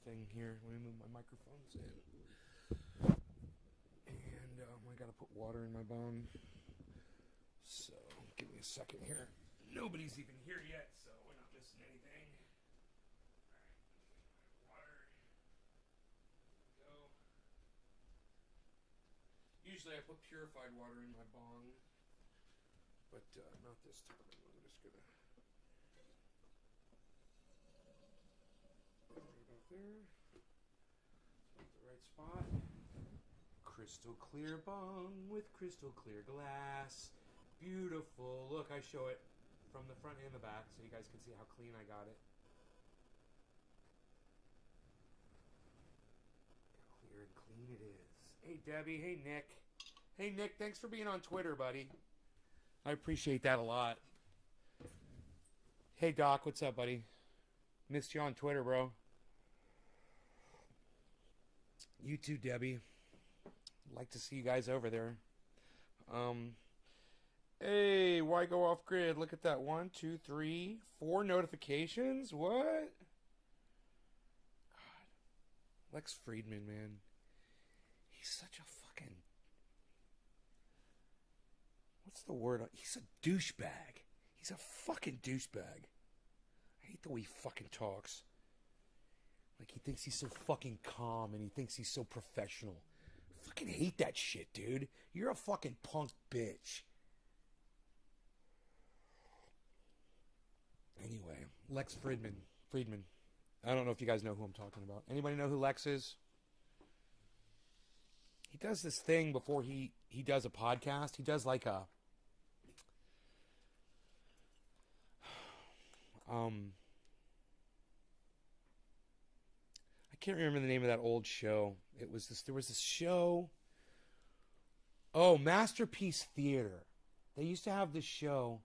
thing here. Let me move my microphones in. And I gotta put water in my bone. So give me a second here. Nobody's even here yet, so we're not missing anything. Alright, water. Go. Usually I put purified water in my bong, but not this time. I'm just gonna right about there. The right spot. Crystal clear bong with crystal clear glass. Beautiful. Look, I show it from the front and the back so you guys can see how clean I got it. How clear and clean it is. Hey, Debbie. Hey, Nick. Hey, Nick, thanks for being on Twitter, buddy. I appreciate that a lot. Hey, Doc, what's up, buddy? Missed you on Twitter, bro. You too, Debbie. Like to see you guys over there. Hey, why go off grid? Look at that. 1, 2, 3, 4 notifications. What? God. Lex Friedman, man. He's such a fucking... What's the word? He's a douchebag. He's a fucking douchebag. I hate the way he fucking talks. Like he thinks he's so fucking calm and he thinks he's so professional. I fucking hate that shit, dude. You're a fucking punk bitch. Anyway, Lex Friedman. I don't know if you guys know who I'm talking about. Anybody know who Lex is? He does this thing before he does a podcast. He does like a... I can't remember the name of that old show. There was this show. Oh, Masterpiece Theater. They used to have this show.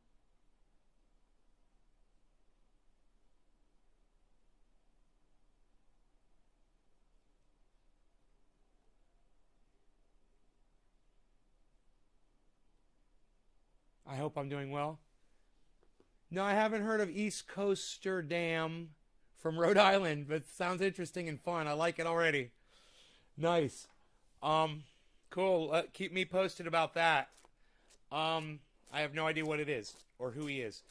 I hope I'm doing well. No, I haven't heard of East Coaster Dam from Rhode Island, but it sounds interesting and fun. I like it already. Nice. Cool. Keep me posted about that. I have no idea what it is or who he is.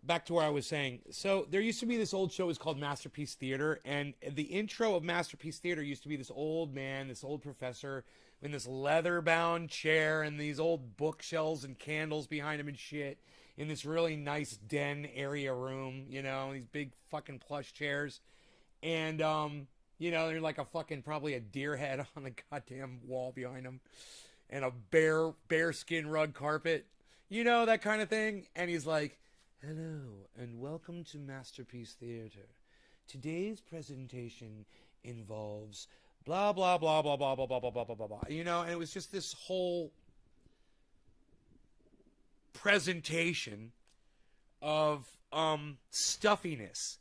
Back to where I was saying. So there used to be this old show. It was called Masterpiece Theater, and the intro of Masterpiece Theater used to be this old man, this old professor in this leather-bound chair and these old bookshelves and candles behind him and shit in this really nice den area room, you know, these big fucking plush chairs. And, you know, there's like a fucking, probably a deer head on the goddamn wall behind him and a bear skin rug carpet, you know, that kind of thing. And he's like, hello and welcome to Masterpiece Theater. Today's presentation involves blah, blah, blah, blah, blah, blah, blah, blah, blah, blah, blah, blah. You know, and it was just this whole presentation of stuffiness.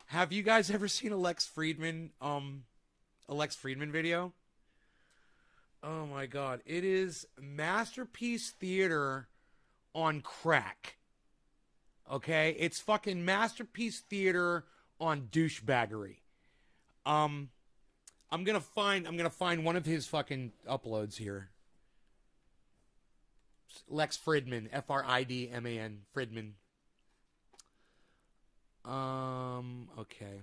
Have you guys ever seen a Lex Friedman video? Oh my God. It is Masterpiece Theater on crack. Okay? It's fucking Masterpiece Theater on douchebaggery. I'm gonna find one of his fucking uploads here. Lex Fridman, Fridman, Fridman. Okay.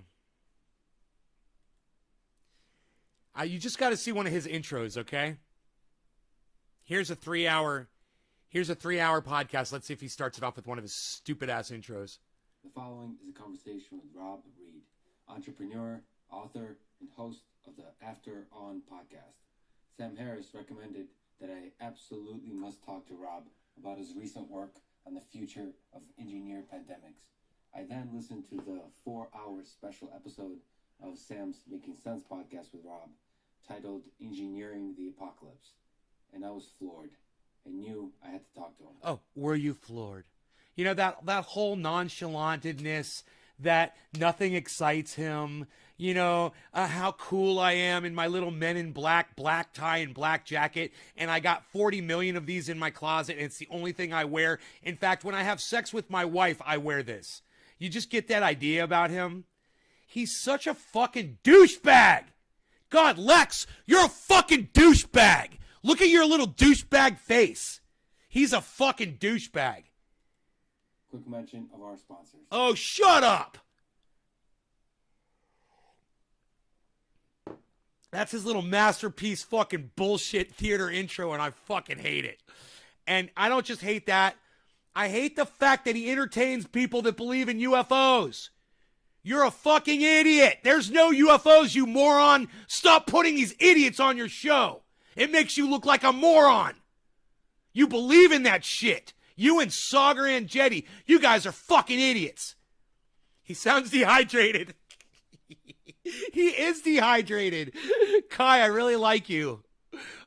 You just got to see one of his intros, okay? Here's a 3-hour podcast. Let's see if he starts it off with one of his stupid ass intros. The following is a conversation with Rob Reed, entrepreneur, author, and host of the After On podcast. Sam Harris recommended that I absolutely must talk to Rob about his recent work on the future of engineered pandemics. I then listened to the 4-hour special episode of Sam's Making Sense podcast with Rob, titled Engineering the Apocalypse, and I was floored. I knew I had to talk to him. Oh, were you floored? You know, that whole nonchalantedness, that nothing excites him, how cool I am in my little Men in Black tie and black jacket, and I got 40 million of these in my closet, and it's the only thing I wear. In fact, when I have sex with my wife, I wear this. You just get that idea about him. He's such a fucking douchebag. God, Lex, you're a fucking douchebag. Look at your little douchebag face. He's a fucking douchebag. Quick mention of our sponsors. Oh, shut up. That's his little masterpiece fucking bullshit theater intro, and I fucking hate it. And I don't just hate that. I hate the fact that he entertains people that believe in UFOs. You're a fucking idiot. There's no UFOs, you moron. Stop putting these idiots on your show. It makes you look like a moron. You believe in that shit. You and Sagar and Jetty, you guys are fucking idiots. He sounds dehydrated. He is dehydrated. Kai, I really like you.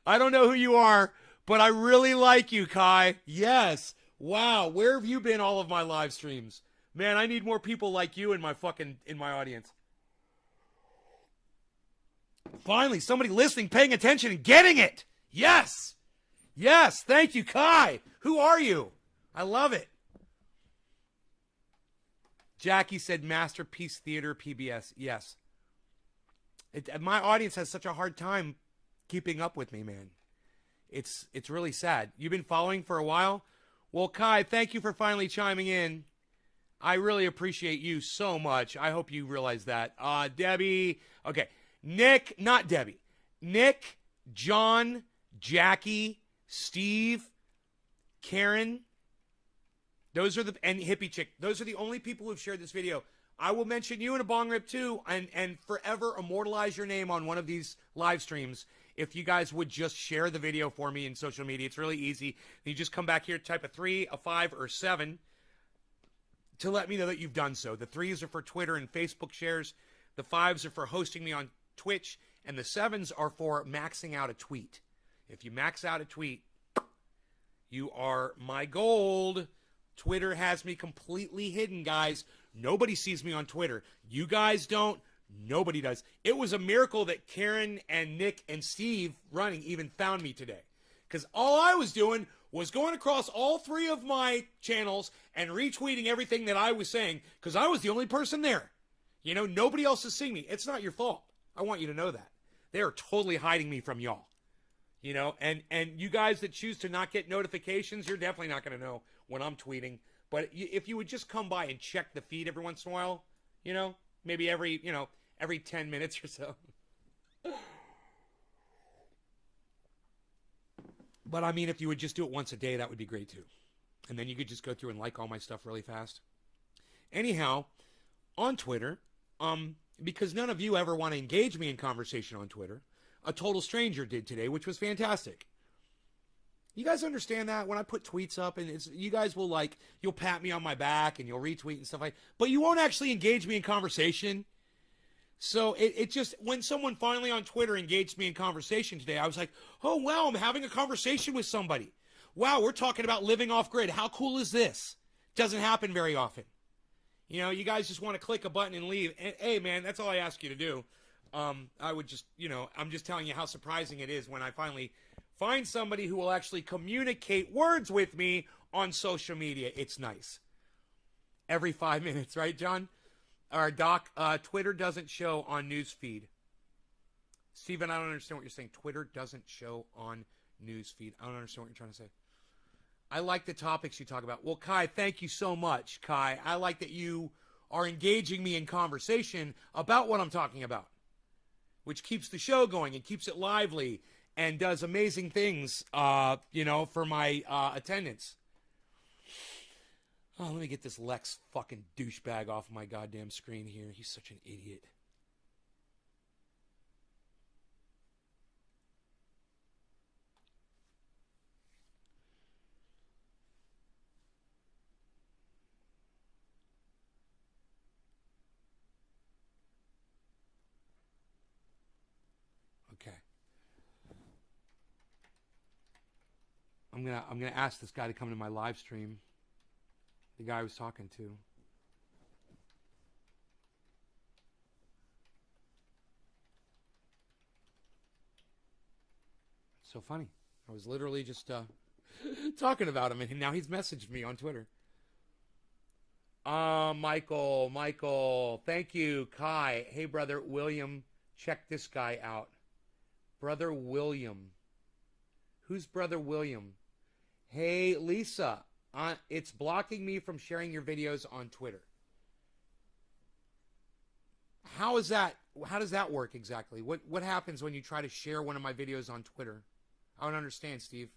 I don't know who you are, but I really like you, Kai. Yes. Wow. Where have you been all of my live streams? Man, I need more people like you in my audience. Finally, somebody listening, paying attention, and getting it. Yes. Yes. Thank you, Kai. Who are you? I love it. Jackie said Masterpiece Theater PBS. Yes. My audience has such a hard time keeping up with me, man. It's really sad. You've been following for a while? Well, Kai, thank you for finally chiming in. I really appreciate you so much. I hope you realize that. Debbie. Okay. Nick, not Debbie. Nick, John, Jackie, Steve, Karen. And Hippie Chick. Those are the only people who've shared this video. I will mention you in a bong rip too, and forever immortalize your name on one of these live streams. If you guys would just share the video for me in social media, it's really easy. You just come back here, type a 3, a 5, or 7 to let me know that you've done so. The 3s are for Twitter and Facebook shares. The 5s are for hosting me on Twitch, and the 7s are for maxing out a tweet. If you max out a tweet, you are my gold. Twitter has me completely hidden, guys. Nobody sees me on Twitter. You guys don't. Nobody does. It was a miracle that Karen and Nick and Steve running even found me today. Because all I was doing was going across all 3 of my channels and retweeting everything that I was saying. Because I was the only person there. Nobody else is seeing me. It's not your fault. I want you to know that. They are totally hiding me from y'all. And you guys that choose to not get notifications, you're definitely not going to know when I'm tweeting. But if you would just come by and check the feed every once in a while, maybe every 10 minutes or so. But I mean, if you would just do it once a day, that would be great too. And then you could just go through and like all my stuff really fast. Anyhow, on Twitter, because none of you ever want to engage me in conversation on Twitter, a total stranger did today, which was fantastic. You guys understand that when I put tweets up and you guys will you'll pat me on my back and you'll retweet and stuff but you won't actually engage me in conversation. So it just, when someone finally on Twitter engaged me in conversation today, I was like, oh, wow, I'm having a conversation with somebody. Wow, we're talking about living off grid. How cool is this? Doesn't happen very often. You guys just want to click a button and leave. And, hey, man, that's all I ask you to do. I would just, I'm just telling you how surprising it is when I finally find somebody who will actually communicate words with me on social media. It's nice. Every 5 minutes, right, John? Or Doc, Twitter doesn't show on newsfeed. Steven, I don't understand what you're saying. Twitter doesn't show on newsfeed. I don't understand what you're trying to say. I like the topics you talk about. Well, Kai, thank you so much, Kai. I like that you are engaging me in conversation about what I'm talking about, which keeps the show going and keeps it lively and does amazing things, for my attendance. Oh, let me get this Lex fucking douchebag off my goddamn screen here. He's such an idiot. Okay. I'm gonna ask this guy to come to my live stream. The guy I was talking to. So funny. I was literally just talking about him, and now he's messaged me on Twitter. Michael, thank you. Kai, hey brother William, check this guy out. Brother William. Who's Brother William? Hey Lisa, it's blocking me from sharing your videos on Twitter. How is that? How does that work exactly? What happens when you try to share one of my videos on Twitter? I don't understand, Steve.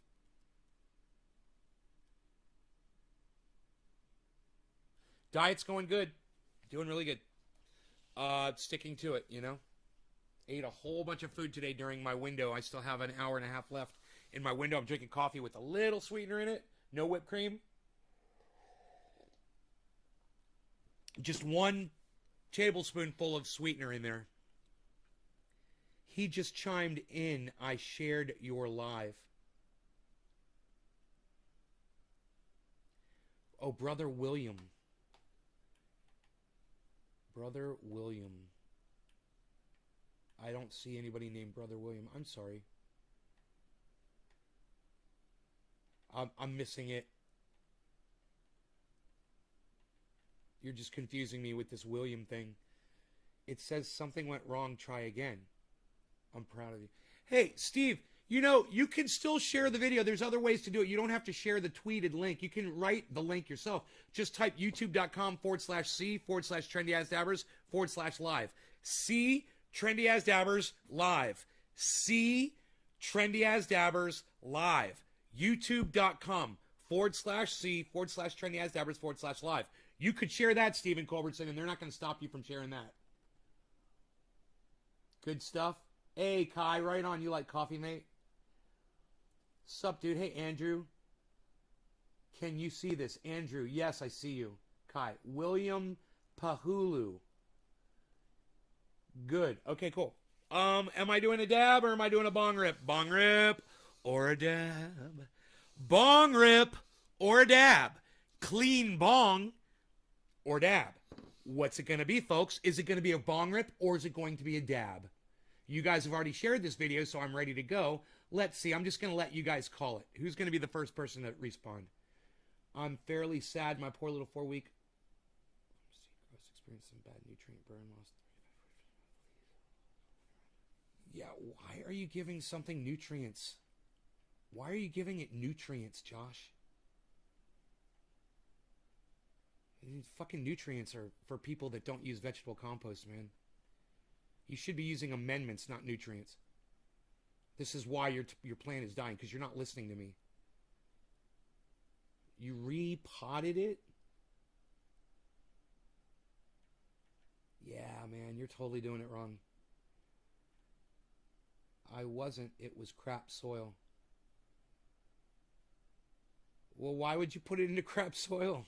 Diet's going good. Doing really good. Sticking to it, you know. Ate a whole bunch of food today during my window. I still have an hour and a half left in my window. I'm drinking coffee with a little sweetener in it. No whipped cream. Just 1 tablespoonful of sweetener in there. He just chimed in. I shared your live. Oh, Brother William. Brother William. I don't see anybody named Brother William. I'm sorry. I'm missing it. You're just confusing me with this William thing. It says something went wrong. Try again. I'm proud of you. Hey, Steve, you know, you can still share the video. There's other ways to do it. You don't have to share the tweeted link. You can write the link yourself. Just type youtube.com/C/TrendyAsDabbers/live. C Trendy As Dabbers live. C Trendy As Dabbers live. youtube.com/C/Trendy As Dabbers/live. You could share that, Stephen Culbertson, and they're not going to stop you from sharing that. Good stuff. Hey, Kai, right on. You like coffee, mate? Sup, dude? Hey, Andrew. Can you see this? Andrew, yes, I see you. Kai. William Pahulu. Good. Okay, cool. Am I doing a dab or am I doing a bong rip? Bong rip or a dab? Bong rip or a dab? Clean bong or dab? What's it going to be, folks? Is it going to be a bong rip or is it going to be a dab? You guys have already shared this video, so I'm ready to go. Let's see. I'm just going to let you guys call it. Who's going to be the first person to respond? I'm fairly sad. My poor little 4-week. Experienced some bad nutrient burn loss. Yeah, why are you giving something nutrients? Why are you giving it nutrients, Josh? These fucking nutrients are for people that don't use vegetable compost, man. You should be using amendments, not nutrients. This is why your plant is dying, because you're not listening to me. You repotted it? Yeah, man, you're totally doing it wrong. I wasn't. It was crap soil. Well, why would you put it into crap soil?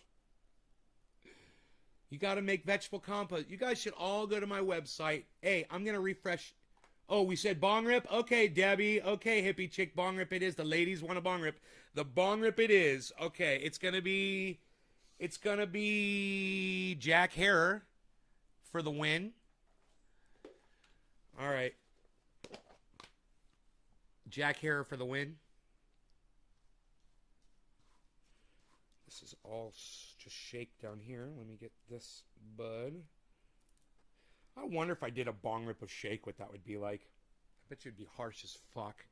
You got to make vegetable compost. You guys should all go to my website. Hey, I'm going to refresh. Oh, we said bong rip? Okay, Debbie. Okay, hippie chick, bong rip it is. The ladies want a bong rip. The bong rip it is. Okay, it's going to be Jack Harrer for the win. All right. Jack Harrer for the win. This is all just shake down here. Let me get this bud. I wonder if I did a bong rip of shake, what that would be like. I bet you it'd be harsh as fuck.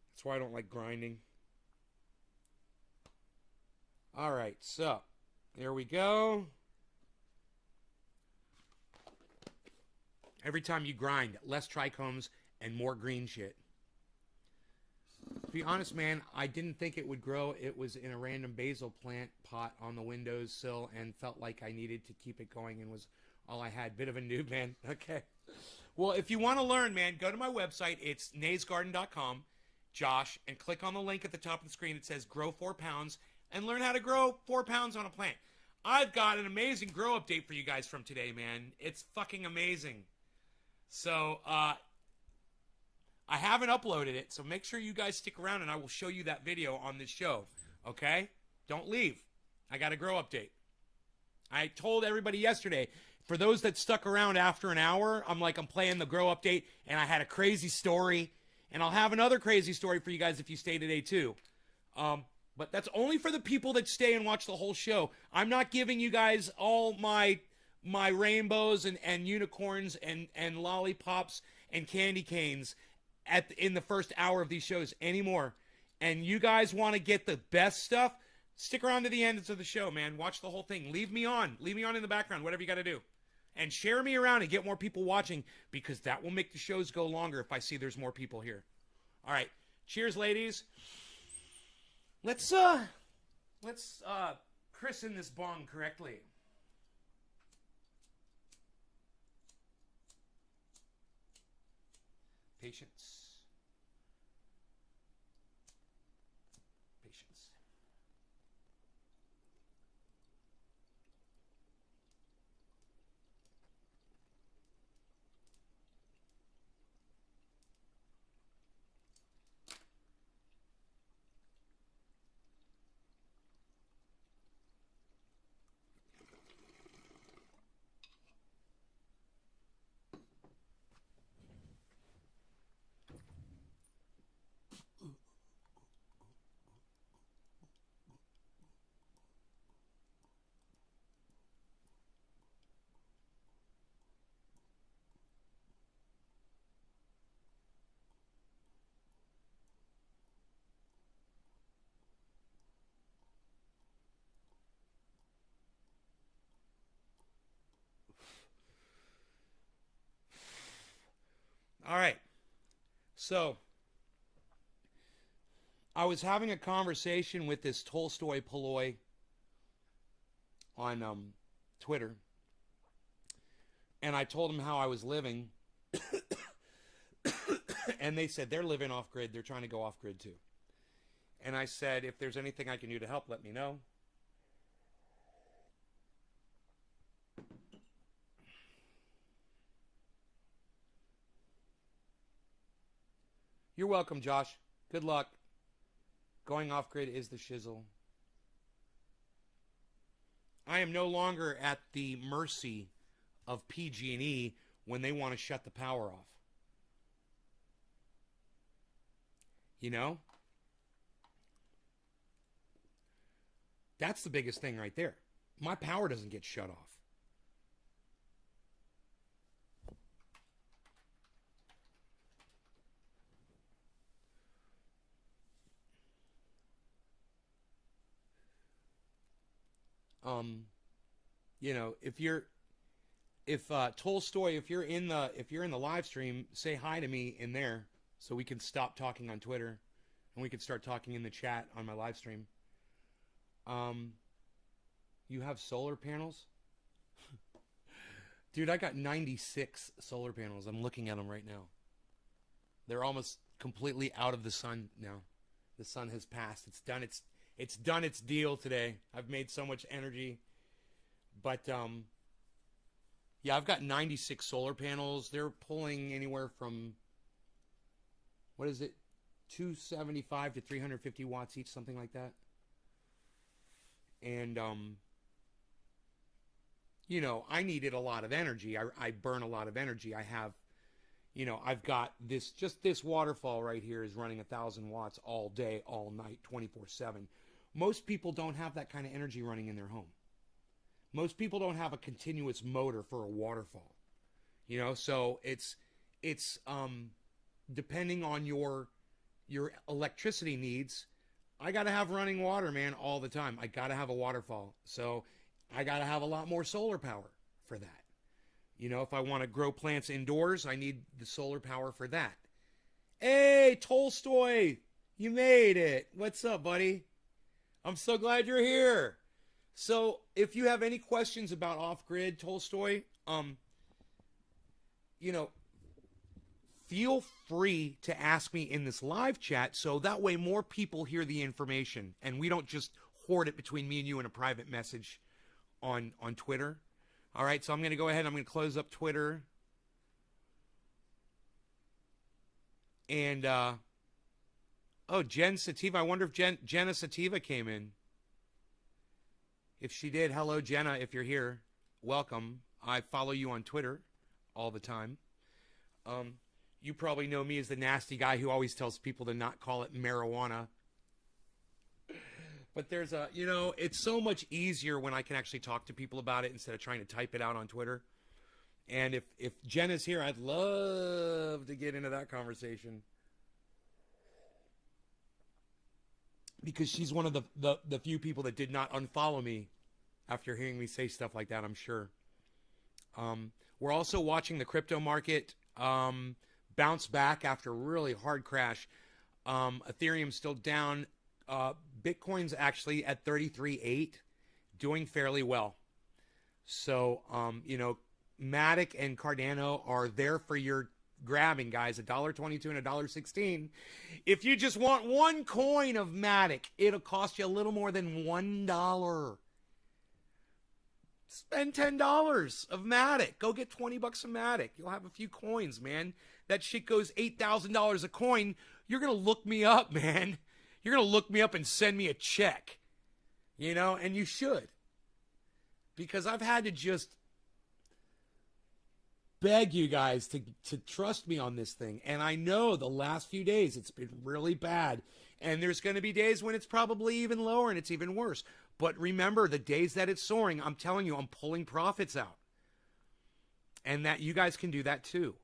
That's why I don't like grinding. All right, so there we go. Every time you grind, less trichomes and more green shit. To be honest, man, I didn't think it would grow. It was in a random basil plant pot on the windowsill and felt like I needed to keep it going and was all I had. Bit of a noob, man. Okay. Well, if you want to learn, man, go to my website. It's naysgarden.com, Josh, and click on the link at the top of the screen that says grow 4 pounds and learn how to grow 4 pounds on a plant. I've got an amazing grow update for you guys from today, man. It's fucking amazing. So, I haven't uploaded it, so make sure you guys stick around and I will show you that video on this show, okay? Don't leave. I got a grow update. I told everybody yesterday, for those that stuck around after an hour, I'm playing the grow update, and I had a crazy story, And I'll have another crazy story for you guys if you stay today too. But that's only for the people that stay and watch the whole show. I'm not giving you guys all my rainbows and unicorns and lollipops and candy canes in the first hour of these shows anymore. And you guys want to get the best stuff? Stick around to the end of the show, man. Watch the whole thing. Leave me on in the background, whatever you got to do. And share me around and get more people watching, because that will make the shows go longer if I see there's more people here. All right. Cheers, ladies. Let's christen this bong correctly. Patience. Patience. All right. So, I was having a conversation with this Tolstoy Poloi on Twitter, and I told them how I was living, and they said they're living off grid. They're trying to go off grid too. And I said, if there's anything I can do to help, let me know. You're welcome, Josh. Good luck. Going off grid is the shizzle. I am no longer at the mercy of PG&E when they want to shut the power off. You know? That's the biggest thing right there. My power doesn't get shut off. You know, if Tolstoy, if you're in the live stream, say hi to me in there so we can stop talking on Twitter and we can start talking in the chat on my live stream. You have solar panels? Dude, I got 96 solar panels. I'm looking at them right now. They're almost completely out of the sun now. The sun has passed. It's done its deal today. I've made so much energy. But yeah, I've got 96 solar panels. They're pulling anywhere from, what is it, 275 to 350 watts each, something like that. And you know, I needed a lot of energy. I burn a lot of energy. I have, you know, I've got this waterfall right here is running 1,000 watts all day, all night, 24/7. Most people don't have that kind of energy running in their home. Most people don't have a continuous motor for a waterfall. You know, so it's depending on your electricity needs. I got to have running water, man, all the time. I got to have a waterfall. So I got to have a lot more solar power for that. You know, if I want to grow plants indoors, I need the solar power for that. Hey, Tolstoy, you made it. What's up, buddy? I'm so glad you're here. So if you have any questions about off-grid, Tolstoy, you know, feel free to ask me in this live chat so that way more people hear the information and we don't just hoard it between me and you in a private message on Twitter. All right, so I'm going to go ahead. I'm going to close up Twitter. And, oh, Jen Sativa. I wonder if Jenna Sativa came in. If she did, hello, Jenna, if you're here. Welcome. I follow you on Twitter all the time. You probably know me as the nasty guy who always tells people to not call it marijuana. But there's it's so much easier when I can actually talk to people about it instead of trying to type it out on Twitter. And if Jen is here, I'd love to get into that conversation. Because she's one of the few people that did not unfollow me after hearing me say stuff like that, I'm sure. We're also watching the crypto market bounce back after a really hard crash. Ethereum's still down. Bitcoin's actually at 33.8, doing fairly well. So, Matic and Cardano are there for your grabbing, guys. $1.22 and $1.16. If you just want one coin of Matic, it'll cost you a little more than $1. Spend $10 of Matic. Go get $20 of Matic. You'll have a few coins, man. That shit goes $8,000 a coin. You're going to look me up, man. You're going to look me up and send me a check. And you should. Because I've had to just beg you guys to trust me on this thing. And I know the last few days it's been really bad. And there's going to be days when it's probably even lower and it's even worse. But remember, the days that it's soaring, I'm telling you, I'm pulling profits out. And that you guys can do that too.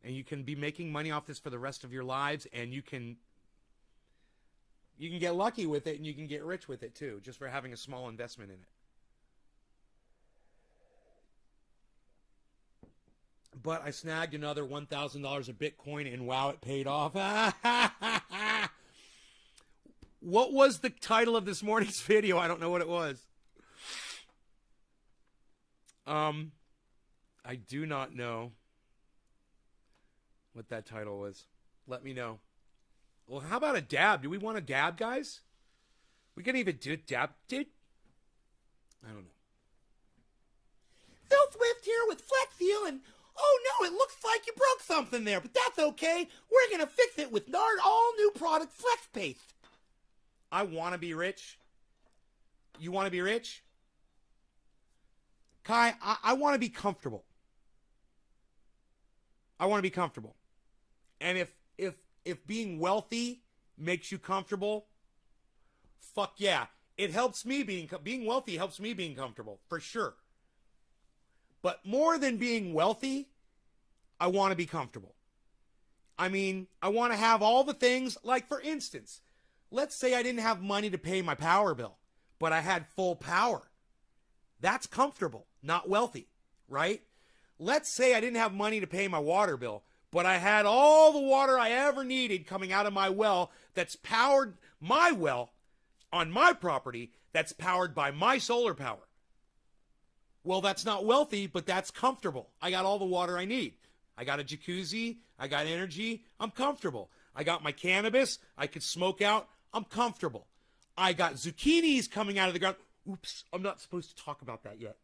And you can be making money off this for the rest of your lives. And you can get lucky with it and you can get rich with it too, just for having a small investment in it. But I snagged another $1,000 of Bitcoin, and wow, it paid off. What was the title of this morning's video? I don't know what it was. I do not know what that title was. Let me know. Well, how about a dab? Do we want a dab, guys? We can even do a dab, dude. I don't know. Phil Swift here with FlexView, and oh no, it looks like you broke something there, but that's okay. We're going to fix it with Nard all-new product Flex Paste. I want to be rich. You want to be rich? Kai, I want to be comfortable. I want to be comfortable. And if being wealthy makes you comfortable, fuck yeah. It helps me being wealthy helps me being comfortable, for sure. But more than being wealthy, I want to be comfortable. I mean, I want to have all the things, like for instance, let's say I didn't have money to pay my power bill, but I had full power. That's comfortable, not wealthy, right? Let's say I didn't have money to pay my water bill, but I had all the water I ever needed coming out of my well that's powered, my well on my property that's powered by my solar power. Well, that's not wealthy, but that's comfortable. I got all the water I need. I got a jacuzzi. I got energy. I'm comfortable. I got my cannabis. I could smoke out. I'm comfortable. I got zucchinis coming out of the ground. Oops, I'm not supposed to talk about that yet.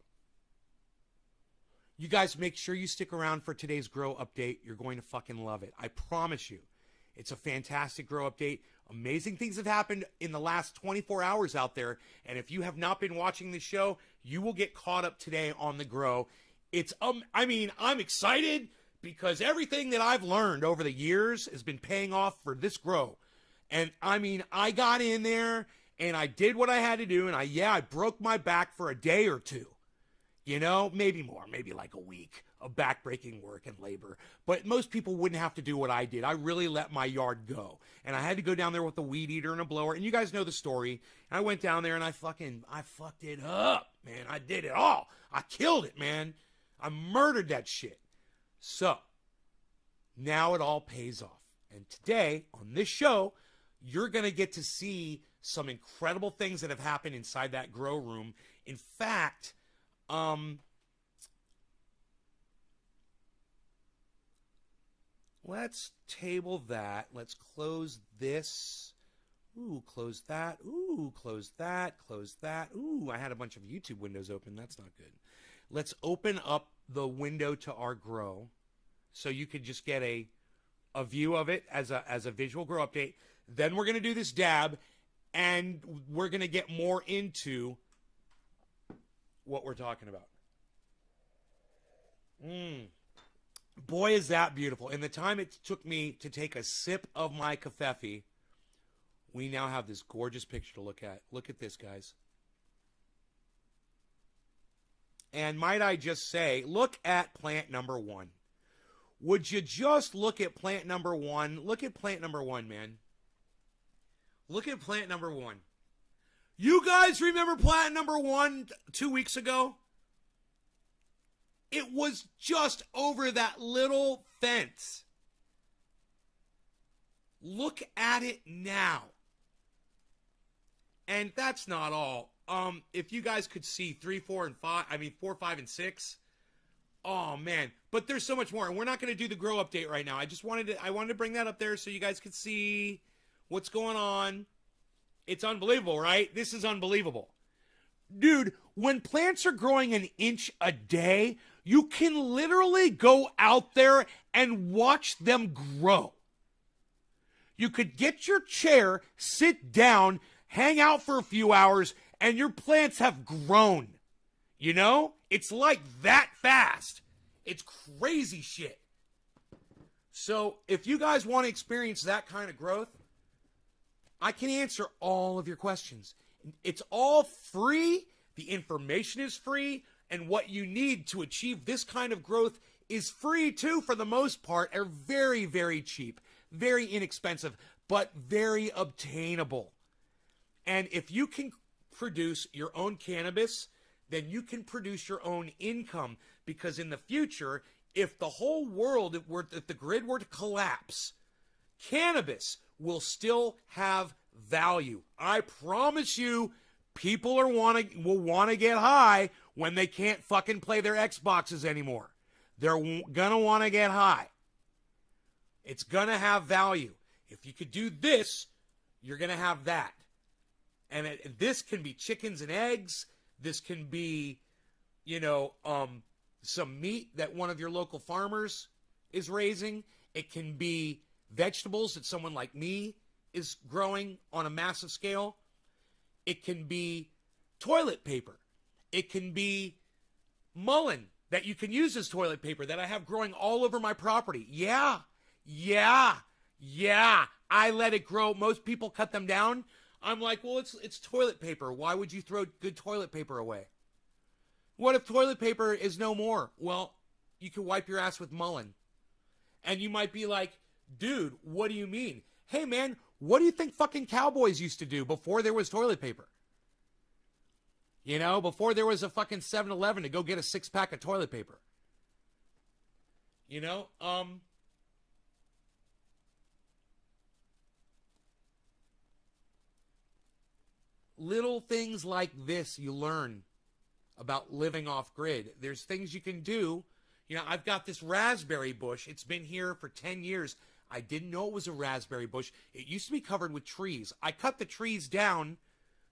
You guys make sure you stick around for today's Grow Update. You're going to fucking love it. I promise you. It's a fantastic Grow Update. Amazing things have happened in the last 24 hours out there. And if you have not been watching the show, you will get caught up today on the Grow. It's, I'm excited because everything that I've learned over the years has been paying off for this Grow. And I got in there and I did what I had to do. And I broke my back for a day or two. Maybe more, maybe like a week of backbreaking work and labor. But most people wouldn't have to do what I did. I really let my yard go. And I had to go down there with a weed eater and a blower. And you guys know the story. And I went down there and I fucked it up, man. I did it all. I killed it, man. I murdered that shit. So, now it all pays off. And today, on this show, you're going to get to see some incredible things that have happened inside that grow room. In fact, let's table that. Let's close this. Ooh, close that. Ooh, close that. Close that. Ooh, I had a bunch of YouTube windows open. That's not good. Let's open up the window to our grow so you could just get a view of it as a visual grow update. Then we're going to do this dab and we're going to get more into what we're talking about. Boy, is that beautiful. In the time it took me to take a sip of my kefefe, we now have this gorgeous picture to look at. Look at this, guys. And might I just say, look at plant number one. Would you just look at plant number one? Look at plant number one, man. Look at plant number one. You guys remember plant number one 2 weeks ago? It was just over that little fence. Look at it now. And that's not all. If you guys could see 3, 4, and 5, 4, 5, and 6. Oh man, but there's so much more, and we're not going to do the grow update right now. I wanted to bring that up there so you guys could see what's going on. It's unbelievable, right? This is unbelievable. Dude, when plants are growing an inch a day, you can literally go out there and watch them grow. You could get your chair, sit down, hang out for a few hours, and your plants have grown. You know? It's like that fast. It's crazy shit. So if you guys want to experience that kind of growth, I can answer all of your questions. It's all free. The information is free. And what you need to achieve this kind of growth is free too, for the most part, are very, very cheap, very inexpensive, but very obtainable. And if you can produce your own cannabis, then you can produce your own income, because in the future, if the whole world, if the grid were to collapse, cannabis will still have value. I promise you, people will want to get high when they can't fucking play their Xboxes anymore. They're gonna want to get high. It's gonna have value. If you could do this, you're gonna have that. And this can be chickens and eggs. This can be, some meat that one of your local farmers is raising. It can be vegetables that someone like me is growing on a massive scale. It can be toilet paper. It can be mullein that you can use as toilet paper that I have growing all over my property. Yeah. I let it grow. Most people cut them down. I'm like, well, it's toilet paper. Why would you throw good toilet paper away? What if toilet paper is no more? Well, you can wipe your ass with mullein. And you might be like, dude, what do you mean? Hey, man, what do you think fucking cowboys used to do before there was toilet paper? Before there was a fucking 7-Eleven to go get a 6-pack of toilet paper. Little things like this you learn about living off grid. There's things you can do. I've got this raspberry bush. It's been here for 10 years. I didn't know it was a raspberry bush. It used to be covered with trees. I cut the trees down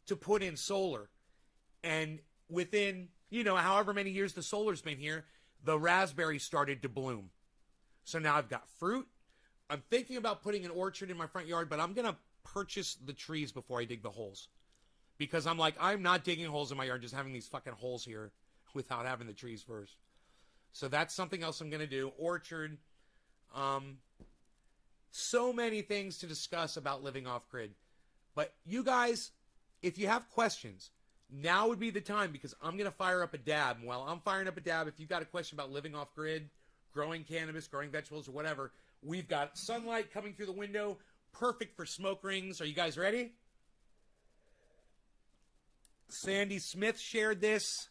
to put in solar. And within, however many years the solar's been here, the raspberry started to bloom. So now I've got fruit. I'm thinking about putting an orchard in my front yard, but I'm going to purchase the trees before I dig the holes. Because I'm like, I'm not digging holes in my yard, just having these fucking holes here without having the trees first. So that's something else I'm going to do. Orchard. So many things to discuss about living off grid. But you guys, if you have questions, now would be the time, because I'm going to fire up a dab. While I'm firing up a dab, if you've got a question about living off grid, growing cannabis, growing vegetables, or whatever, we've got sunlight coming through the window. Perfect for smoke rings. Are you guys ready? Sandy Smith shared this,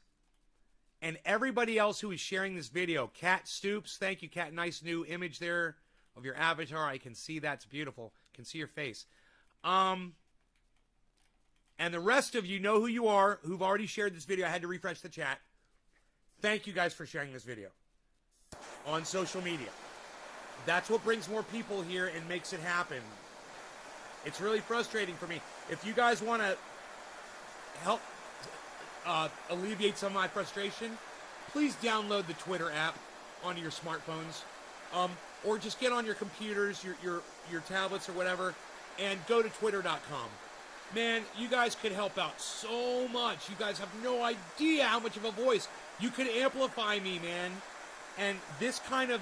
and everybody else who is sharing this video. Kat Stoops, thank you, Kat. Nice new image there of your avatar. I can see that's beautiful. Can see your face. And the rest of you know who you are, who've already shared this video. I had to refresh the chat. Thank you guys for sharing this video on social media. That's what brings more people here and makes it happen. It's really frustrating for me. If you guys want to help alleviate some of my frustration, please download the Twitter app onto your smartphones, or just get on your computers, your tablets, or whatever, and go to twitter.com. Man, you guys could help out so much. You guys have no idea how much of a voice. You could amplify me, man. And this kind of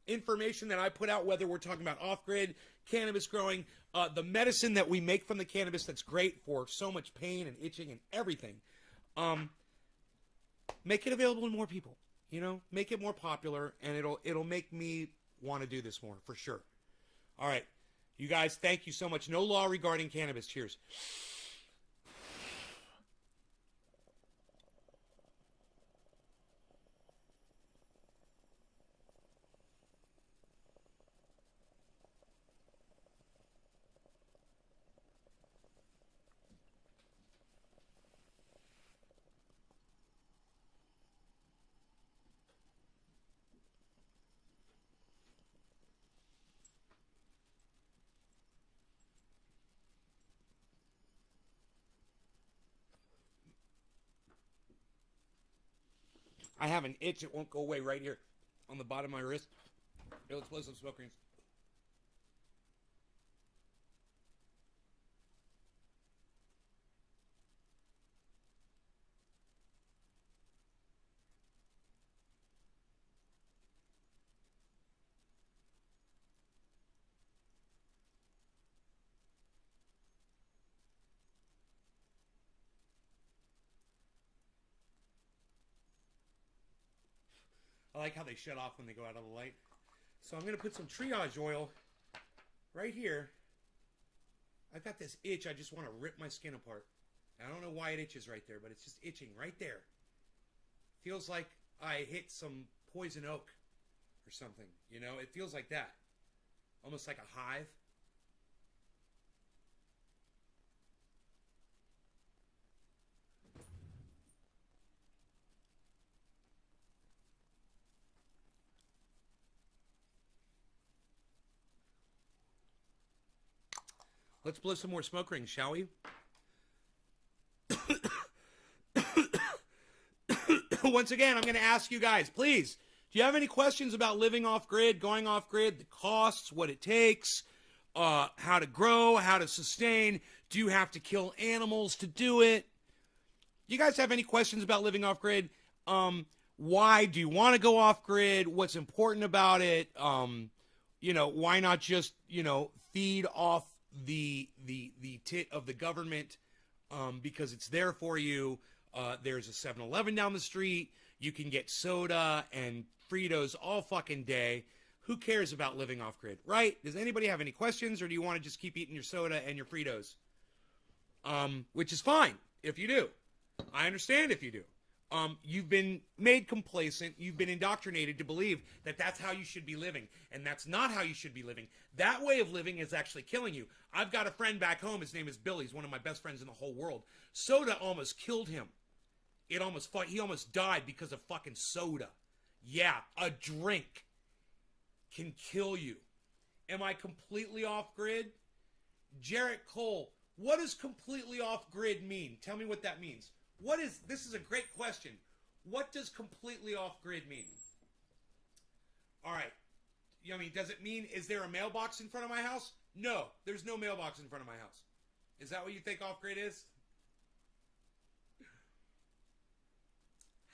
information that I put out, whether we're talking about off-grid cannabis growing, the medicine that we make from the cannabis that's great for so much pain and itching and everything, make it available to more people. You know, make it more popular, and it'll make me want to do this more for sure. All right, you guys, thank you so much. No law regarding cannabis. Cheers. I have an itch. It won't go away right here on the bottom of my wrist. Here, let's blow some smoke rings. I like how they shut off when they go out of the light. So I'm going to put some triage oil right here. I've got this itch. I just want to rip my skin apart. I don't know why it itches right there, but it's just itching right there. Feels like I hit some poison oak or something. You know, it feels like that. Almost like a hive. Let's blow some more smoke rings, shall we? Once again, I'm going to ask you guys, please, do you have any questions about living off grid, going off grid, the costs, what it takes, how to grow, how to sustain? Do you have to kill animals to do it? You guys have any questions about living off grid? Why do you want to go off grid? What's important about it? Why not just, feed off the tit of the government because it's there for you. There's a 7-Eleven down the street. You can get soda and Fritos all fucking day. Who cares about living off grid, right? Does anybody have any questions, or do you want to just keep eating your soda and your Fritos? Which is fine if you do. I understand if you do. You've been made complacent. You've been indoctrinated to believe that that's how you should be living. And that's not how you should be living. That way of living is actually killing you. I've got a friend back home. His name is Billy. He's one of my best friends in the whole world. Soda almost killed him. He almost died because of fucking soda. Yeah, a drink can kill you. Am I completely off grid? Jarrett Cole, what does completely off grid mean? Tell me what that means. This is a great question. What does completely off grid mean? All right. Does it mean, is there a mailbox in front of my house? No, there's no mailbox in front of my house. Is that what you think off grid is?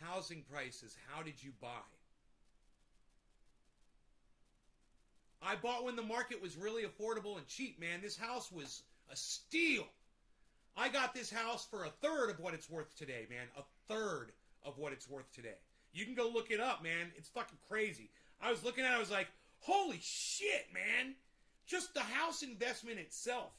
Housing prices, how did you buy? I bought when the market was really affordable and cheap, man. This house was a steal. I got this house for a third of what it's worth today, man. A third of what it's worth today. You can go look it up, man. It's fucking crazy. I was looking at it, I was like, holy shit, man. Just the house investment itself.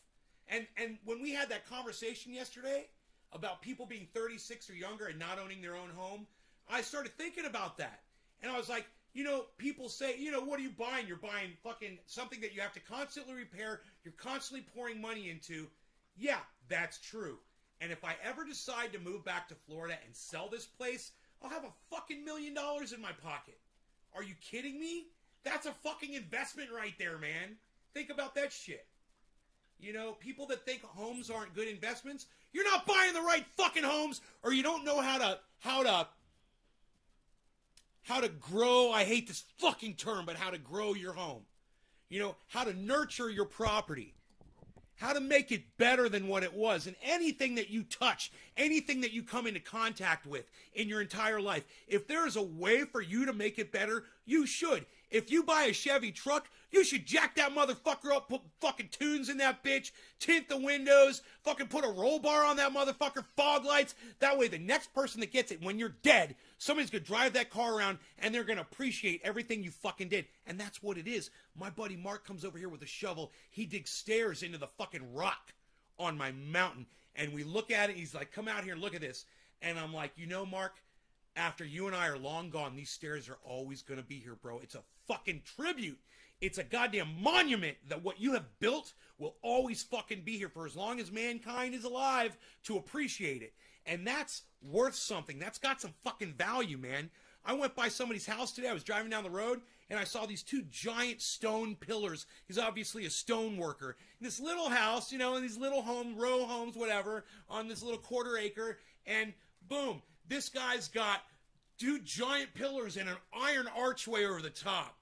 And when we had that conversation yesterday about people being 36 or younger and not owning their own home, I started thinking about that. And I was like, people say, what are you buying? You're buying fucking something that you have to constantly repair. You're constantly pouring money into. Yeah, that's true. And if I ever decide to move back to Florida and sell this place, I'll have a fucking $1 million in my pocket. Are you kidding me? That's a fucking investment right there, man. Think about that shit. People that think homes aren't good investments, you're not buying the right fucking homes, or you don't know how to grow. I hate this fucking term, but how to grow your home. How to nurture your property. how to make it better than what it was. And anything that you touch, anything that you come into contact with in your entire life, if there is a way for you to make it better, you should. If you buy a Chevy truck, you should jack that motherfucker up, put fucking tunes in that bitch, tint the windows, fucking put a roll bar on that motherfucker, fog lights. That way the next person that gets it, when you're dead, somebody's gonna drive that car around and they're gonna appreciate everything you fucking did. And that's what it is. My buddy Mark comes over here with a shovel. He digs stairs into the fucking rock on my mountain. And we look at it, he's like, come out here and look at this. And I'm like, you know, Mark, after you and I are long gone, these stairs are always gonna be here, bro. It's a fucking tribute. It's a goddamn monument that what you have built will always fucking be here for as long as mankind is alive to appreciate it. And that's worth something. That's got some fucking value, man. I went by somebody's house today. I was driving down the road and I saw these two giant stone pillars. He's obviously a stone worker. In this little house, you know, in these little row homes, whatever, on this little quarter acre. And boom, this guy's got two giant pillars and an iron archway over the top.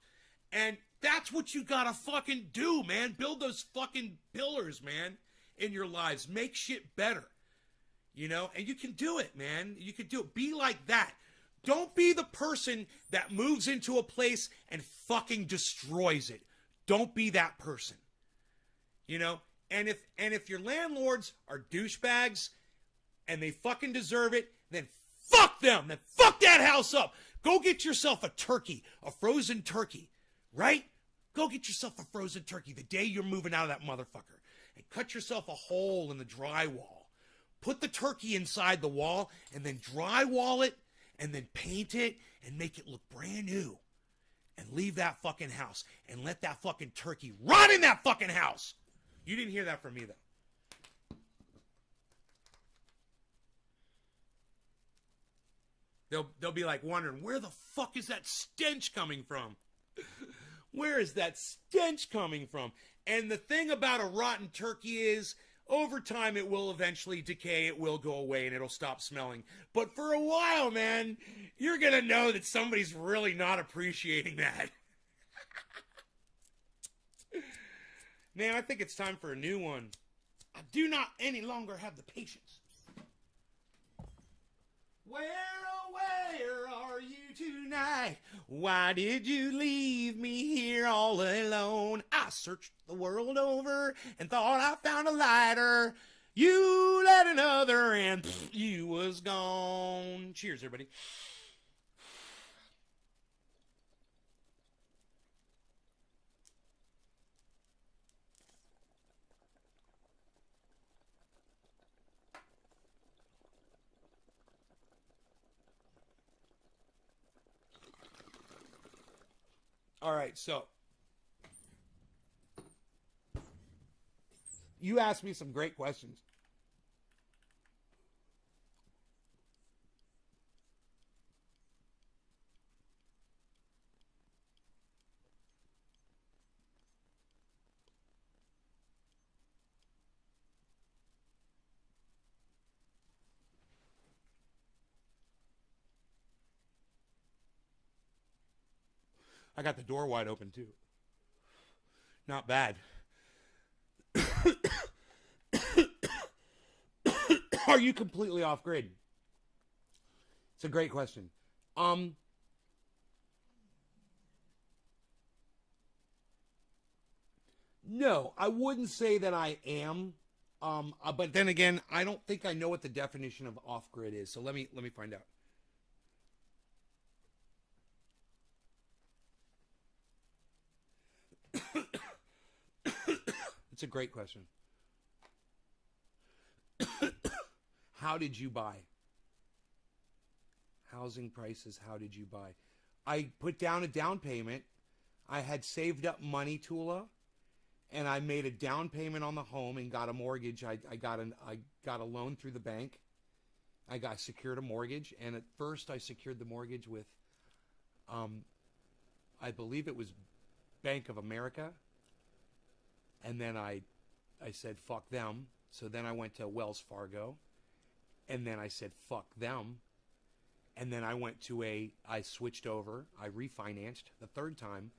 And that's what you gotta fucking do, man. Build those fucking pillars, man, in your lives. Make shit better. You know? And you can do it, man. You can do it. Be like that. Don't be the person that moves into a place and fucking destroys it. Don't be that person. You know? And if your landlords are douchebags and they fucking deserve it, then fuck them. Then fuck that house up. Go get yourself a turkey, a frozen turkey. Right? Go get yourself a frozen turkey the day you're moving out of that motherfucker. And cut yourself a hole in the drywall. Put the turkey inside the wall and then drywall it and then paint it and make it look brand new. And leave that fucking house and let that fucking turkey rot in that fucking house. You didn't hear that from me though. They'll be like wondering, where the fuck is that stench coming from? Where is that stench coming from? And the thing about a rotten turkey is, over time it will eventually decay, it will go away, and it'll stop smelling. But for a while, man, you're gonna know that somebody's really not appreciating that. Man, I think it's time for a new one. I do not any longer have the patience. Where, oh, where are you tonight? Why did you leave me here all alone? I searched the world over and thought I found a lighter. You let another and you was gone. Cheers, everybody. All right, so you asked me some great questions. I got the door wide open too. Not bad. Are you completely off grid? It's a great question. No, I wouldn't say that I am. But then again, I don't think I know what the definition of off grid is. So let me find out. It's a great question. How did you buy? Housing prices, how did you buy? I put down a down payment. I had saved up money, Tula, and I made a down payment on the home and got a mortgage. I got a loan through the bank. I secured a mortgage, and at first I secured the mortgage with I believe it was Bank of America. And then I said, fuck them. So then I went to Wells Fargo. And then I said, fuck them. And then I switched over. I refinanced the third time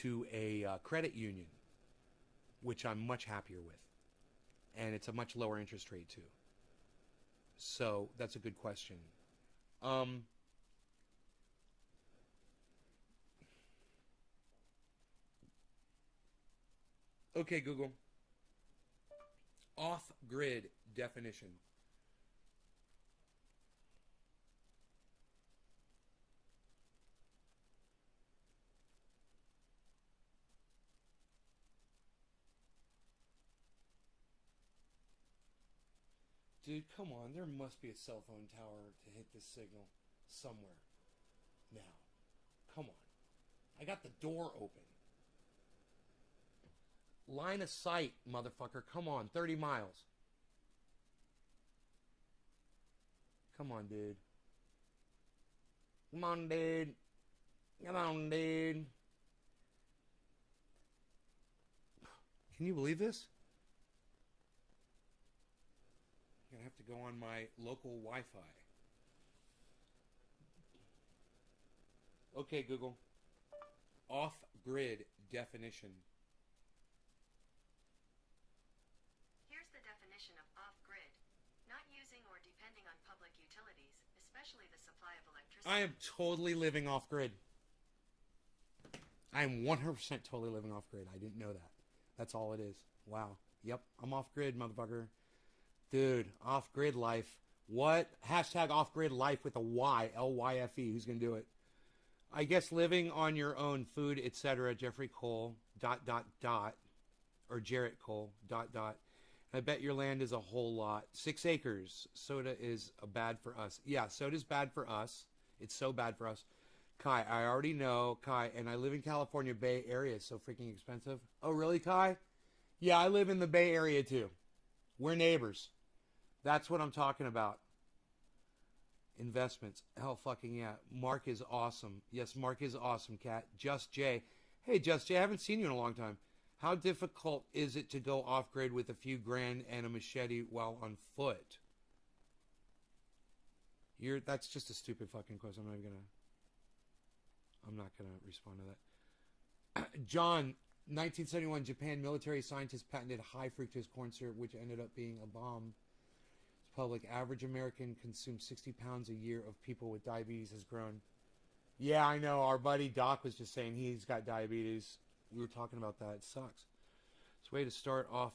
to a credit union, which I'm much happier with. and it's a much lower interest rate too. So that's a good question. Okay, Google. Off-grid definition. Dude, come on. There must be a cell phone tower to hit this signal somewhere. Now. Come on. I got the door open. Line of sight, motherfucker. Come on. 30 miles. Come on, dude. Come on, dude. Come on, dude. Can you believe this? I'm going to have to go on my local Wi-Fi. Okay, Google. Off-grid definition. Here's the definition of off-grid. Not using or depending on public utilities, especially the supply of electricity. I am totally living off-grid. I am 100% totally living off-grid. I didn't know that. That's all it is. Wow. Yep, I'm off-grid, motherfucker. Dude, off-grid life. What? Hashtag off-grid life with a Y. L-Y-F-E. Who's going to do it? I guess living on your own food, etc. Jeffrey Cole, ... Or Jarrett Cole, ... I bet your land is a whole lot. 6 acres. Soda is bad for us. Yeah, soda's bad for us. It's so bad for us. Kai, I already know, Kai, and I live in California Bay Area. It's so freaking expensive. Oh, really, Kai? Yeah, I live in the Bay Area, too. We're neighbors. That's what I'm talking about. Investments. Hell fucking yeah. Mark is awesome. Yes, Mark is awesome, Cat. Just Jay. Hey, Just Jay, I haven't seen you in a long time. How difficult is it to go off-grid with a few grand and a machete while on foot? That's just a stupid fucking question. I'm not gonna respond to that. John, 1971, Japan military scientists patented high fructose corn syrup, which ended up being a bomb. Public average American consumes 60 pounds a year of people with diabetes has grown. Yeah, I know. Our buddy Doc was just saying he's got diabetes. We were talking about that. It sucks. It's a way to start off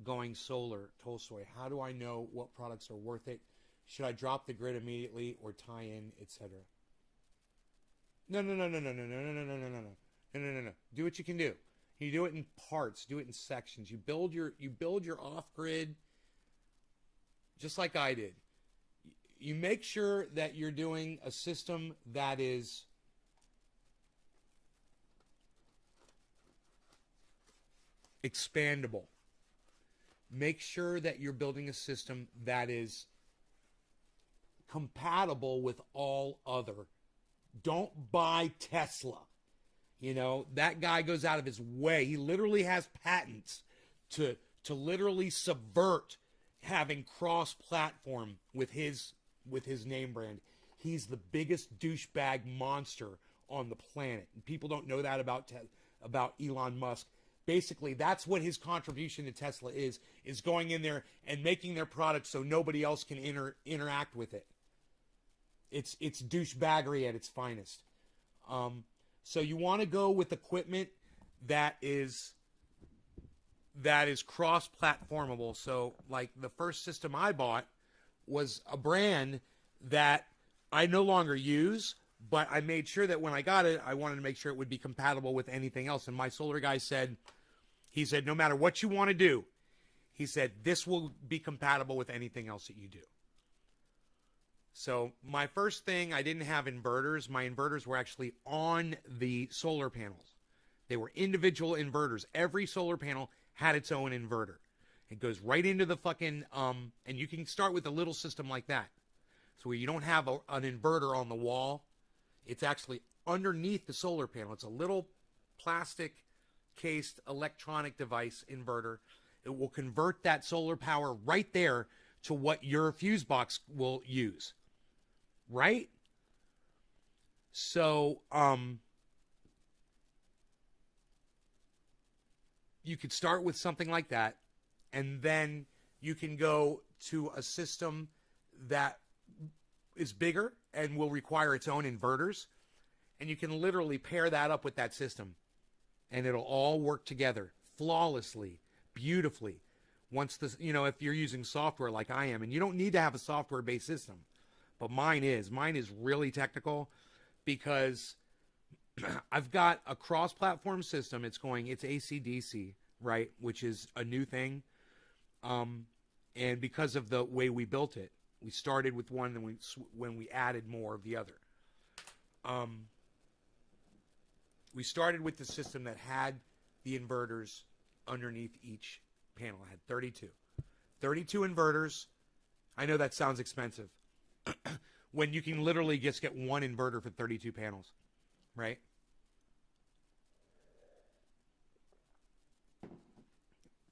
going solar. Tolstoy. How do I know what products are worth it? Should I drop the grid immediately or tie in, etc.? No. Do what you can do. You do it in parts. Do it in sections. You build your off-grid just like I did. You make sure that you're doing a system that is expandable. Make sure that you're building a system that is compatible with all other. Don't buy Tesla. You know, that guy goes out of his way. He literally has patents to literally subvert having cross-platform with his name brand. He's the biggest douchebag monster on the planet. And people don't know that about Elon Musk. Basically, that's what his contribution to Tesla is going in there and making their product so nobody else can interact with it. It's douchebaggery at its finest. So you want to go with equipment that is cross-platformable. So, like, the first system I bought was a brand that I no longer use, but I made sure that when I got it, I wanted to make sure it would be compatible with anything else. And my solar guy said, no matter what you want to do, he said, this will be compatible with anything else that you do. So my first thing, I didn't have inverters. My inverters were actually on the solar panels. They were individual inverters. Every solar panel had its own inverter. It goes right into the fucking, and you can start with a little system like that. So where you don't have an inverter on the wall, it's actually underneath the solar panel. It's a little plastic cased electronic device inverter. It will convert that solar power right there to what your fuse box will use. Right? So, you could start with something like that, and then you can go to a system that is bigger and will require its own inverters, and you can literally pair that up with that system, and it'll all work together flawlessly, beautifully. Once the, if you're using software like I am, and you don't need to have a software-based system, but mine is really technical, because I've got a cross-platform system. It's AC/DC, right, which is a new thing. And because of the way we built it, we started with one, and when we added more of the other. We started with the system that had the inverters underneath each panel. It had 32 inverters. I know that sounds expensive when you can literally just get one inverter for 32 panels, right?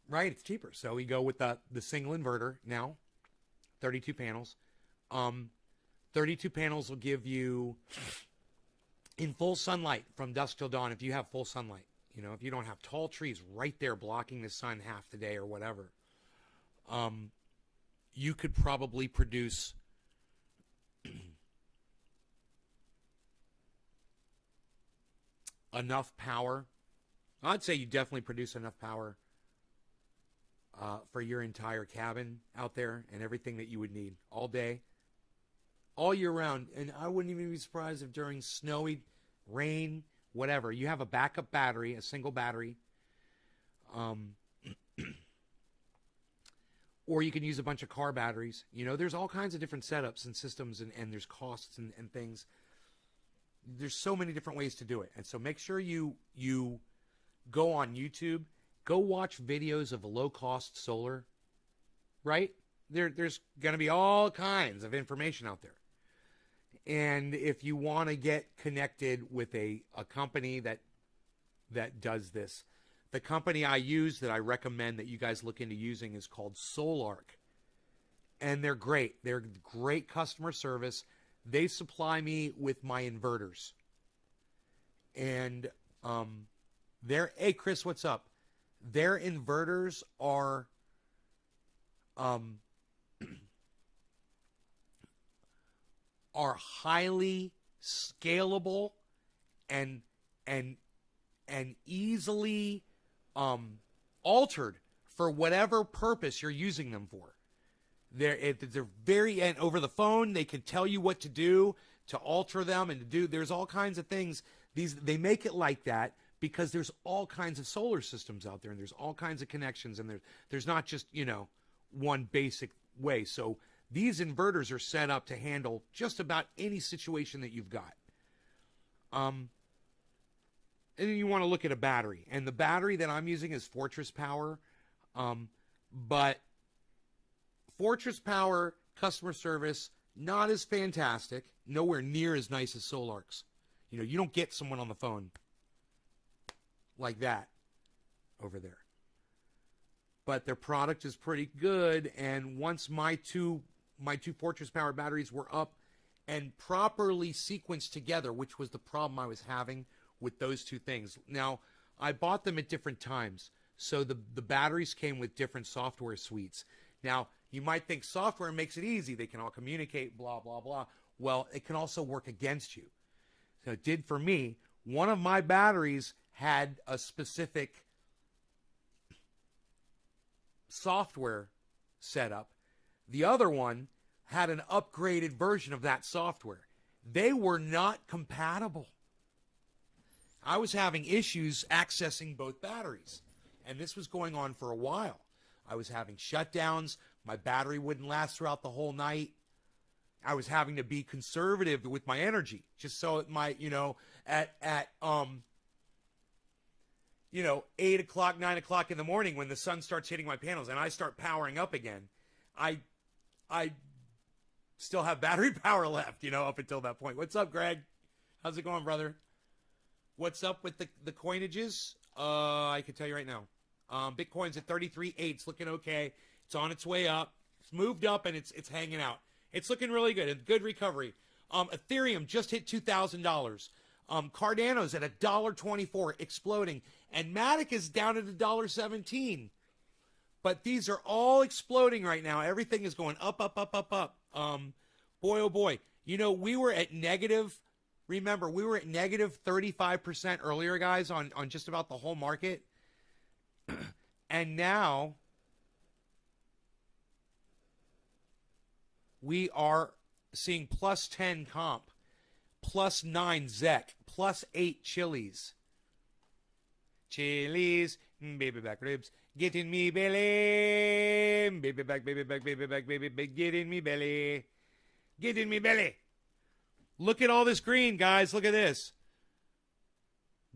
Right, it's cheaper. So we go with the single inverter now, 32 panels. 32 panels will give you, in full sunlight from dusk till dawn, if you have full sunlight, if you don't have tall trees right there blocking the sun half the day or whatever, you could probably produce enough power. I'd say you definitely produce enough power for your entire cabin out there and everything that you would need all day, all year round. And I wouldn't even be surprised if during snowy, rain, whatever, you have a backup battery, a single battery. Or you can use a bunch of car batteries. There's all kinds of different setups and systems, and there's costs and things. There's so many different ways to do it. And so make sure you go on YouTube, go watch videos of low-cost solar, right? There's going to be all kinds of information out there. And if you want to get connected with a company that does this, the company I use that I recommend that you guys look into using is called Solark. And they're great. They're great customer service. They supply me with my inverters. And hey, Chris, what's up? Their inverters are highly scalable and easily altered for whatever purpose you're using them for. They're very, and over the phone they can tell you what to do to alter them and to do. There's all kinds of things. They make it like that because there's all kinds of solar systems out there, and there's all kinds of connections, and there's not just one basic way. So these inverters are set up to handle just about any situation that you've got. And then you want to look at a battery. And the battery that I'm using is Fortress Power. But Fortress Power customer service, not as fantastic, nowhere near as nice as Solark's. You don't get someone on the phone like that over there. But their product is pretty good, and once my two Fortress Power batteries were up and properly sequenced together, which was the problem I was having with those two things. Now, I bought them at different times, so the batteries came with different software suites. Now, you might think software makes it easy. They can all communicate, blah, blah, blah. Well, it can also work against you. So it did for me. One of my batteries had a specific software setup. The other one had an upgraded version of that software. They were not compatible. I was having issues accessing both batteries, and this was going on for a while. I was having shutdowns. My battery wouldn't last throughout the whole night. I was having to be conservative with my energy, just so it might, at 8 o'clock, 9 o'clock in the morning when the sun starts hitting my panels and I start powering up again, I still have battery power left, up until that point. What's up, Greg? How's it going, brother? What's up with the coinages? I can tell you right now. Bitcoin's at 33.8. It's looking okay. It's on its way up. It's moved up and it's hanging out. It's looking really good. A good recovery. Ethereum just hit $2,000. Cardano's at $1.24, exploding. And Matic is down at $1.17. But these are all exploding right now. Everything is going up, up, up, up, up. Boy, oh boy. You know, we were at negative. Remember, we were at negative 35% earlier, guys, on just about the whole market. And now we are seeing plus 10 comp, plus 9 ZEC, plus 8 Chili's. Chili's, baby back ribs, get in me belly. Baby back, baby back, baby back, baby back, get in me belly. Get in me belly. Look at all this green, guys. Look at this.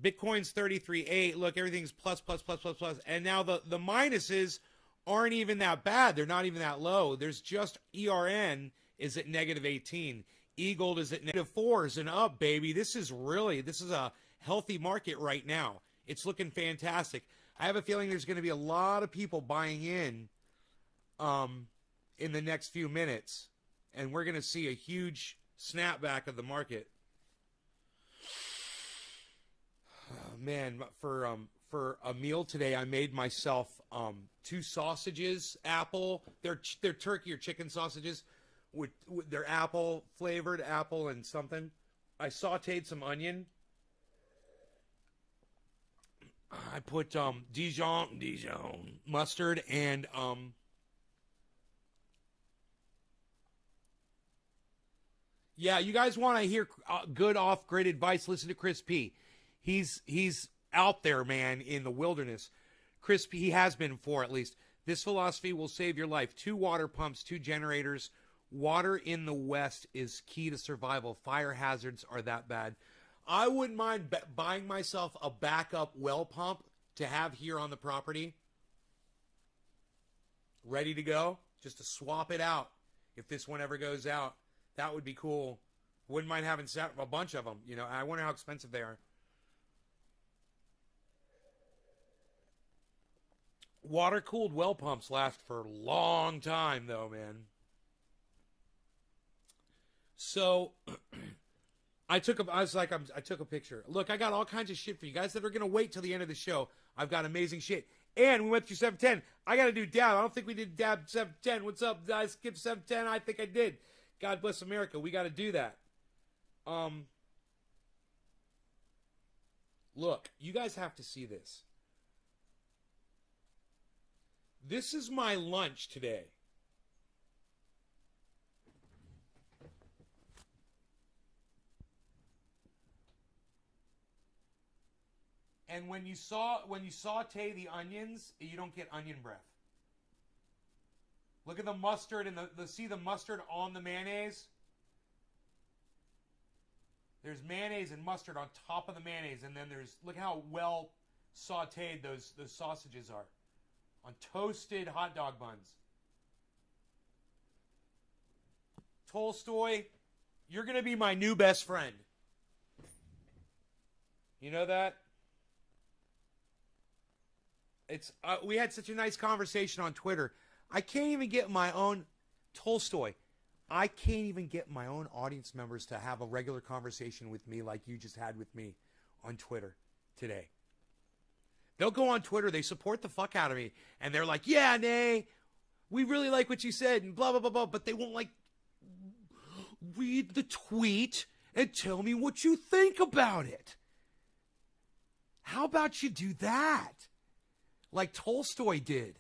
Bitcoin's 33.8. Look, everything's plus, plus, plus, plus, plus. And now the minuses aren't even that bad. They're not even that low. There's just ERN is at negative 18. E-Gold is at negative 4s and up, baby. This is a healthy market right now. It's looking fantastic. I have a feeling there's going to be a lot of people buying in the next few minutes. And we're going to see a huge snapback of the market. Oh, man, for a meal today, I made myself 2 sausages, apple. They're turkey or chicken sausages with their apple flavored apple and something. I sauteed some onion. I put Dijon mustard and yeah, you guys want to hear good off-grid advice? Listen to Chris P. He's out there, man, in the wilderness. Chris P. He has been for at least. This philosophy will save your life. 2 water pumps, 2 generators. Water in the West is key to survival. Fire hazards are that bad. I wouldn't mind buying myself a backup well pump to have here on the property. Ready to go? Just to swap it out if this one ever goes out. That would be cool. Wouldn't mind having a bunch of them. You know, I wonder how expensive they are. Water-cooled well pumps last for a long time, though, man. So, I took a picture. Look, I got all kinds of shit for you guys that are going to wait till the end of the show. I've got amazing shit. And we went through 710. I got to do dab. I don't think we did dab 710. What's up, guys? Skip 710. I think I did. God bless America. We got to do that. Look, you guys have to see this. This is my lunch today. And when you saute the onions, you don't get onion breath. Look at the mustard and see the mustard on the mayonnaise? There's mayonnaise and mustard on top of the mayonnaise, and then look how well sauteed those sausages are. On toasted hot dog buns. Tolstoy, you're going to be my new best friend. You know that? We had such a nice conversation on Twitter. I can't even get my own Tolstoy. I can't even get my own audience members to have a regular conversation with me like you just had with me on Twitter today. They'll go on Twitter, they support the fuck out of me, and they're like, yeah, Nay, we really like what you said, and blah, blah, blah, blah, but they won't, read the tweet and tell me what you think about it. How about you do that? Like Tolstoy did.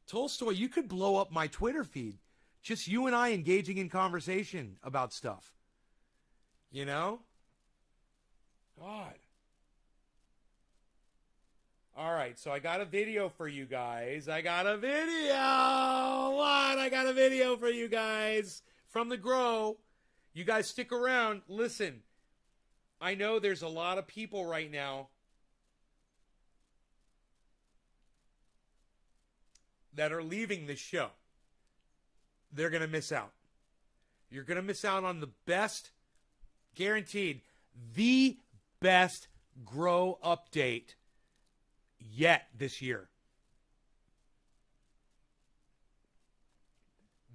Tolstoy, you could blow up my Twitter feed. Just you and I engaging in conversation about stuff. You know? God. All right, so I got a video for you guys. I got a video for you guys from the Grow. You guys stick around. Listen, I know there's a lot of people right now that are leaving this show. They're going to miss out. You're going to miss out on the best, guaranteed, the best Grow update yet this year.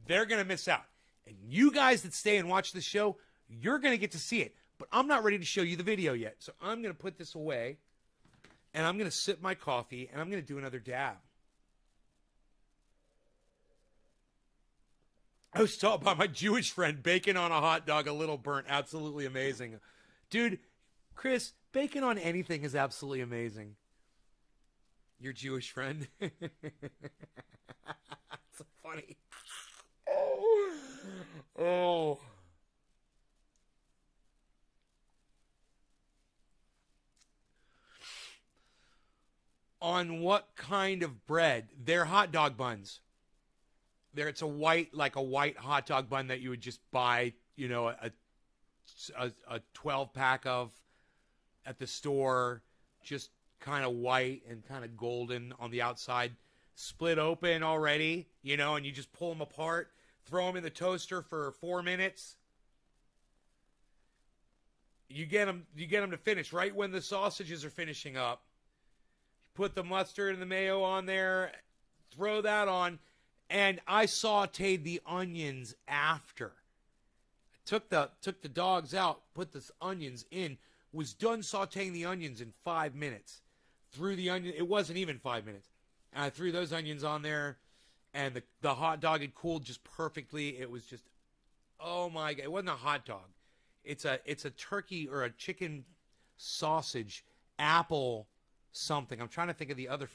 They're going to miss out. And you guys that stay and watch the show, you're going to get to see it. But I'm not ready to show you the video yet. So I'm going to put this away. And I'm going to sip my coffee, and I'm going to do another dab. I was taught by my Jewish friend, bacon on a hot dog, a little burnt. Absolutely amazing. Dude, Chris, bacon on anything is absolutely amazing. Your Jewish friend. It's so funny. Oh. On what kind of bread? They're hot dog buns. It's a white hot dog bun that you would just buy, a 12 pack of at the store, just kind of white and kind of golden on the outside, split open already, and you just pull them apart, throw them in the toaster for 4 minutes. You get them to finish right when the sausages are finishing up. You put the mustard and the mayo on there, throw that on. And I sauteed the onions after. I took the dogs out, put the onions in, was done sauteing the onions in 5 minutes. Threw the onion, it wasn't even 5 minutes. And I threw those onions on there, and the hot dog had cooled just perfectly. It was just, oh my God, it wasn't a hot dog. It's a turkey or a chicken sausage, apple something. I'm trying to think of the other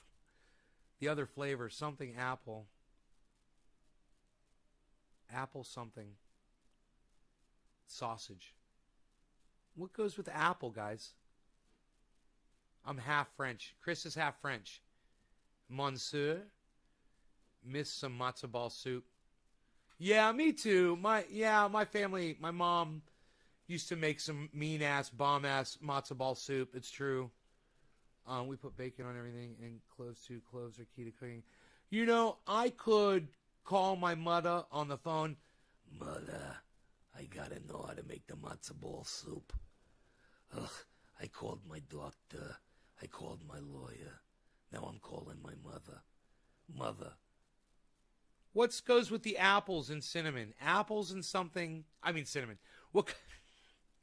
flavor, something apple. Apple something. Sausage. What goes with apple, guys? I'm half French. Chris is half French. Monsieur. Miss some matzo ball soup. Yeah, me too. My family, my mom used to make some mean-ass, bomb-ass matzo ball soup. It's true. We put bacon on everything, and cloves too. Cloves are key to cooking. I could call my mother on the phone. Mother, I gotta know how to make the matzo ball soup. Ugh, I called my doctor. I called my lawyer. Now I'm calling my mother. Mother. What goes with the apples and cinnamon? Apples and something. I mean cinnamon. What?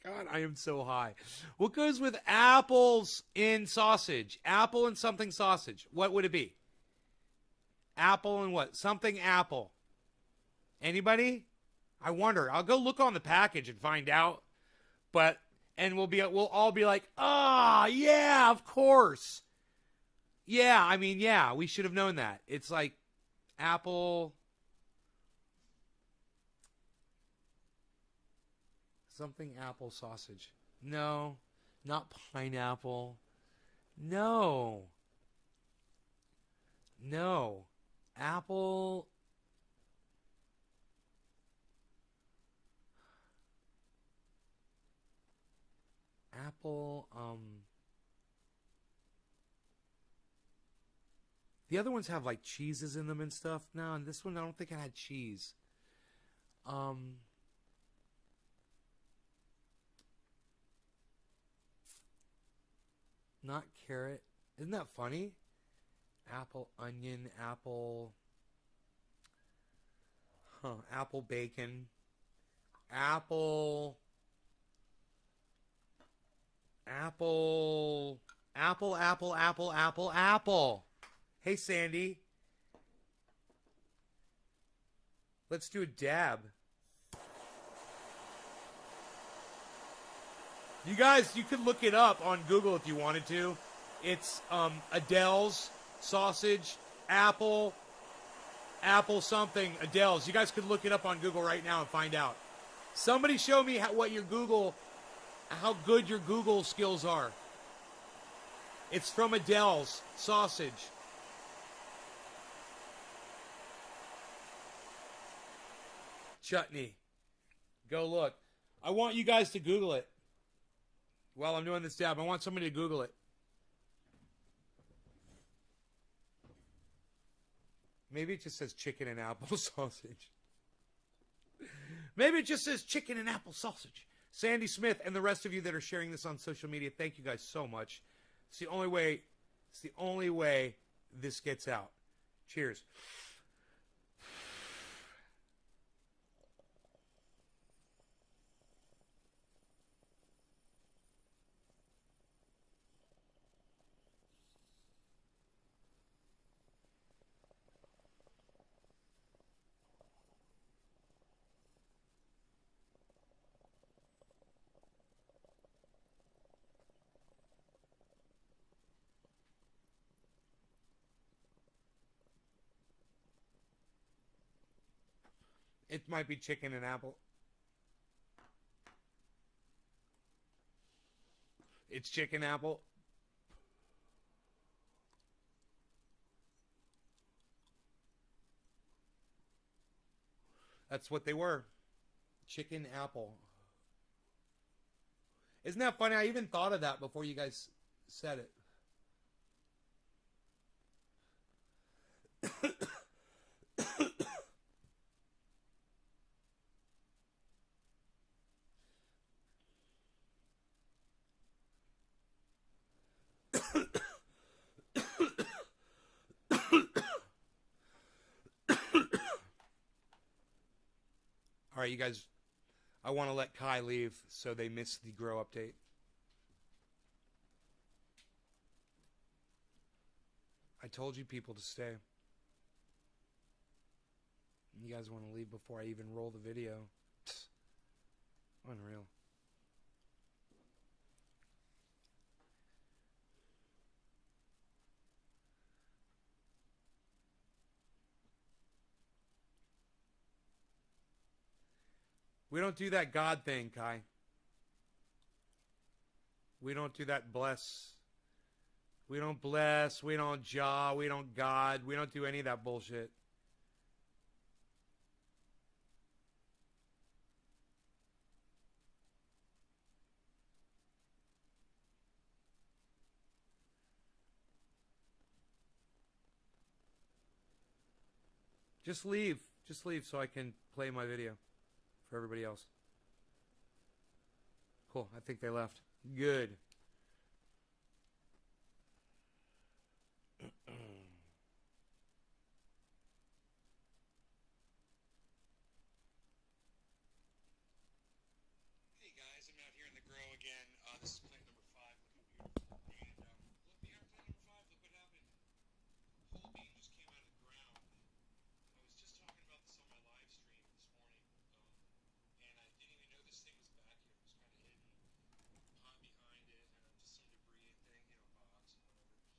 God, I am so high. What goes with apples in sausage? Apple and something sausage. What would it be? Apple and what? Something apple. Anybody? I wonder. I'll go look on the package and find out. We'll all be like, yeah, of course. Yeah, we should have known that. It's like apple. Something apple sausage. No, not pineapple. No. Apple. The other ones have like cheeses in them and stuff. No, and this one I don't think it had cheese. Not carrot. Isn't that funny? Apple, onion, apple. Apple bacon. Apple. Hey, Sandy. Let's do a dab. You guys, you could look it up on Google if you wanted to. It's Adele's sausage, apple something, Adele's. You guys could look it up on Google right now and find out. Somebody show me how good your Google skills are. It's from Adele's sausage. Chutney. Go look. I want you guys to Google it. While I'm doing this dab, I want somebody to Google it. Maybe it just says chicken and apple sausage. Maybe it just says chicken and apple sausage. Sandy Smith and the rest of you that are sharing this on social media, thank you guys so much. It's the only way this gets out. Cheers. It might be chicken and apple. It's chicken apple. That's what they were. Chicken apple. Isn't that funny? I even thought of that before you guys said it. All right, you guys, I want to let Kai leave so they miss the grow update. I told you people to stay. You guys want to leave before I even roll the video. Unreal. We don't do that God thing, Kai. We don't do that bless. We don't bless. We don't jaw. We don't God. We don't do any of that bullshit. Just leave. Just leave so I can play my video for everybody else. Cool. I think they left. Good. Hey guys, I'm out here in the grow again. This is plant number 5. Look how beautiful. And look behind plant number 5. Look what happened. Whole bean just came out of the ground. I was just talking about this on my live stream this morning, and I didn't even know this thing was back here. It was kind of hidden, pot behind it, and just some debris and thing, box and whatever.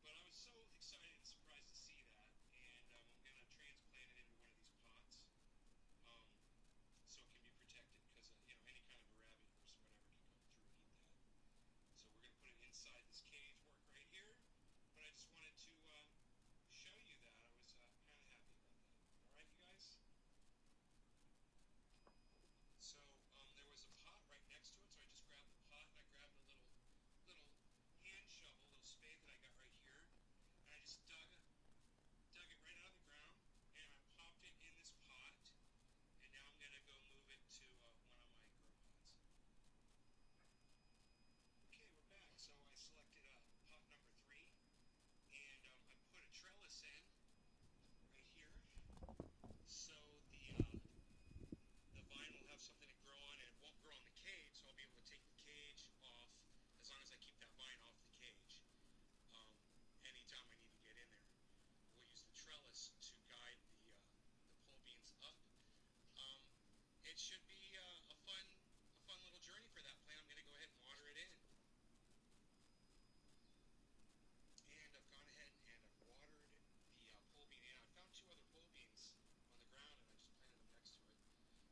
But I was so excited and surprised to see that, and I'm going to transplant it into one of these pots, so it can be protected, because any kind of a rabbit or whatever can come through and eat that. So we're going to put it inside this cage work right here. But I just wanted to show you that. I was kind of happy about that. All right, you guys? So there was a pot right next to it, so I just grabbed the pot and I grabbed a little hand shovel, little spade that I got right here, and I just dug it right out of the ground, and I popped it in this pot, and now I'm gonna go move it to one of my grow pots. Okay, we're back. So I selected pot number 3, and I put a trellis in right here, so the vine will have something to grow on, and it won't grow on the cage, so I'll be able to take the cage off as long as I keep that vine off the cage. Anytime I need to get in there, we'll use the trellis to guide the pole beans up. It should be a fun little journey for that plant. I'm going to go ahead and water it in. And I've gone ahead and I've watered the pole bean in. I found 2 other pole beans on the ground, and I just planted them next to it.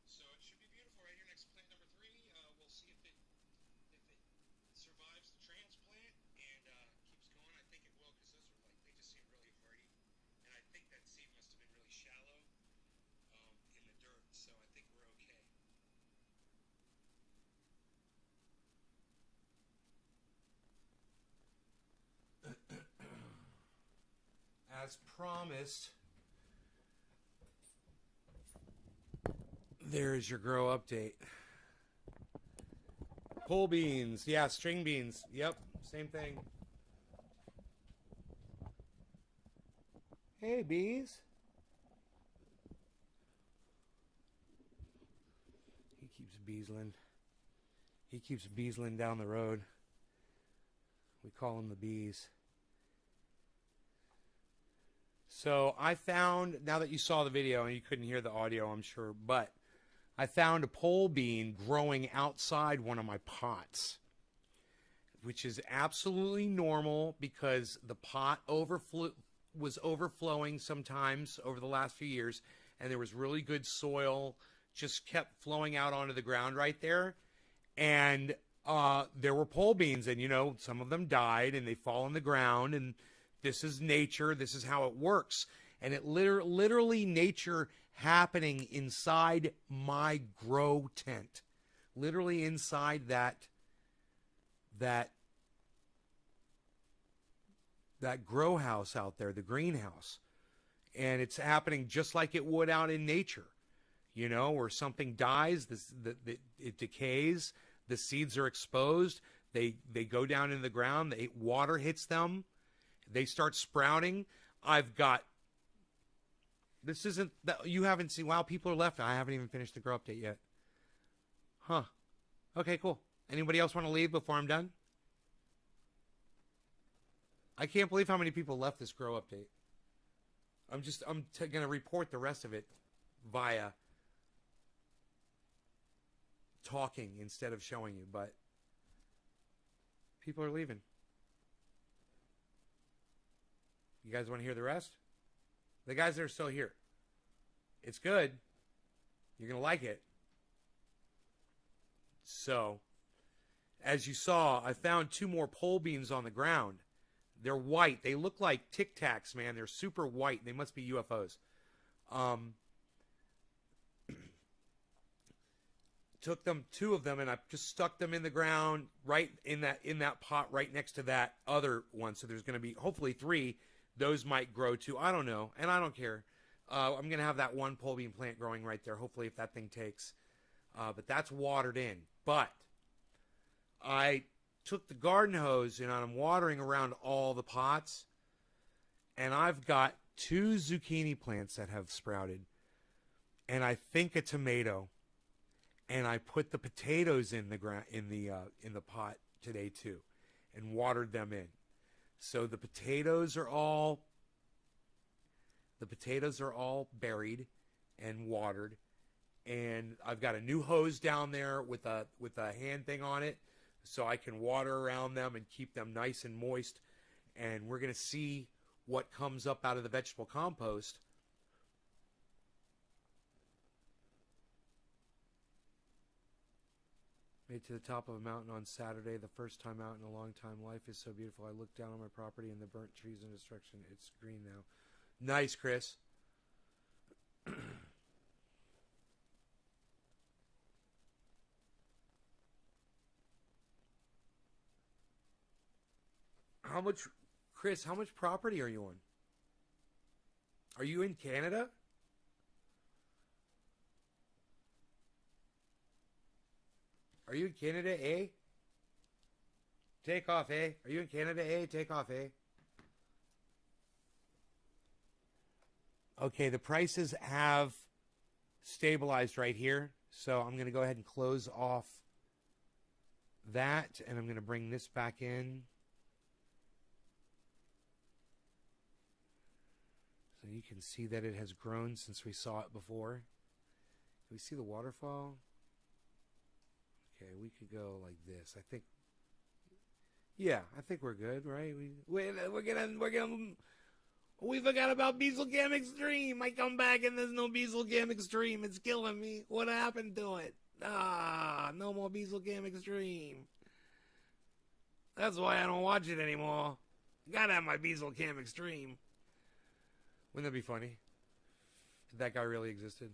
So it should be beautiful right here next to plant number 3. We'll see if it survives the transplant and keeps going. I think it will, because those are they just seem really hardy. And I think that seed must have been really shallow in the dirt, so I think we're okay. As promised, there's your grow update. Pole beans. Yeah, string beans. Yep, same thing. Hey, bees. He keeps beesling. He keeps beesling down the road. We call him the bees. So I found, now that you saw the video, and you couldn't hear the audio, I'm sure, but I found a pole bean growing outside one of my pots, which is absolutely normal because the pot was overflowing sometimes over the last few years, and there was really good soil, just kept flowing out onto the ground right there. And there were pole beans, and, you know, some of them died and they fall on the ground, and this is nature. This is how it works. And it literally nature happening inside my grow tent, literally inside that grow house out there, the greenhouse. And it's happening just like it would out in nature, you know, where something dies, it decays, the seeds are exposed, they go down in the ground, water hits them, they start sprouting. This isn't that you haven't seen. Wow, people are left. I haven't even finished the grow update yet. Huh. Okay, cool. Anybody else want to leave before I'm done? I can't believe how many people left this grow update. I'm going to report the rest of it via talking instead of showing you, but people are leaving. You guys want to hear the rest? The guys that are still here. It's good. You're going to like it. So, as you saw, I found 2 more pole beans on the ground. They're white. They look like Tic Tacs, man. They're super white. They must be UFOs. Took them, 2 of them, and I just stuck them in the ground right in that pot right next to that other one. So there's going to be hopefully 3. Those might grow too. I don't know, and I don't care. I'm going to have that one pole bean plant growing right there, hopefully, if that thing takes. But that's watered in. But I took the garden hose and I'm watering around all the pots. And I've got 2 zucchini plants that have sprouted. And I think a tomato. And I put the potatoes in the pot today too, and watered them in. So the potatoes are all buried and watered, and I've got a new hose down there with a hand thing on it, so I can water around them and keep them nice and moist. And we're gonna see what comes up out of the vegetable compost. Made to the top of a mountain on Saturday, the first time out in a long time. Life is so beautiful. I look down on my property and the burnt trees and destruction. It's green now. Nice, Chris. Chris, how much property are you on? Are you in Canada? Are you in Canada, eh? Take off, eh? Are you in Canada, eh? Take off, eh? Okay, the prices have stabilized right here. So I'm going to go ahead and close off that. And I'm going to bring this back in. So you can see that it has grown since we saw it before. Can we see the waterfall? Okay, we could go like this. I think we're good, right? We forgot about Beazlecam Extreme. I come back and there's no Beazlecam Extreme. It's killing me. What happened to it? No more Beazlecam Extreme. That's why I don't watch it anymore. Gotta have my Beazlecam Extreme. Wouldn't that be funny? If that guy really existed.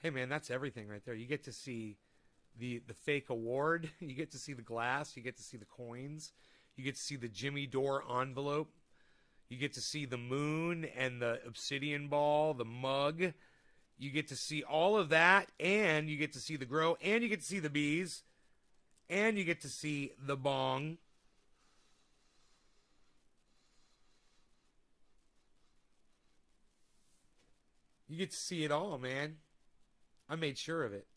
Hey man, that's everything right there. You get to see the fake award. You get to see the glass. You get to see the coins. You get to see the Jimmy Dore envelope. You get to see the moon and the obsidian ball, the mug. You get to see all of that, and you get to see the grow, and you get to see the bees, and you get to see the bong. You get to see it all, man. I made sure of it.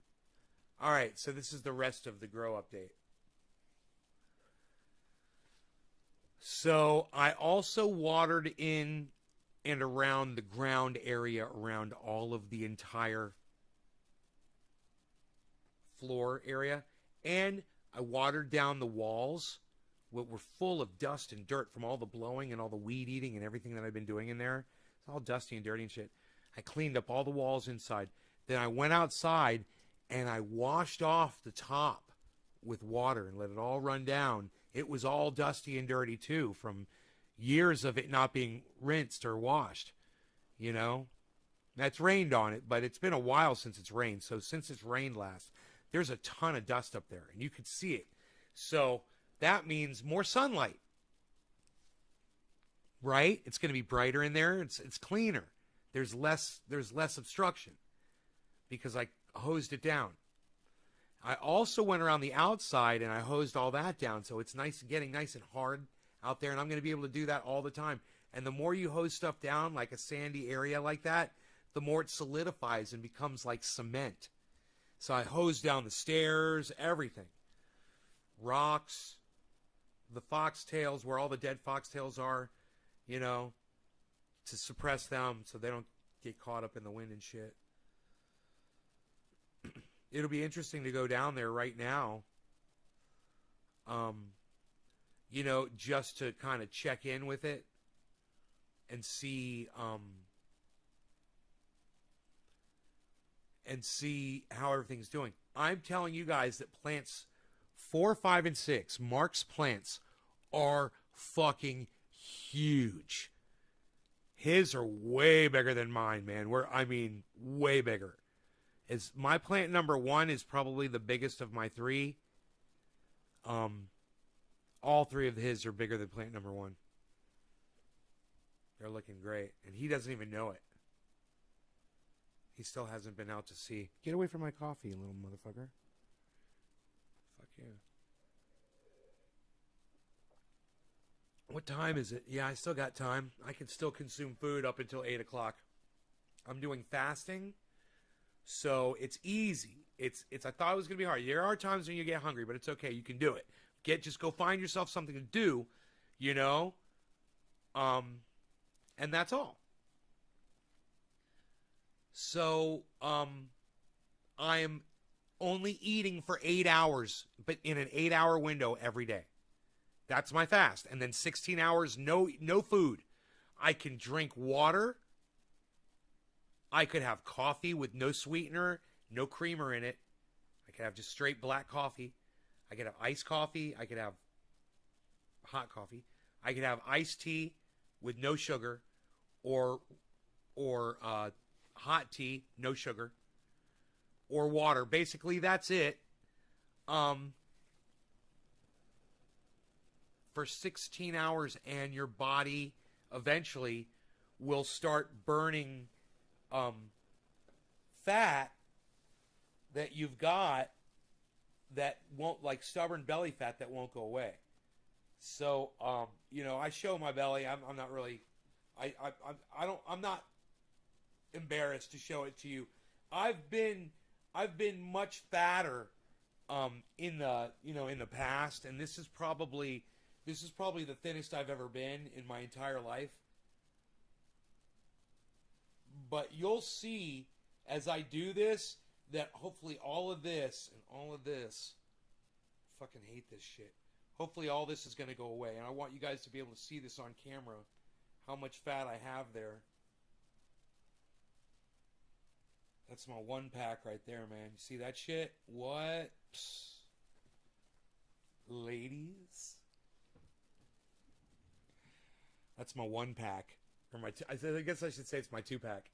All right, so this is the rest of the grow update. So I also watered in and around the ground area around all of the entire floor area. And I watered down the walls were full of dust and dirt from all the blowing and all the weed eating and everything that I've been doing in there. It's all dusty and dirty and shit. I cleaned up all the walls inside. Then I went outside and I washed off the top with water and let it all run down. It was all dusty and dirty too from years of it not being rinsed or washed, you know. That's rained on it, but it's been a while since it's rained. So since it's rained last, there's a ton of dust up there and you could see it. So that means more sunlight, right? It's going to be brighter in there. It's cleaner. There's less obstruction because I hosed it down. I also went around the outside and I hosed all that down, so it's nice and getting nice and hard out there, and I'm going to be able to do that all the time. And the more you hose stuff down, like a sandy area like that, the more it solidifies and becomes like cement. So I hosed down the stairs, everything. Rocks, the foxtails, where all the dead foxtails are, you know, to suppress them so they don't get caught up in the wind and shit. It'll be interesting to go down there right now, you know, just to kind of check in with it and see how everything's doing. I'm telling you guys that plants 4, 5, and 6, Mark's plants, are fucking huge. His are way bigger than mine, man. Way bigger. My plant number 1 is probably the biggest of my 3. All 3 of his are bigger than plant number 1. They're looking great, and he doesn't even know it. He still hasn't been out to see. Get away from my coffee, you little motherfucker. Fuck you. What time is it? Yeah, I still got time. I can still consume food up until 8 o'clock. I'm doing fasting, so it's easy. I thought it was going to be hard. There are times when you get hungry, but it's okay. You can do it. Just go find yourself something to do, you know? And that's all. So, I am only eating for 8 hours, but in an 8-hour window every day. That's my fast. And then 16 hours, no food. I can drink water. I could have coffee with no sweetener, no creamer in it. I could have just straight black coffee. I could have iced coffee. I could have hot coffee. I could have iced tea with no sugar, or hot tea, no sugar, or water. Basically, that's it. For 16 hours, and your body eventually will start burning fat that you've got that won't, like stubborn belly fat that won't go away. So, you know, I show my belly. I'm not really, I'm not embarrassed to show it to you. I've been much fatter, in the past, and this is probably the thinnest I've ever been in my entire life. But you'll see as I do this that hopefully all of this, fucking hate this shit. Hopefully all this is going to go away. And I want you guys to be able to see this on camera, how much fat I have there. That's my 1-pack right there, man. You see that shit? What? Psst. Ladies? That's my 1-pack. Or I guess I should say it's my 2-pack.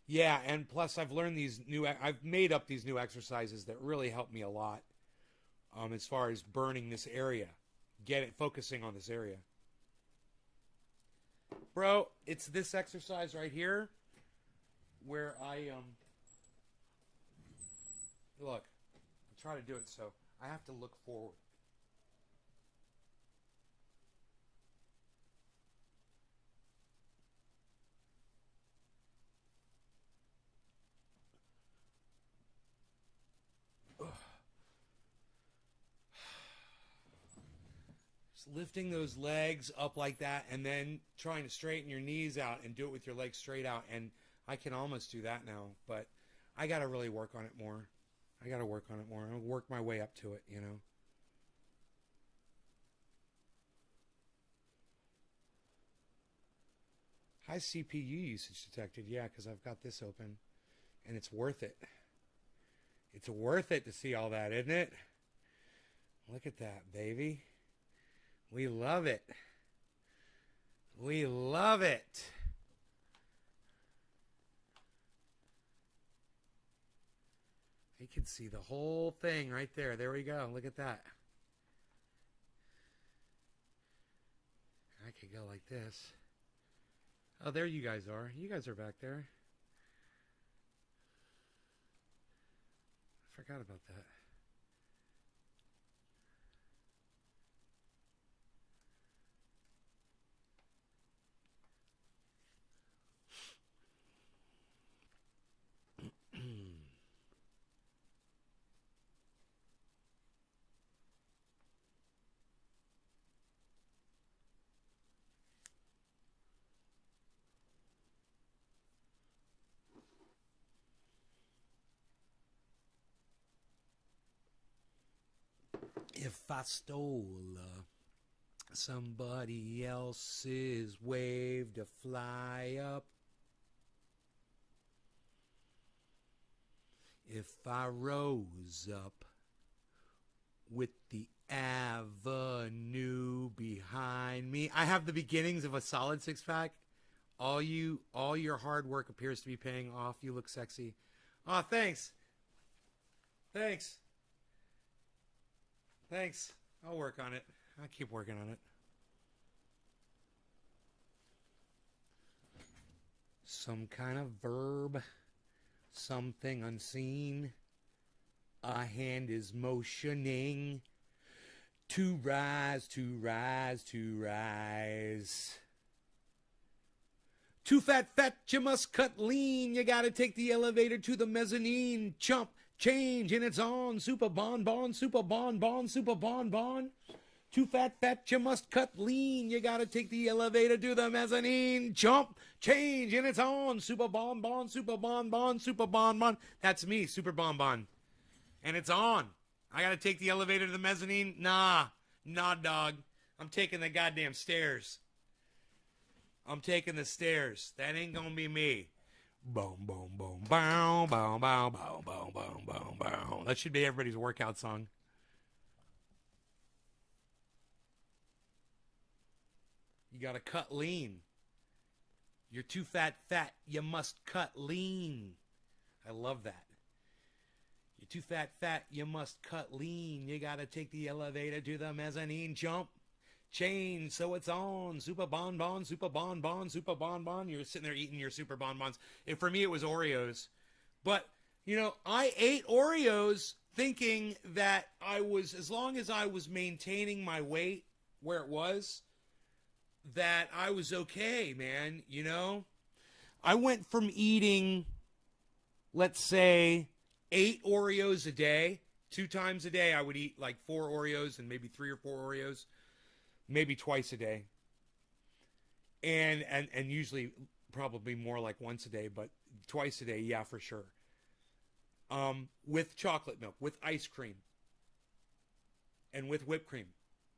Yeah, and plus I've made up these new exercises that really help me a lot. As far as burning this area. Focusing on this area. Bro, it's this exercise right here where I look, I'm trying to do it so I have to look forward. Lifting those legs up like that and then trying to straighten your knees out and do it with your legs straight out. And I can almost do that now, but I got to really work on it more. I got to work on it more. I'll work my way up to it, you know. High CPU usage detected. Yeah, because I've got this open. And it's worth it. It's worth it to see all that, isn't it? Look at that, baby. We love it. We love it. You can see the whole thing right there. There we go. Look at that. I could go like this. Oh, there you guys are. You guys are back there. I forgot about that. If I stole somebody else's wave to fly up, if I rose up with the avenue behind me. I have the beginnings of a solid six-pack. All your hard work appears to be paying off. You look sexy. Oh, thanks. Thanks. Thanks. I'll work on it. I'll keep working on it. Some kind of verb. Something unseen. A hand is motioning. To rise, to rise, to rise. Too fat, you must cut lean. You gotta take the elevator to the mezzanine. Chump, change, and it's on. Super bon, super bon, super bon. Too fat, you must cut lean. You gotta take the elevator to the mezzanine. Jump, change, and it's on. Super bon, super bon. That's me, super bon. And it's on. I gotta take the elevator to the mezzanine? Nah, dog. I'm taking the goddamn stairs. I'm taking the stairs. That ain't gonna be me. Boom, boom, boom, bow, bow, bow, bow, bow, bow, bow, bow. That should be everybody's workout song. You gotta cut lean. You're too fat. You must cut lean. I love that. You're too fat. You must cut lean. You gotta take the elevator to the mezzanine. Jump. Change, so it's on. Super bon, super bon. You're sitting there eating your super bonbons. And for me, it was Oreos. But, you know, I ate Oreos thinking that as long as I was maintaining my weight where it was, that I was okay, man, you know? I went from eating, let's say, 8 Oreos a day. 2 times a day, I would eat like 4 Oreos and maybe 3 or 4 Oreos. Maybe twice a day. And usually probably more like once a day, but twice a day, yeah, for sure. With chocolate milk, with ice cream, and with whipped cream,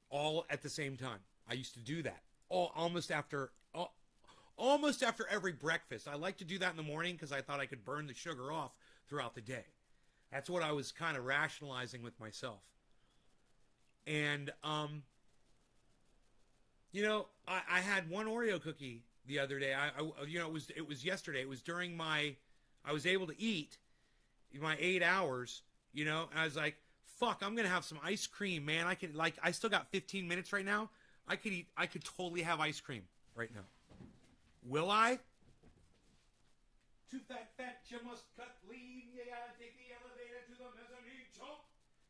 all at the same time. I used to do that almost after every breakfast. I like to do that in the morning because I thought I could burn the sugar off throughout the day. That's what I was kind of rationalizing with myself. And you know, I had one Oreo cookie the other day. It was yesterday. It was during I was able to eat my 8 hours, you know, and I was like, fuck, I'm going to have some ice cream, man. I still got 15 minutes right now. I could totally have ice cream right now. Will I? Too fat, you must cut lean. You gotta take the elevator to the mezzanine. Chomp,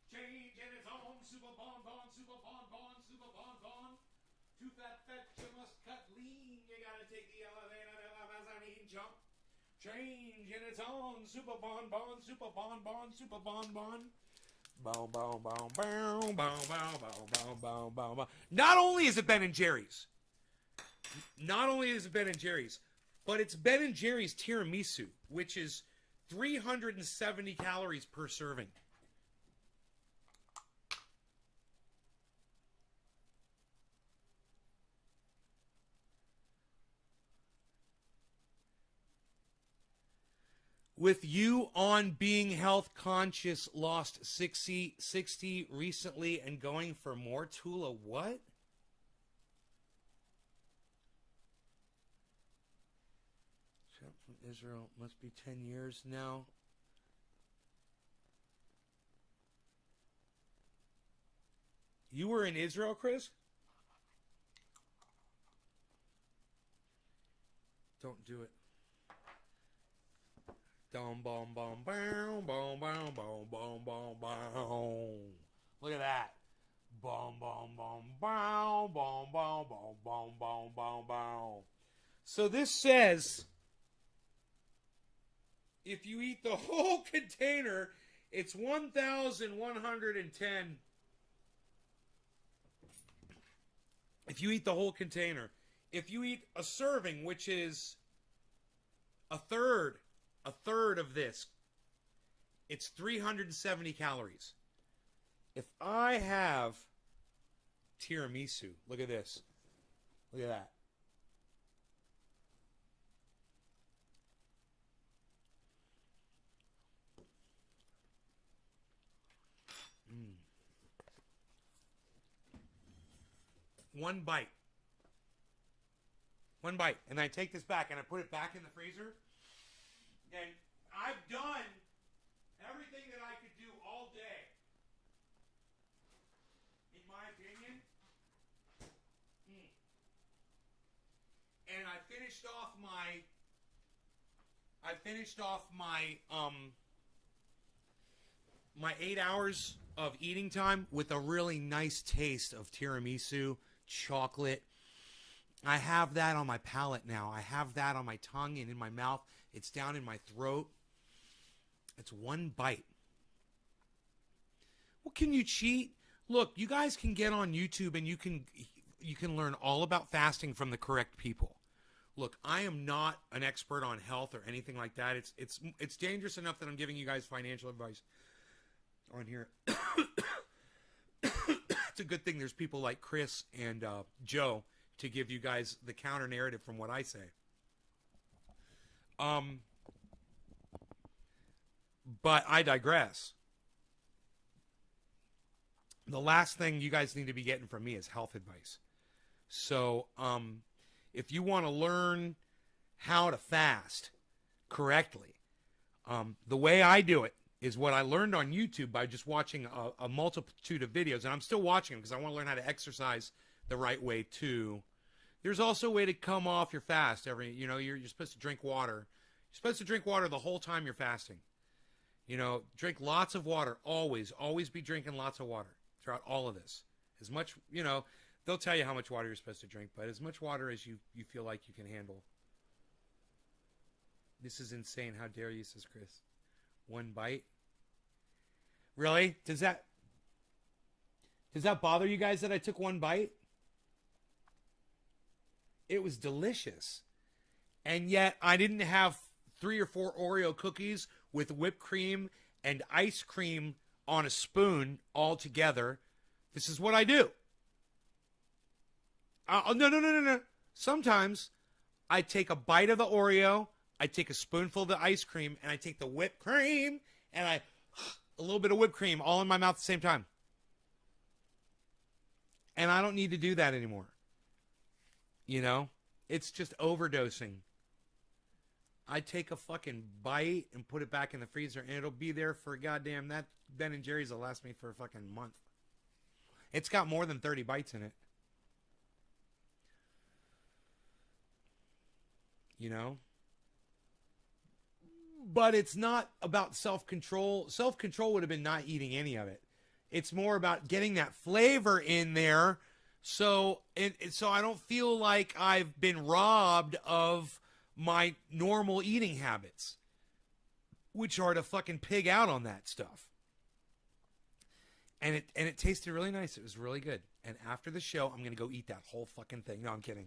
change, and it's on. Super bon, super bon. Too fat, you must cut lean. You gotta take the elevator to the mezzanine. Jump, change, and it's on. Super bon, super bon. Bow, bow, bow, bow, bow, bow, bow, bow, bow, bow. Not only is it Ben and Jerry's, but it's Ben and Jerry's tiramisu, which is 370 calories per serving. With you on being health conscious, lost 60 recently and going for more. Tula, what? Trip from Israel must be 10 years now. You were in Israel, Chris? Don't do it. Dum bum bum bum bum bum bum bum bum bum. Look at that. Bum bum bum bum bum bum bum bum bum bum bum. So this says if you eat the whole container, it's 1,110. If you eat the whole container, if you eat a serving, which is a third of this, it's 370 calories. If I have tiramisu, look at this. Look at that. One bite. One bite. And I take this back and I put it back in the freezer. And I've done everything that I could do all day. In my opinion. And I finished off my 8 hours of eating time with a really nice taste of tiramisu, chocolate. I have that on my palate now. I have that on my tongue and in my mouth. It's down in my throat. It's one bite. Well, can you cheat? Look, you guys can get on YouTube and you can learn all about fasting from the correct people. Look, I am not an expert on health or anything like that. It's dangerous enough that I'm giving you guys financial advice on here. It's a good thing there's people like Chris and Joe to give you guys the counter narrative from what I say. But I digress. The last thing you guys need to be getting from me is health advice. So, if you want to learn how to fast correctly, the way I do it is what I learned on YouTube by just watching a multitude of videos. And I'm still watching them because I want to learn how to exercise the right way too. There's also a way to come off your fast. You're supposed to drink water. You're supposed to drink water the whole time you're fasting. Drink lots of water. Always be drinking lots of water throughout all of this. As much, they'll tell you how much water you're supposed to drink, but as much water as you feel like you can handle. This is insane. How dare you, says Chris. One bite? Really? Does that bother you guys that I took one bite? It was delicious. And yet I didn't have 3 or 4 Oreo cookies with whipped cream and ice cream on a spoon all together. This is what I do. No. Sometimes I take a bite of the Oreo, I take a spoonful of the ice cream, and I take the whipped cream, and a little bit of whipped cream all in my mouth at the same time. And I don't need to do that anymore. It's just overdosing. I take a fucking bite and put it back in the freezer, and it'll be there for goddamn, that Ben & Jerry's will last me for a fucking month. It's got more than 30 bites in it. But it's not about self-control. Self-control would have been not eating any of it. It's more about getting that flavor in there so I don't feel like I've been robbed of my normal eating habits, which are to fucking pig out on that stuff. And it tasted really nice. It was really good. And after the show, I'm going to go eat that whole fucking thing. No, I'm kidding.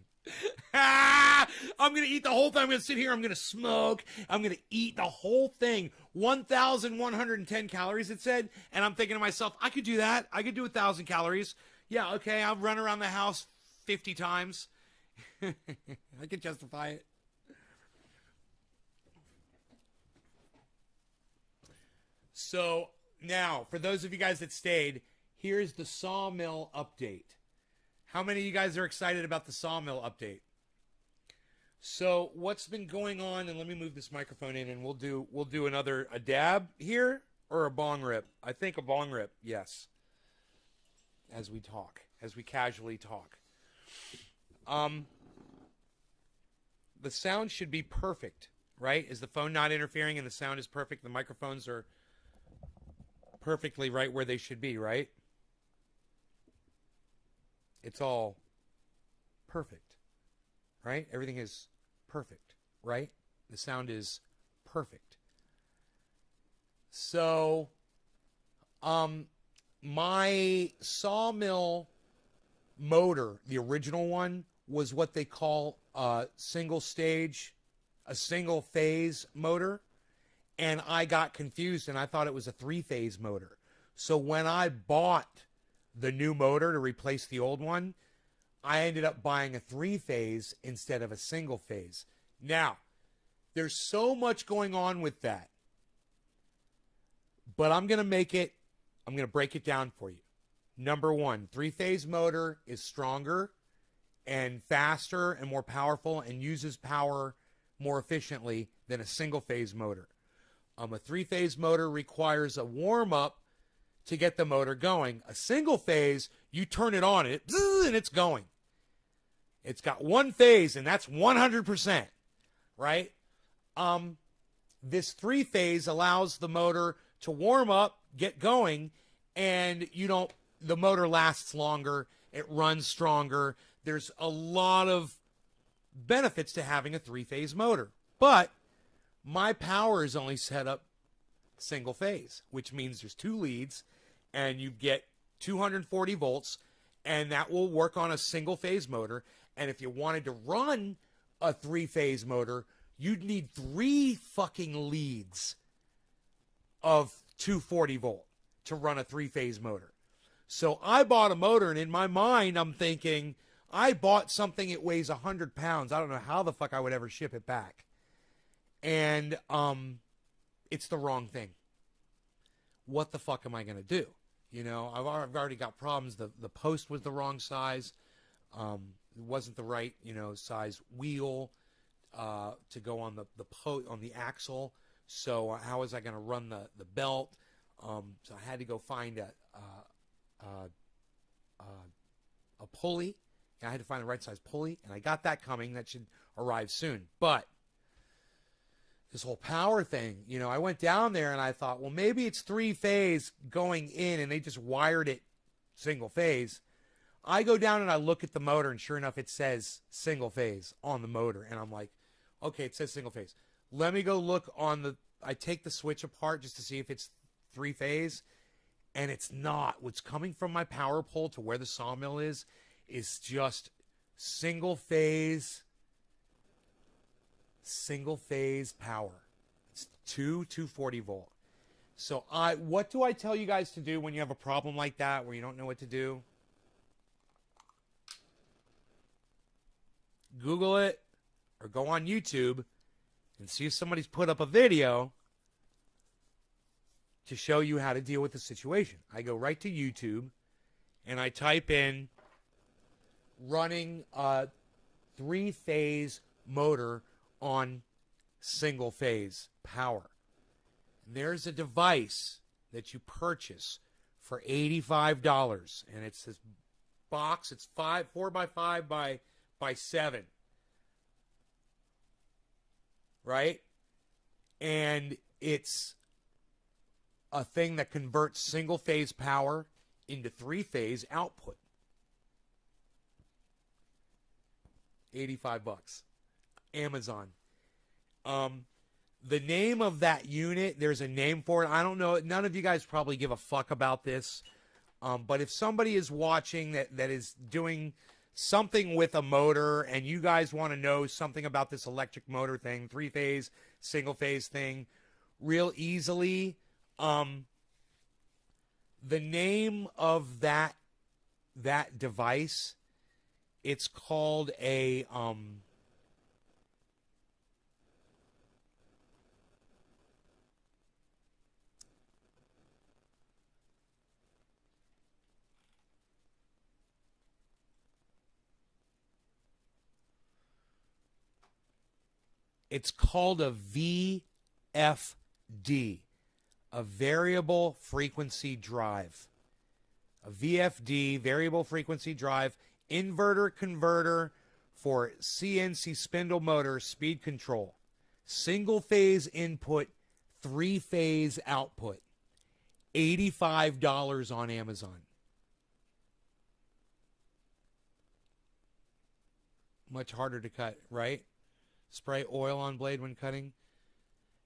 I'm going to eat the whole thing. I'm going to sit here. I'm going to smoke. I'm going to eat the whole thing. 1,110 calories, it said. And I'm thinking to myself, I could do that. I could do 1,000 calories. Yeah, okay. I'll run around the house 50 times. I could justify it. So now, for those of you guys that stayed, here's the Sawmill update. How many of you guys are excited about the Sawmill update? So what's been going on, and let me move this microphone in, and we'll do a dab here or a bong rip. I think a bong rip, yes. As we casually talk. The sound should be perfect, right? Is the phone not interfering and the sound is perfect? The microphones are perfectly right where they should be, right? It's all perfect, right? Everything is perfect, right? The sound is perfect. So, my Sawmill motor, the original one, was what they call a single phase motor. And I got confused and I thought it was a 3-phase motor. So when I bought the new motor to replace the old one, I ended up buying a 3-phase instead of a single phase. Now, there's so much going on with that. But I'm going to break it down for you. Number one, 3-phase motor is stronger and faster and more powerful and uses power more efficiently than a single-phase motor. A 3-phase motor requires a warm-up to get the motor going. A single-phase, you turn it on, and it's going. It's got one phase, and that's 100%, right? This 3-phase allows the motor to warm up, get going, and the motor lasts longer, it runs stronger. There's a lot of benefits to having a 3-phase motor. But my power is only set up single phase, which means there's 2 leads and you get 240 volts, and that will work on a single phase motor. And if you wanted to run a 3-phase motor, you'd need 3 fucking leads of 240 volt to run a 3-phase motor. So I bought a motor, and in my mind, I'm thinking, I bought something, it weighs 100 pounds. I don't know how the fuck I would ever ship it back. And it's the wrong thing. What the fuck am I going to do? You know, I've already got problems. The post was the wrong size. It wasn't the right, size wheel to go on on the axle. So how was I going to run the belt? So I had to go find a pulley. I had to find the right size pulley, and I got that coming. That should arrive soon. But this whole power thing, I went down there and I thought, well, maybe it's 3-phase going in, and they just wired it single phase. I go down and I look at the motor, and sure enough, it says single phase on the motor. And I'm like, okay, it says single phase. Let me go look I take the switch apart just to see if it's 3-phase, and it's not. What's coming from my power pole to where the Sawmill is just single phase power. It's 240 volt. So what do I tell you guys to do when you have a problem like that where you don't know what to do? Google it or go on YouTube and see if somebody's put up a video to show you how to deal with the situation. I go right to YouTube and I type in running a 3-phase motor on single phase power. And there's a device that you purchase for $85, and it's this box. It's 4x5 by 7, right? And it's a thing that converts single phase power into 3-phase output. $85. Amazon. The name of that unit, there's a name for it. I don't know. None of you guys probably give a fuck about this. But if somebody is watching that is doing something with a motor and you guys want to know something about this electric motor thing, 3-phase, single phase thing, real easily, the name of that device, it's called a It's called a VFD, a variable frequency drive. A VFD, variable frequency drive, inverter converter for CNC spindle motor speed control. Single phase input, 3-phase output. $85 on Amazon. Much harder to cut, right? Spray oil on blade when cutting.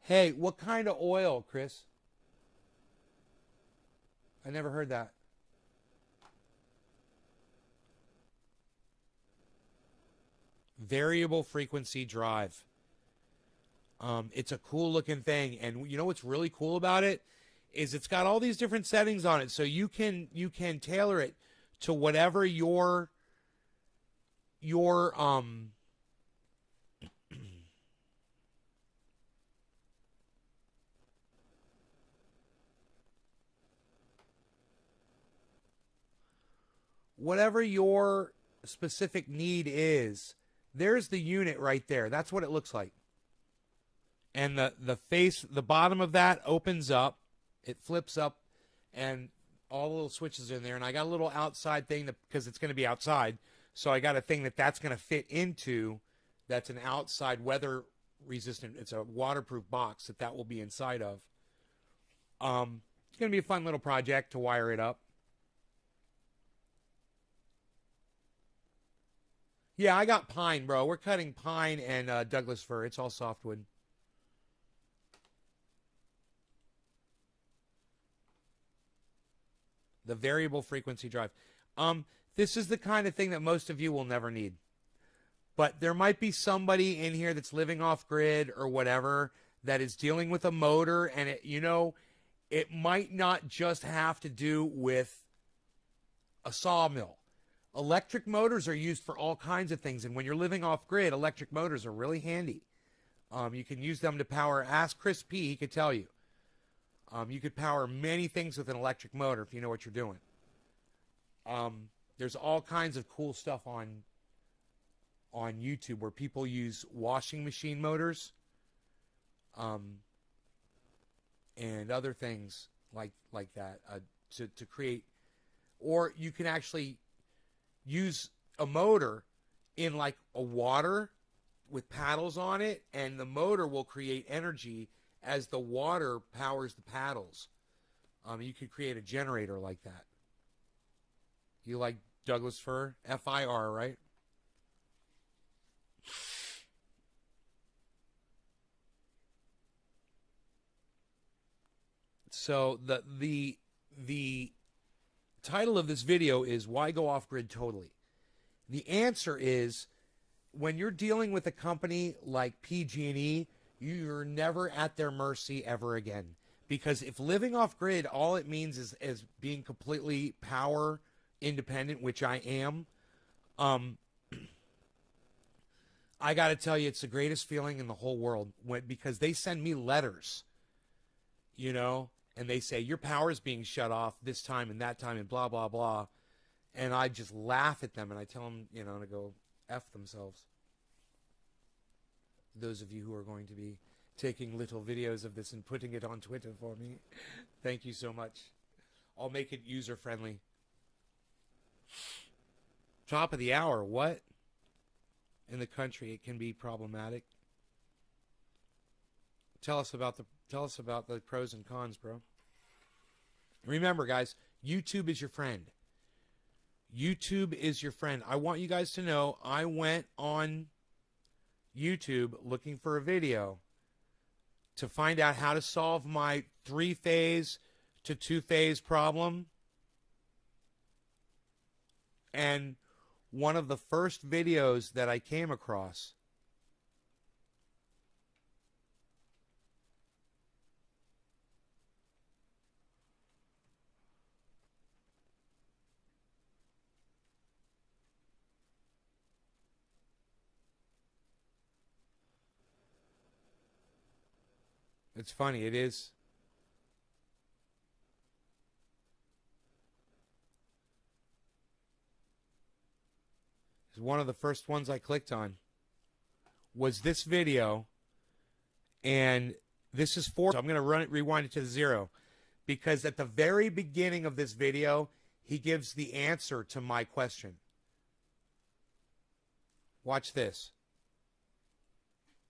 Hey, what kind of oil, Chris? I never heard that. Variable frequency drive. It's a cool looking thing, and you know what's really cool about it is it's got all these different settings on it, so you can tailor it to whatever your whatever your specific need is. There's the unit right there. That's what it looks like. And the face, the bottom of that opens up. It flips up, and all the little switches are in there. And I got a little outside thing because it's going to be outside. So I got a thing that's going to fit into. That's an outside weather resistant. It's a waterproof box that will be inside of. It's going to be a fun little project to wire it up. Yeah, I got pine, bro. We're cutting pine and Douglas fir. It's all softwood. The variable frequency drive. This is the kind of thing that most of you will never need. But there might be somebody in here that's living off grid or whatever that is dealing with a motor, and it might not just have to do with a sawmill. Electric motors are used for all kinds of things, and when you're living off grid, electric motors are really handy. You can use them to power. Ask Chris P. He could tell you. You could power many things with an electric motor if you know what you're doing. There's all kinds of cool stuff on YouTube where people use washing machine motors, and other things like that to create. Or you can actually use a motor in like a water with paddles on it, and the motor will create energy as the water powers the paddles. You could create a generator like that. You like Douglas fir? FIR, right? So the title of this video is Why Go Off Grid Totally? The answer is when you're dealing with a company like PG&E, you're never at their mercy ever again. Because if living off grid, all it means is being completely power independent, which I am. I got to tell you, it's the greatest feeling in the whole world because they send me letters, and they say, your power is being shut off this time and that time and blah, blah, blah. And I just laugh at them and I tell them, to go F themselves. Those of you who are going to be taking little videos of this and putting it on Twitter for me, thank you so much. I'll make it user-friendly. Top of the hour, what? In the country, it can be problematic. Tell us about the pros and cons, bro. Remember, guys, YouTube is your friend. YouTube is your friend. I want you guys to know I went on YouTube looking for a video to find out how to solve my 3-phase to 2-phase problem. And one of the first videos that I came across it's funny, it is. It's one of the first ones I clicked on was this video And this is so I'm going to rewind it to 0, because at the very beginning of this video, he gives the answer to my question. Watch this.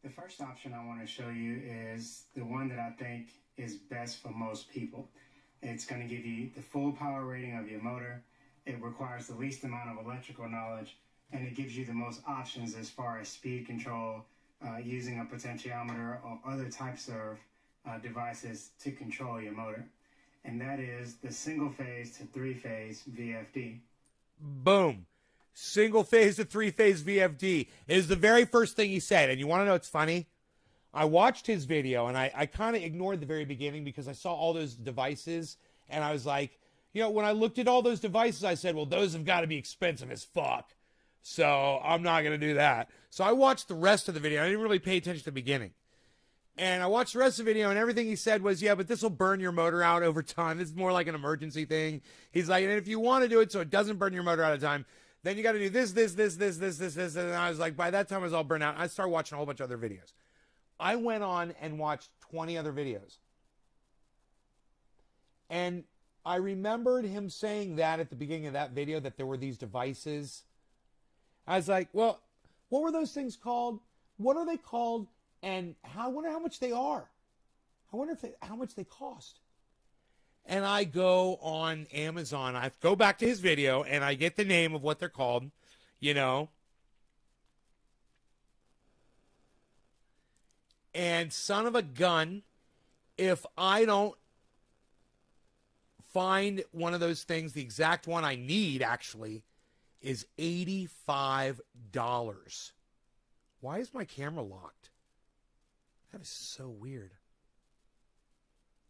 The first option I want to show you is the one that I think is best for most people. It's going to give you the full power rating of your motor. It requires the least amount of electrical knowledge, and it gives you the most options as far as speed control, using a potentiometer or other types of devices to control your motor. And that is the single phase to 3-phase VFD. Boom. Single phase to 3-phase VFD is the very first thing he said. And you want to know what's funny? I watched his video, and I kind of ignored the very beginning because I saw all those devices, and I was like, when I looked at all those devices, I said, well, those have got to be expensive as fuck. So I'm not going to do that. So I watched the rest of the video. I didn't really pay attention to the beginning. And I watched the rest of the video, and everything he said was, yeah, but this will burn your motor out over time. This is more like an emergency thing. He's like, and if you want to do it so it doesn't burn your motor out of time, then you got to do this. And I was like, by that time, I was all burnt out. I started watching a whole bunch of other videos. I went on and watched 20 other videos. And I remembered him saying that at the beginning of that video, that there were these devices. I was like, well, what were those things called? What are they called? And I wonder how much they are. I wonder how much they cost. And I go on Amazon. I go back to his video, and I get the name of what they're called, And son of a gun, if I don't find one of those things, the exact one I need actually is $85. Why is my camera locked? That is so weird.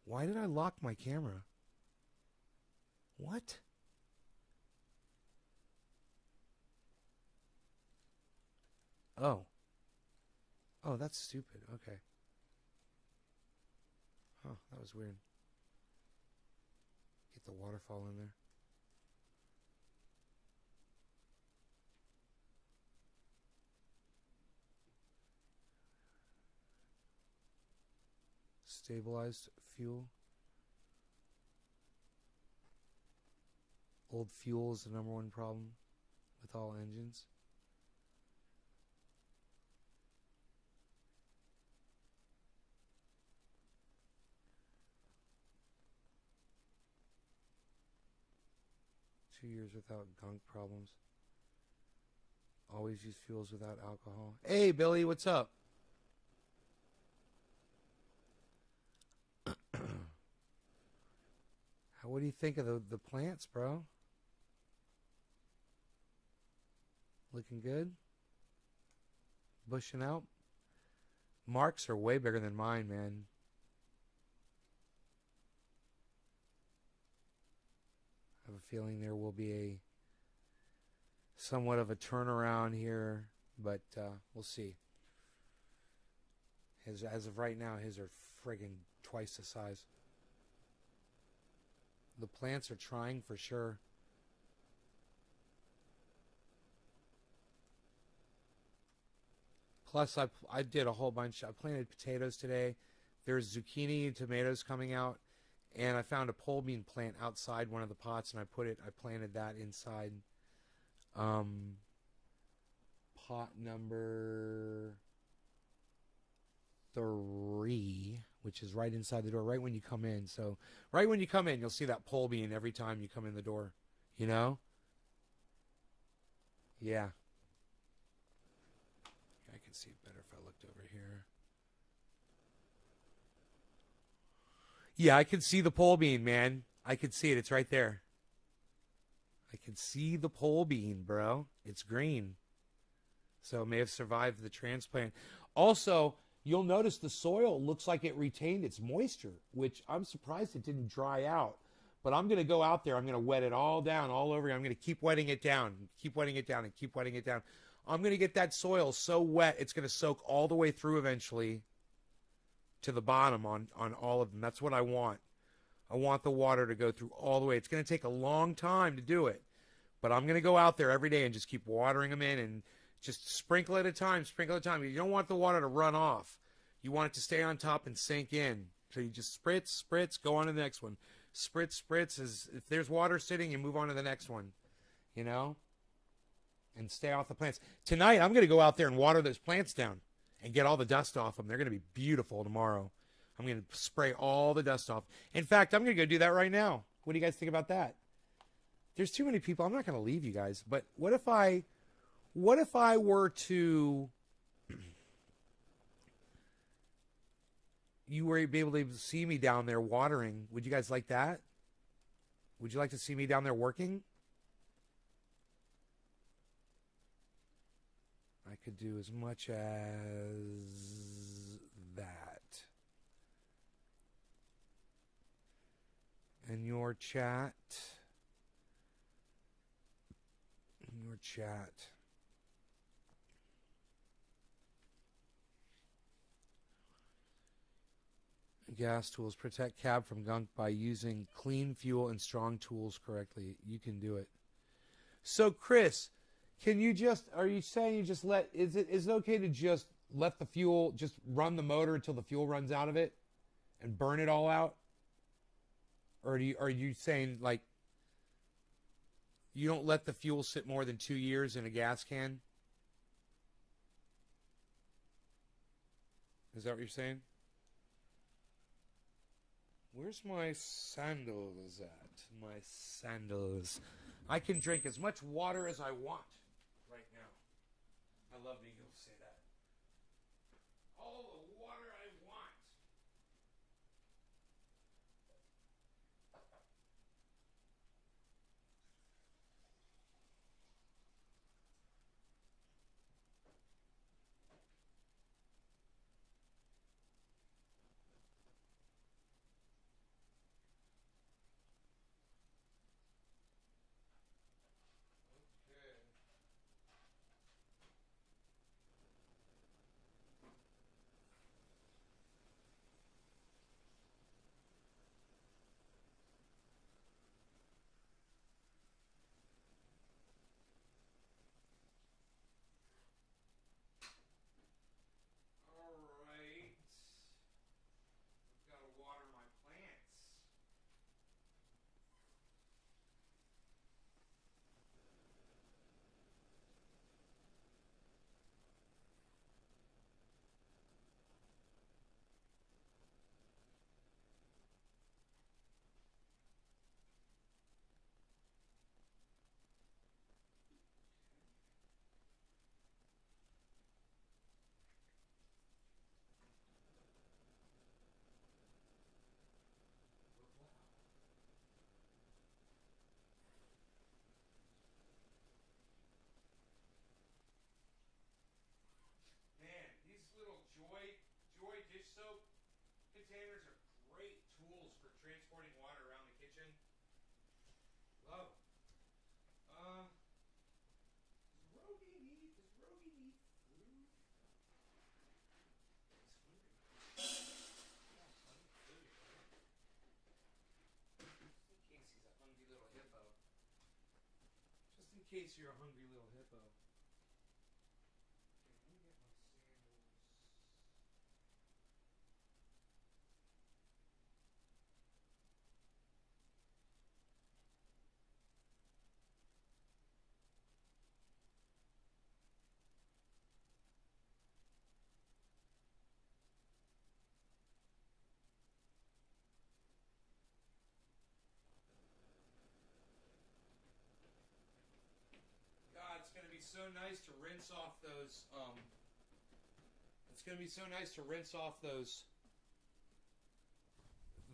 Why did I lock my camera? What? Oh. Oh, that's stupid. Okay. Huh, that was weird. Get the waterfall in there. Stabilized fuel. Old fuel is the number one problem with all engines. Years without gunk problems. Always use fuels without alcohol. Hey, Billy, what's up? What do you think of the plants, bro? Looking good? Bushing out? Marks are way bigger than mine, man. I have a feeling there will be a somewhat of a turnaround here, but we'll see. As of right now, his are friggin' twice the size. The plants are trying for sure. Plus, I did a whole bunch. I planted potatoes today. There's zucchini and tomatoes coming out. And I found a pole bean plant outside one of the pots, and I planted that inside pot number 3, which is right inside the door, right when you come in. So right when you come in, you'll see that pole bean every time you come in the door, Yeah. I can see it better if I looked over here. Yeah, I can see the pole bean, man. I can see it. It's right there. I can see the pole bean, bro. It's green. So it may have survived the transplant. Also, you'll notice the soil looks like it retained its moisture, which I'm surprised it didn't dry out. But I'm going to go out there. I'm going to wet it all down, all over. I'm going to keep wetting it down, keep wetting it down, and keep wetting it down. I'm going to get that soil so wet, it's going to soak all the way through eventually to the bottom on all of them. That's what I want. I want the water to go through all the way. It's going to take a long time to do it, but I'm going to go out there every day and just keep watering them in and just sprinkle at a time, sprinkle at a time. You don't want the water to run off. You want it to stay on top and sink in. So you just spritz, spritz, go on to the next one. Spritz, spritz. If there's water sitting, you move on to the next one. You know? And stay off the plants. Tonight, I'm going to go out there and water those plants down and get all the dust off them. They're going to be beautiful tomorrow. I'm going to spray all the dust off. In fact, I'm going to go do that right now. What do you guys think about that? There's too many people. I'm not going to leave you guys. But what if I were to... you were able to see me down there watering. Would you guys like that? Would you like to see me down there working? I could do as much as that. In your chat. In your chat. Gas tools. Protect cab from gunk by using clean fuel and strong tools correctly. You can do it. So, Chris, can you just, are you saying you just let, is it okay to just let the fuel, just run the motor until the fuel runs out of it and burn it all out? Or are you saying, like, you don't let the fuel sit more than 2 years in a gas can? Is that what you're saying? Where's my sandals at? My sandals. I can drink as much water as I want right now. I love being able to say that. All the water I want. Containers are great tools for transporting water around the kitchen. Love them. Does Rogie need food? He's hungry. Just in case he's a hungry little hippo. Okay, let me get my sandals. So nice to rinse off those it's going to be so nice to rinse off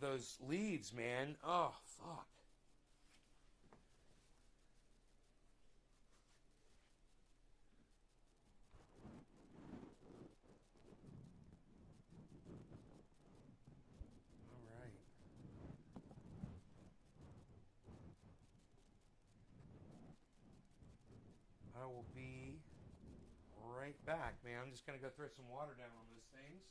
those leads, man. Oh, fuck. All right. I will be right back, man. I'm just going to go throw some water down on those things.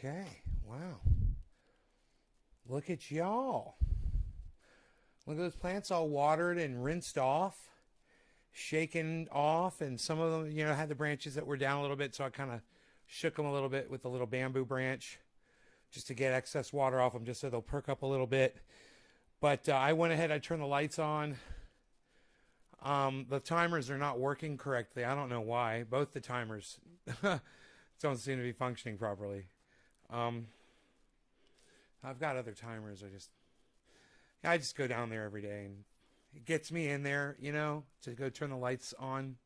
Okay. Wow. Look at y'all. Look at those plants all watered and rinsed off, shaken off, and some of them, had the branches that were down a little bit, so I kind of shook them a little bit with a little bamboo branch just to get excess water off them, just so they'll perk up a little bit. But I went ahead, I turned the lights on. The timers are not working correctly. I don't know why. Both the timers don't seem to be functioning properly. I've got other timers. I just go down there every day, and it gets me in there, to go turn the lights on,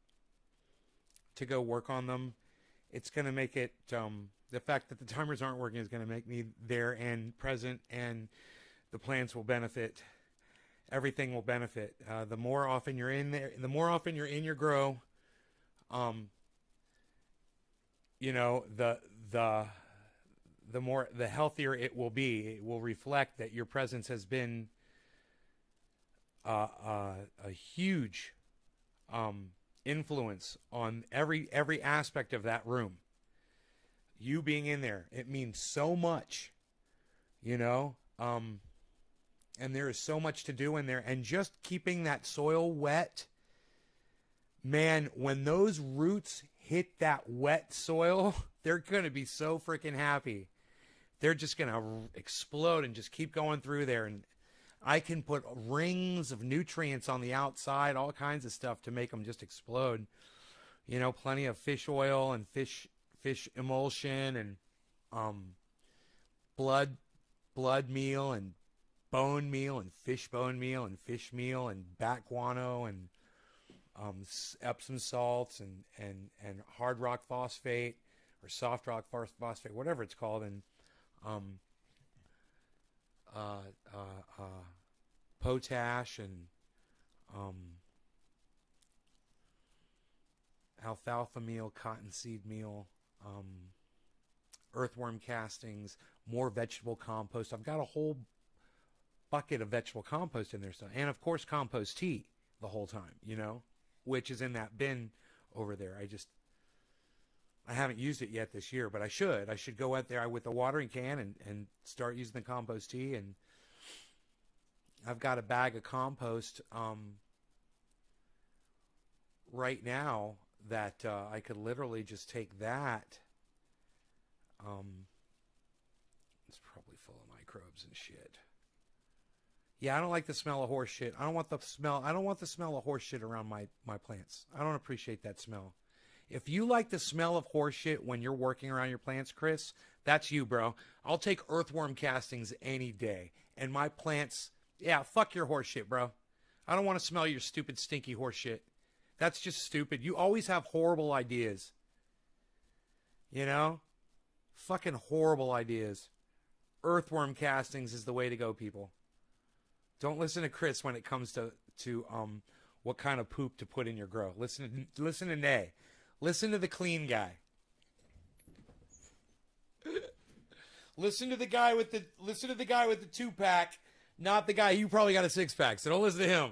to go work on them. It's going to make it, the fact that the timers aren't working is going to make me there and present, and the plants will benefit. Everything will benefit. The more often you're in there, the more often you're in your grow, the healthier it will be. It will reflect that your presence has been a huge influence on every aspect of that room. You being in there, it means so much, and there is so much to do in there, and just keeping that soil wet, man, when those roots hit that wet soil, they're going to be so freaking happy. They're just going to explode and just keep going through there. And I can put rings of nutrients on the outside, all kinds of stuff to make them just explode. Plenty of fish oil and fish emulsion and blood meal and bone meal and fish bone meal and fish meal and bat guano and Epsom salts and hard rock phosphate or soft rock phosphate, whatever it's called, and potash and alfalfa meal, cottonseed meal, earthworm castings, more vegetable compost. I've got a whole bucket of vegetable compost in there, and of course compost tea the whole time, which is in that bin over there. I haven't used it yet this year, but I should go out there with the watering can and start using the compost tea. And I've got a bag of compost right now that I could literally just take that. It's probably full of microbes and shit. Yeah, I don't like the smell of horse shit. I don't want the smell of horse shit around my plants. I don't appreciate that smell. If you like the smell of horse shit when you're working around your plants, Chris, that's you, bro. I'll take earthworm castings any day. And my plants, yeah, fuck your horse shit, bro. I don't want to smell your stupid, stinky horse shit. That's just stupid. You always have horrible ideas. Fucking horrible ideas. Earthworm castings is the way to go, people. Don't listen to Chris when it comes to what kind of poop to put in your grow. Listen to Nay. Listen to the clean guy. Listen to the guy with the 2-pack, not the guy you probably got a 6-pack. So don't listen to him.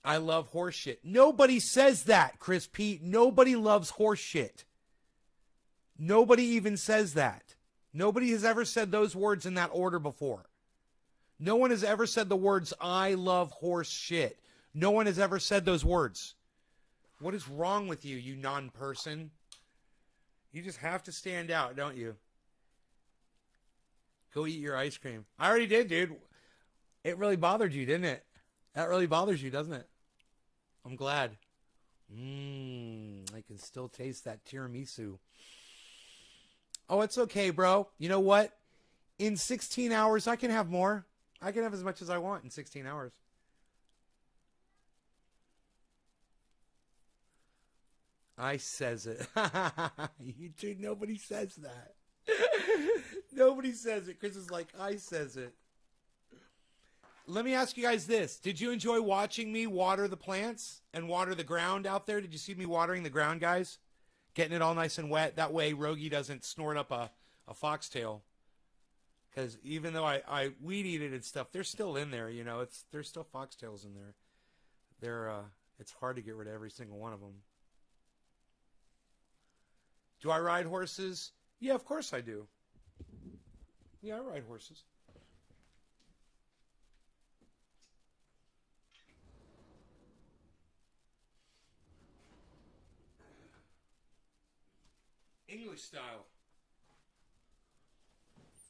I love horse shit. Nobody says that, Chris Pete. Nobody loves horse shit. Nobody even says that. Nobody has ever said those words in that order before. No one has ever said the words, I love horse shit. No one has ever said those words. What is wrong with you, you non-person? You just have to stand out, don't you? Go eat your ice cream. I already did, dude. It really bothered you, didn't it? That really bothers you, doesn't it? I'm glad. I can still taste that tiramisu. Oh, it's okay, bro. You know what? In 16 hours, I can have more. I can have as much as I want in 16 hours. I says it. You two, nobody says that. Nobody says it. Chris is like, I says it. Let me ask you guys this. Did you enjoy watching me water the plants and water the ground out there? Did you see me watering the ground, guys? Getting it all nice and wet. That way Rogie doesn't snort up a foxtail. Because even though I weed eat it and stuff, they're still in there, you know. There's still foxtails in there. It's hard to get rid of every single one of them. Do I ride horses? Yeah, of course I do. Yeah, I ride horses. English style.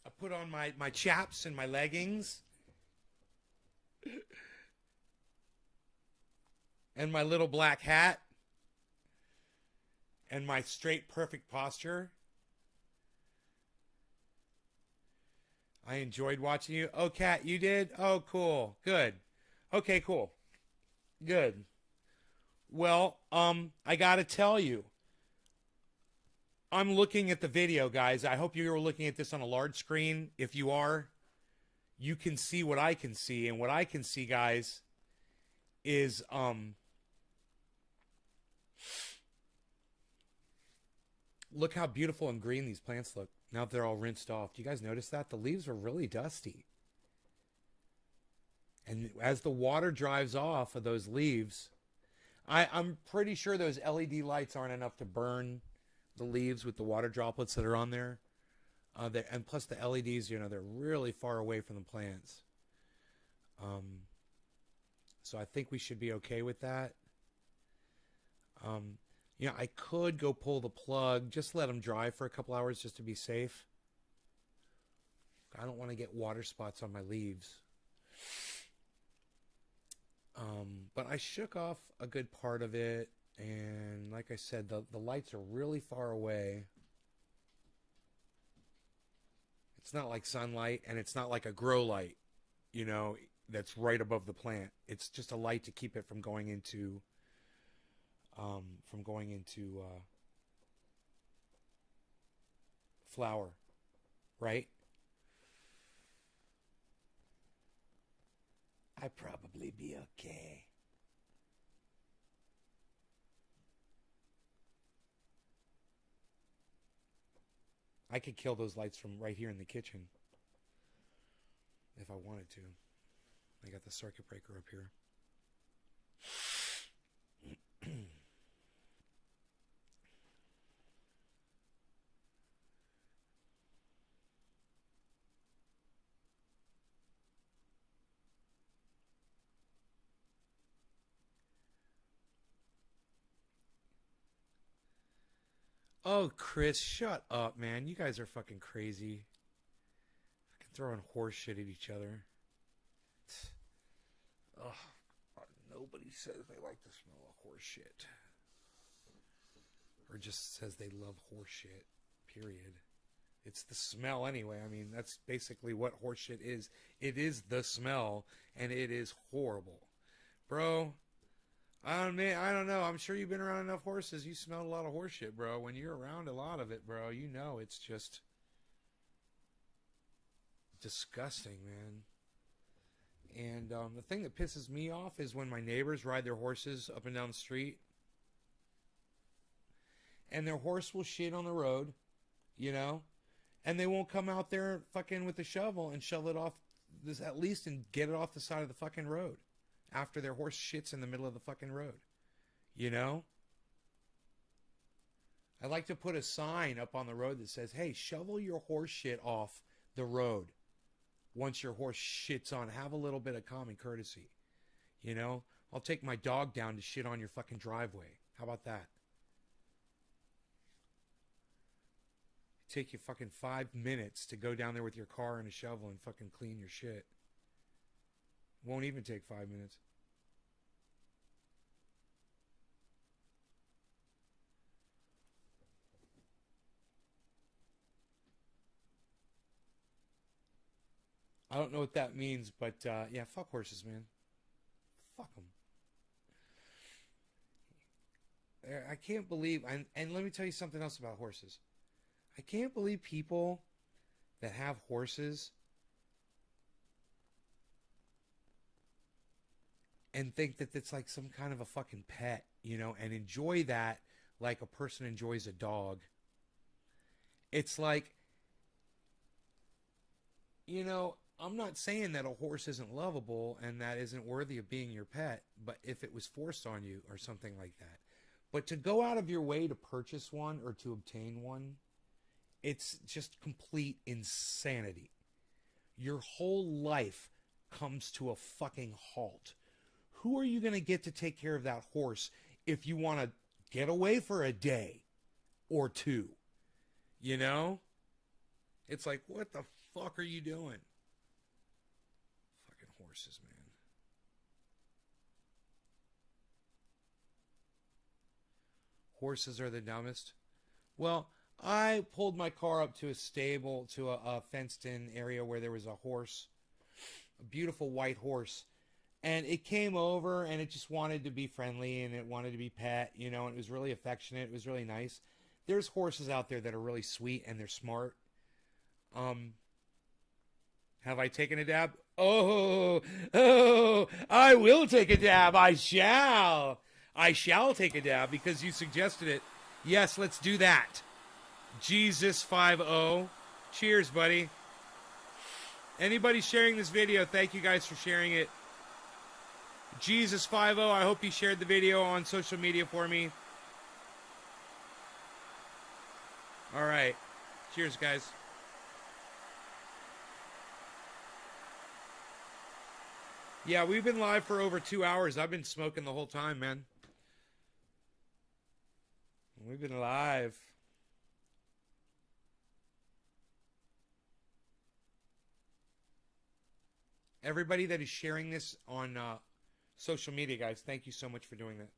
I put on my chaps and my leggings. And my little black hat. And my straight, perfect posture. I enjoyed watching you. Oh, Kat, you did? Oh, cool. Good. Okay, cool. Good. Well, I gotta tell you, I'm looking at the video, guys. I hope you're looking at this on a large screen. If you are, you can see what I can see. And what I can see, guys, is look how beautiful and green these plants look now that they're all rinsed off. Do you guys notice that? The leaves are really dusty. And as the water dries off of those leaves, I'm pretty sure those LED lights aren't enough to burn the leaves with the water droplets that are on there. And plus the LEDs, they're really far away from the plants. So I think we should be okay with that. I could go pull the plug, just let them dry for a couple hours just to be safe. I don't want to get water spots on my leaves. But I shook off a good part of it, and like I said, the lights are really far away. It's not like sunlight, and it's not like a grow light, that's right above the plant. It's just a light to keep it from going into flower, right? I'd probably be okay. I could kill those lights from right here in the kitchen if I wanted to. I got the circuit breaker up here. Oh, Chris, shut up, man. You guys are fucking crazy. Fucking throwing horse shit at each other. Ugh. Nobody says they like the smell of horse shit. Or just says they love horse shit, period. It's the smell anyway. I mean, that's basically what horse shit is. It is the smell, and it is horrible. Bro, I don't know. I'm sure you've been around enough horses. You smelled a lot of horse shit, bro. When you're around a lot of it, bro, it's just disgusting, man. And the thing that pisses me off is when my neighbors ride their horses up and down the street, and their horse will shit on the road, and they won't come out there fucking with the shovel and shovel it off this at least and get it off the side of the fucking road after their horse shits in the middle of the fucking road. I'd like to put a sign up on the road that says, hey, shovel your horse shit off the road. Once your horse shits on, have a little bit of common courtesy. I'll take my dog down to shit on your fucking driveway. How about that? Take you fucking 5 minutes to go down there with your car and a shovel and fucking clean your shit. Won't even take 5 minutes. I don't know what that means, but yeah, fuck horses, man. Fuck them. I can't believe, and let me tell you something else about horses. I can't believe people that have horses and think that it's like some kind of a fucking pet, and enjoy that like a person enjoys a dog. It's like, I'm not saying that a horse isn't lovable and that isn't worthy of being your pet, but if it was forced on you or something like that. But to go out of your way to purchase one or to obtain one, it's just complete insanity. Your whole life comes to a fucking halt. Who are you going to get to take care of that horse if you want to get away for a day or two? You know? It's like, what the fuck are you doing? Fucking horses, man. Horses are the dumbest. Well, I pulled my car up to a stable, to a fenced-in area where there was a horse, a beautiful white horse, and it came over and it just wanted to be friendly and it wanted to be pet, you know, and it was really affectionate. It was really nice. There's horses out there that are really sweet and they're smart. Have I taken a dab? Oh, I will take a dab. I shall take a dab because you suggested it. Yes, let's do that. Jesus 50. Cheers, buddy. Anybody sharing this video, thank you guys for sharing it. Jesus 50, I hope you shared the video on social media for me. All right. Cheers, guys. Yeah, we've been live for over 2 hours. I've been smoking the whole time, man. We've been live. Everybody that is sharing this on social media, guys, thank you so much for doing that.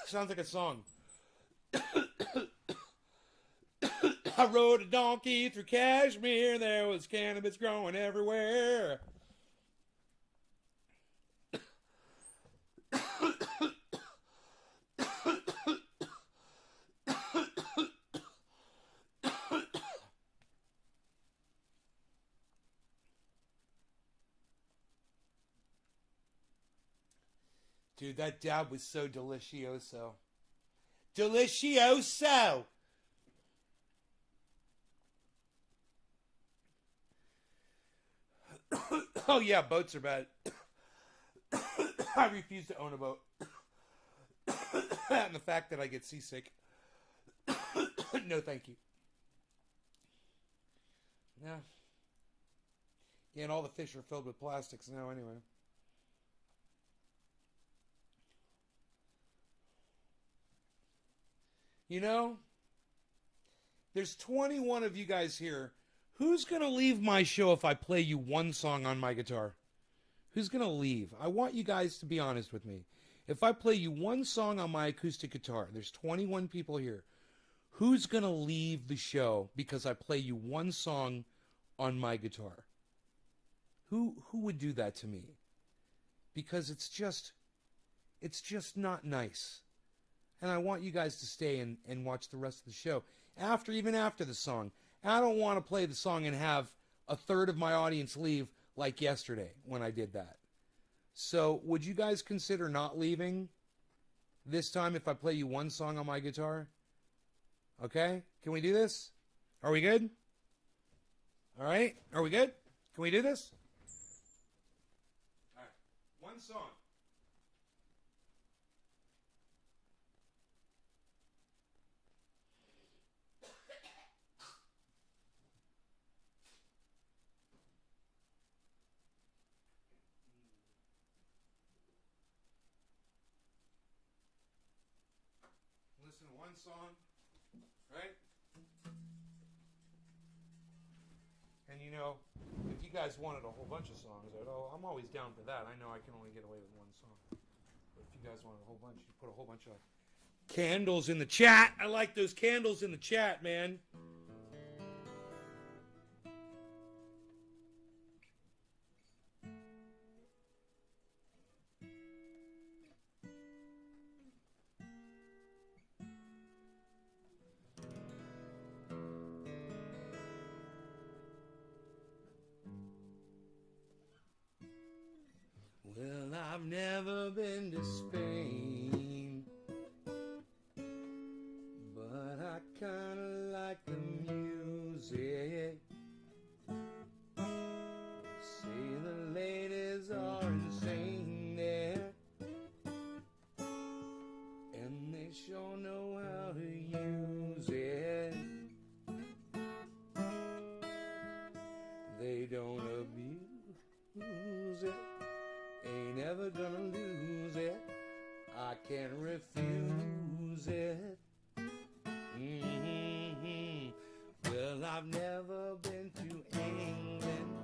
Sounds like a song. I rode a donkey through Kashmir. There was cannabis growing everywhere. Dude, that dab was so delicioso. Delicioso! Oh yeah, boats are bad. I refuse to own a boat. And the fact that I get seasick. No, thank you. Yeah. Yeah, and all the fish are filled with plastics now anyway. You know, there's 21 of you guys here. Who's going to leave my show if I play you one song on my guitar? Who's going to leave? I want you guys to be honest with me. If I play you one song on my acoustic guitar, there's 21 people here. Who's going to leave the show because I play you one song on my guitar? Who would do that to me? Because it's just not nice. And I want you guys to stay and watch the rest of the show. Even after the song. I don't want to play the song and have a third of my audience leave like yesterday when I did that. So would you guys consider not leaving this time if I play you one song on my guitar? Okay? Can we do this? Are we good? All right? Are we good? Can we do this? All right. One song. listen to one song, right? And you know, if you guys wanted a whole bunch of songs, I'm always down for that. I know I can only get away with one song. But if you guys wanted a whole bunch, you put a whole bunch of candles in the chat. I like those candles in the chat, man. Well, I've never been to Spain, but I kinda like the music. Say the ladies are insane there, and they sure know how to use it. They don't abuse it. Ain't ever gonna lose it. I can't refuse it. Well, I've never been to England,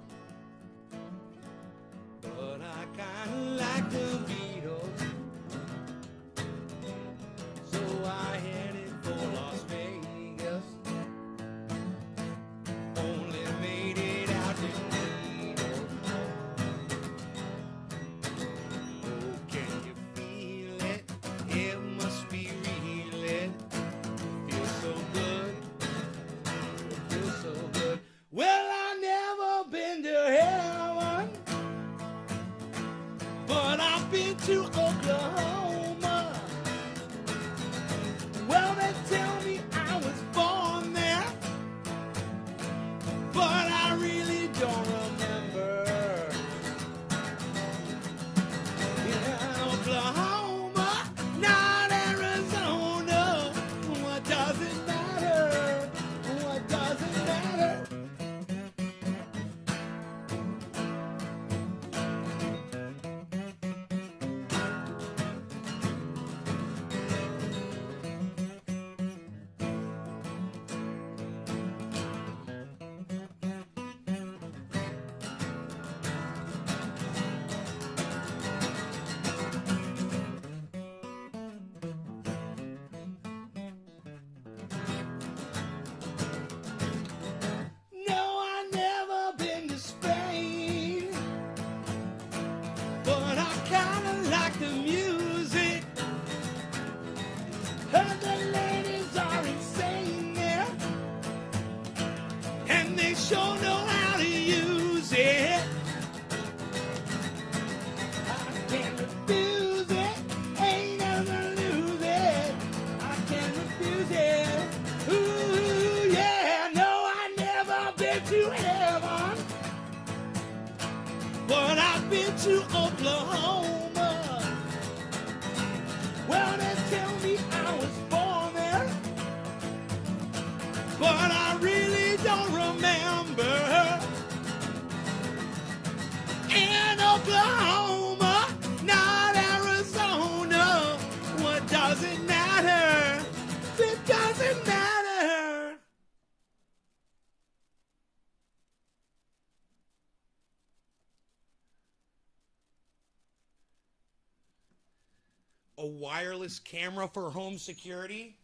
but I kinda like the Beatles. So I headed for Las Vegas. Only made it out to Needles. Oh, can you feel it? It must be real. It feels so good. It feels so good. Well, I never been to heaven, but I've been to Oklahoma. Well, they tell me I was born there, but I really don't remember. In Oklahoma, not Arizona. What does it matter? What does it matter? No, I never been to Spain, but I kinda like the music. Heard the ladies are insane there, and they sure know how to use it. I can't refuse it, ain't never lose it. I can't refuse it. Ooh, yeah, no, I never been to heaven, but I've been to Oklahoma. Well, they tell me I was born there, but I really don't remember. In Oklahoma, not Arizona. What does it matter? It doesn't matter. A wireless camera for home security?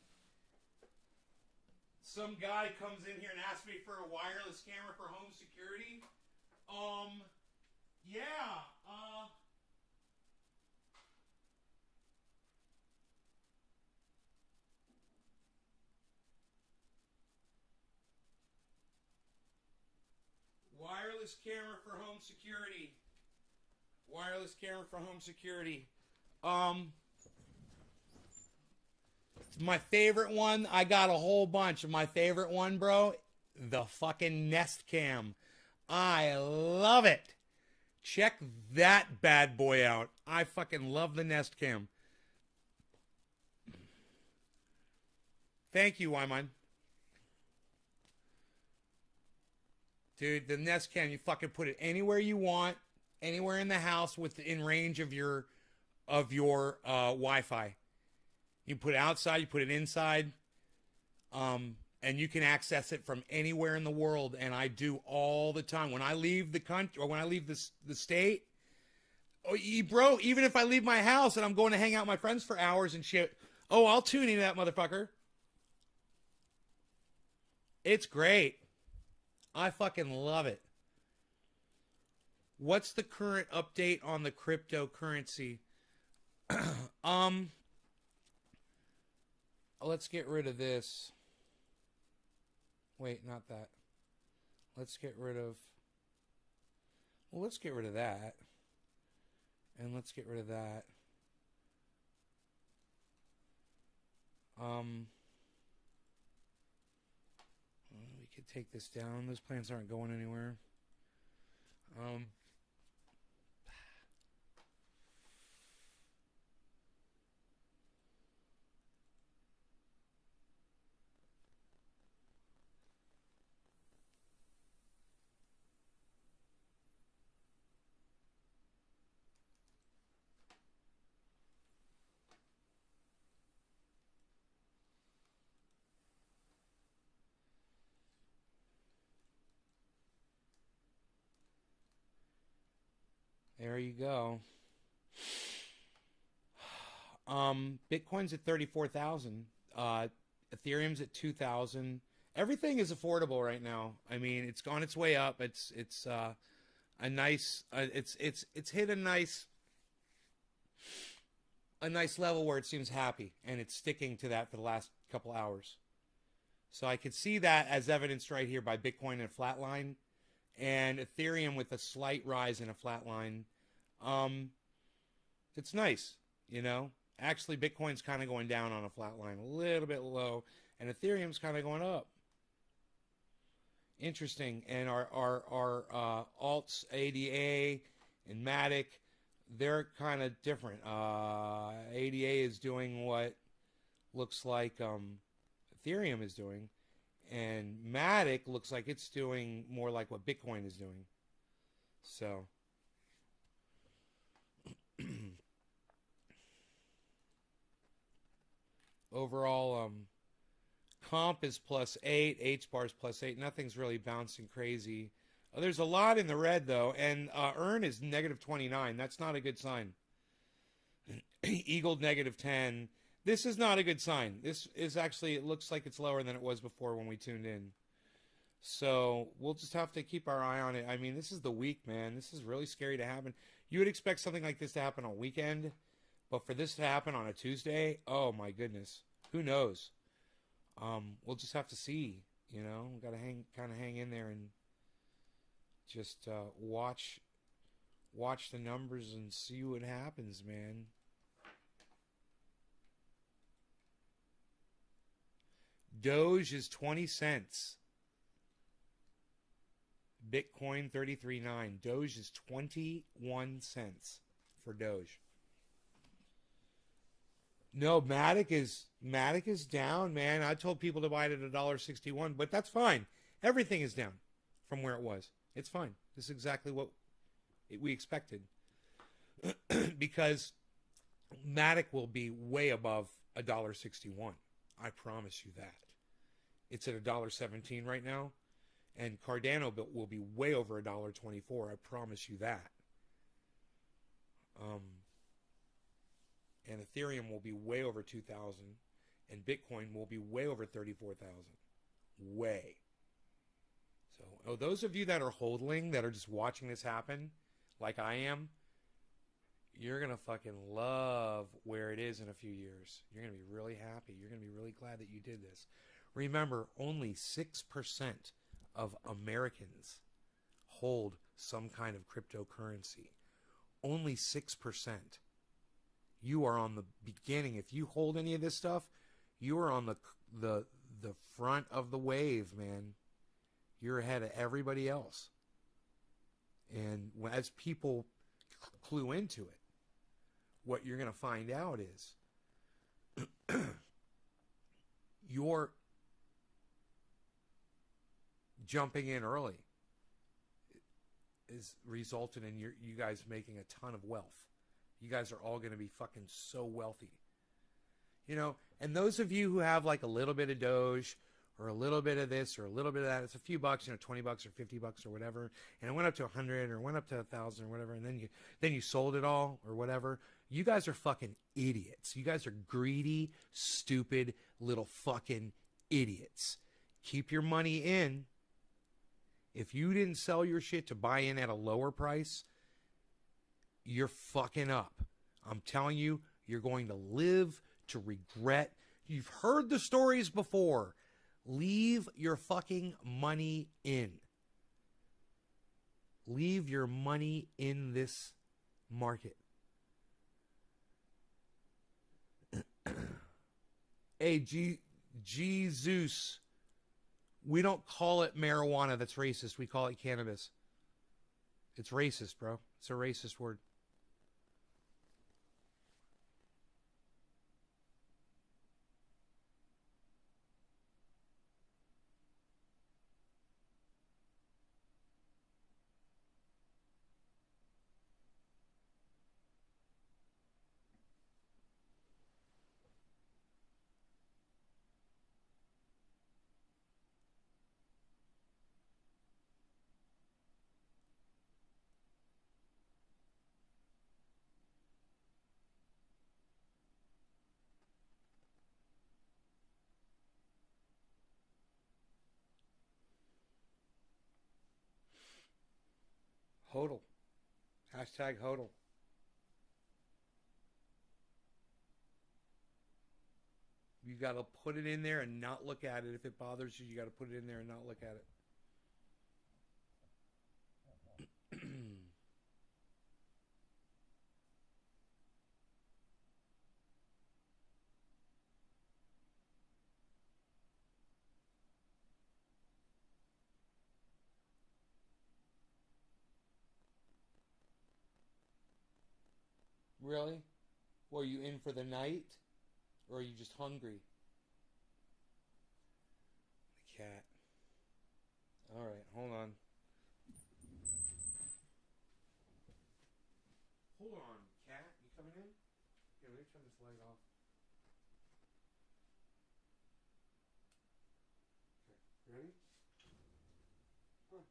Some guy comes in here and asks me for a wireless camera for home security. Yeah, wireless camera for home security. Wireless camera for home security. My favorite one, I got a whole bunch. My favorite one, bro, the fucking Nest Cam. I love it. Check that bad boy out. I fucking love the Nest Cam. Thank you, Wyman. Dude, the Nest Cam, you fucking put it anywhere you want, anywhere in the house within range of your Wi-Fi. You put it outside, you put it inside, and you can access it from anywhere in the world. And I do all the time. When I leave the country or when I leave the state, bro, even if I leave my house and I'm going to hang out with my friends for hours and shit, I'll tune into that motherfucker. It's great. I fucking love it. What's the current update on the cryptocurrency? Let's get rid of this. Wait, not that. Let's get rid of that. And let's get rid of that. We could take this down. Those plans aren't going anywhere. There you go. Bitcoin's at 34,000. Ethereum's at 2,000. Everything is affordable right now. I mean, it's on its way up. It's a nice it's hit a nice level where it seems happy, and it's sticking to that for the last couple hours. So I could see that as evidenced right here by Bitcoin in a flat line and Ethereum with a slight rise in a flat line. It's nice, you know. Actually, Bitcoin's kind of going down on a flat line, a little bit low, and Ethereum's kind of going up. Interesting. And our alts, ADA and Matic, they're kind of different. ADA is doing what looks like Ethereum is doing, and Matic looks like it's doing more like what Bitcoin is doing. So overall, comp is +8, HBAR is +8. Nothing's really bouncing crazy. There's a lot in the red though, and Earn is -29. That's not a good sign. Eagle -10. This is not a good sign. This is actually, it looks like it's lower than it was before when we tuned in. So we'll just have to keep our eye on it. I mean, this is the week, man. This is really scary to happen. You would expect something like this to happen on a weekend, but for this to happen on a Tuesday, oh my goodness. Who knows? We'll just have to see, you know. We've got to hang in there and just watch the numbers and see what happens, man. Doge is 20 cents. Bitcoin 33.9. Doge is 21 cents for Doge. No, Matic is down, man. I told people to buy it at $1.61, but that's fine. Everything is down from where it was. It's fine. This is exactly what we expected. Because Matic will be way above $1.61. I promise you that. It's at $1.17 right now, and Cardano will be way over $1.24. I promise you that. And Ethereum will be way over 2,000, and Bitcoin will be way over 34,000. Way. So, those of you that are hodling, that are just watching this happen, like I am, you're going to fucking love where it is in a few years. You're going to be really happy. You're going to be really glad that you did this. Remember, only 6% of Americans hold some kind of cryptocurrency. Only 6%. You are on the beginning. If you hold any of this stuff, you are on the front of the wave, man. You're ahead of everybody else. And as people clue into it, what you're going to find out is you're jumping in early is resulted in you guys making a ton of wealth. You guys are all going to be fucking so wealthy. You know, and those of you who have like a little bit of Doge or a little bit of this or a little bit of that, it's a few bucks, you know, $20 or $50 or whatever, and it went up to 100 or went up to 1,000 or whatever, and then you sold it all or whatever. You guys are fucking idiots. You guys are greedy, stupid little fucking idiots. Keep your money in. If you didn't sell your shit to buy in at a lower price, you're fucking up. I'm telling you, you're going to live to regret. You've heard the stories before. Leave your fucking money in. Leave your money in this market. Hey, Jesus. We don't call it marijuana. That's racist. We call it cannabis. It's racist, bro. It's a racist word. HODL. Hashtag HODL. You got to put it in there and not look at it. If it bothers you, you got to put it in there and not look at it. Really? Well, are you in for the night? Or are you just hungry? The cat. Alright, hold on. Hold on, cat. You coming in? Here, let me turn this light off. Okay, ready? Huh.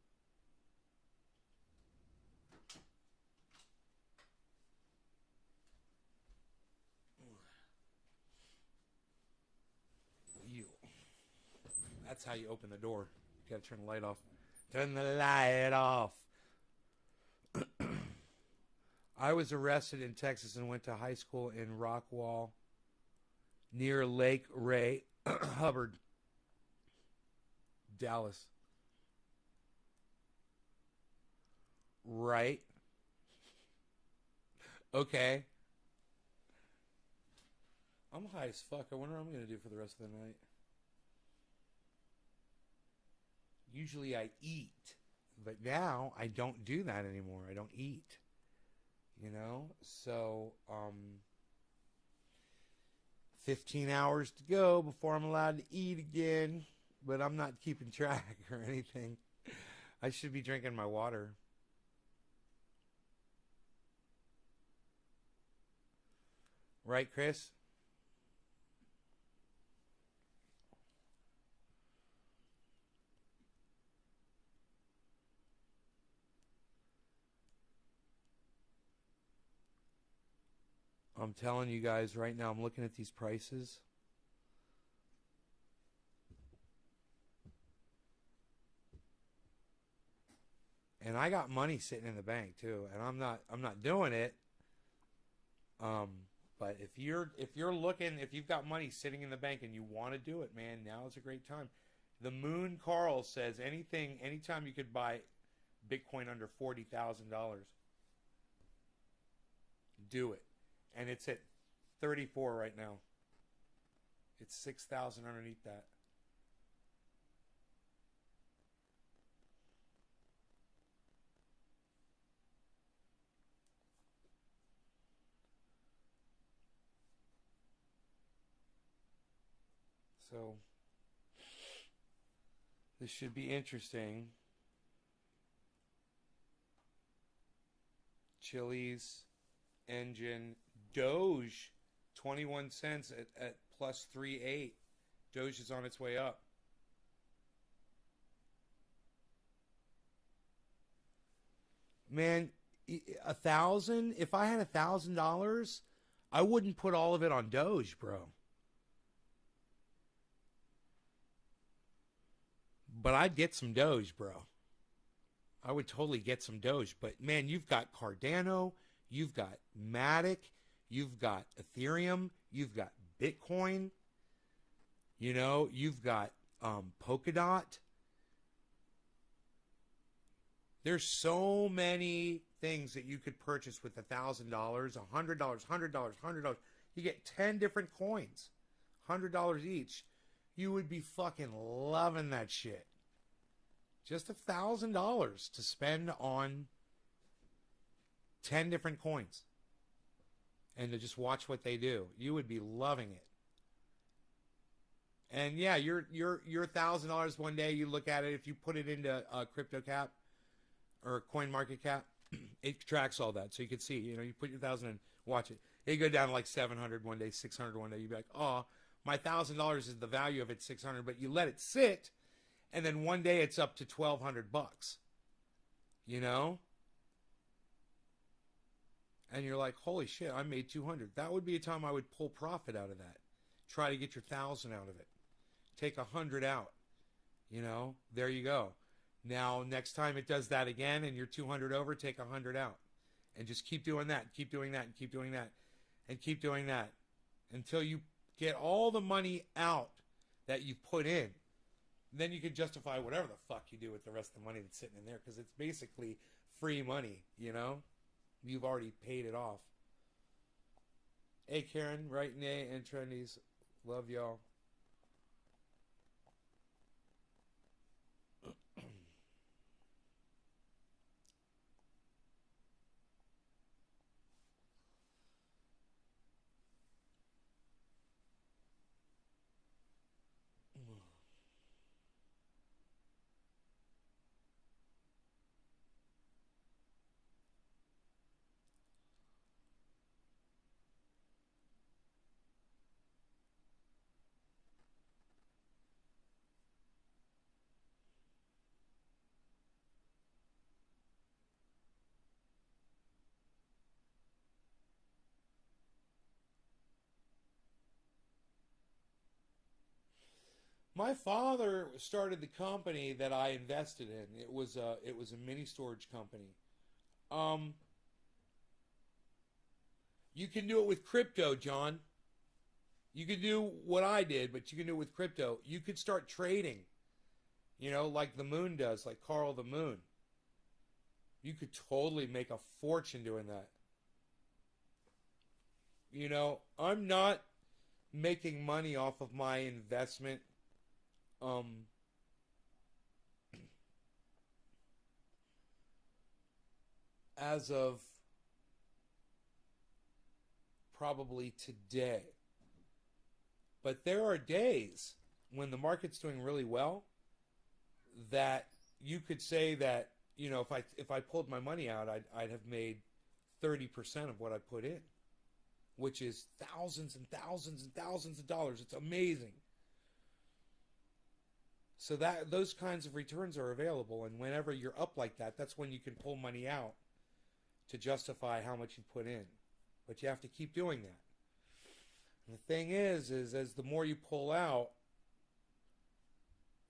You. That's how you open the door. You gotta turn the light off. Turn the light off. I was arrested in Texas and went to high school in Rockwall near Lake Ray Hubbard, Dallas. Right. Okay. I'm high as fuck. I wonder what I'm going to do for the rest of the night. Usually I eat, but now I don't do that anymore. I don't eat. You know? So, 15 hours to go before I'm allowed to eat again, but I'm not keeping track or anything. I should be drinking my water. Right, Chris? I'm telling you guys right now, I'm looking at these prices. And I got money sitting in the bank too, and I'm not doing it. But if you've got money sitting in the bank and you want to do it, man, now is a great time. The Moon Carl says anytime you could buy Bitcoin under $40,000, do it. And it's at 34 right now. It's 6,000 underneath that. So this should be interesting. Chili's, Engine, Doge 21 cents at plus 3.8. Doge is on its way up. Man, 1,000. If I had $1,000, I wouldn't put all of it on Doge, bro. But I'd get some Doge, bro. I would totally get some Doge. But man, you've got Cardano, you've got Matic, you've got Ethereum, you've got Bitcoin. You know, you've got Polkadot. There's so many things that you could purchase with $1,000, $100, $100. You get 10 different coins, $100 each. You would be fucking loving that shit. Just $1,000 to spend on 10 different coins, and to just watch what they do. You would be loving it. And yeah, your $1,000 one day, you look at it, if you put it into CryptoCap or CoinMarketCap, it tracks all that. So you can see, you know, you put your 1,000 and watch it. It go down to like 700 one day, 600 one day. You'd be like, oh, my $1,000 is the value of it, 600. But you let it sit, and then one day it's up to $1,200. You know? And you're like, holy shit, I made 200. That would be a time I would pull profit out of that. Try to get your 1,000 out of it. Take 100 out. You know, there you go. Now, next time it does that again and you're 200 over, take 100 out. And just keep doing that, keep doing that, and keep doing that, and keep doing that until you get all the money out that you put in. Then you can justify whatever the fuck you do with the rest of the money that's sitting in there, because it's basically free money, you know? You've already paid it off. Hey, Karen, right, Nay, and Trendies. Love y'all. My father started the company that I invested in. It was a mini storage company. You can do it with crypto, John. You can do what I did, but you can do it with crypto. You could start trading, you know, like the Moon does, like Carl the Moon. You could totally make a fortune doing that. You know, I'm not making money off of my investment. As of probably today. But there are days when the market's doing really well that you could say that, you know, if I pulled my money out, I'd have made 30% of what I put in, which is thousands and thousands and thousands of dollars. It's amazing. So that those kinds of returns are available, and whenever you're up like that, that's when you can pull money out to justify how much you put in. But you have to keep doing that. And the thing is as the more you pull out,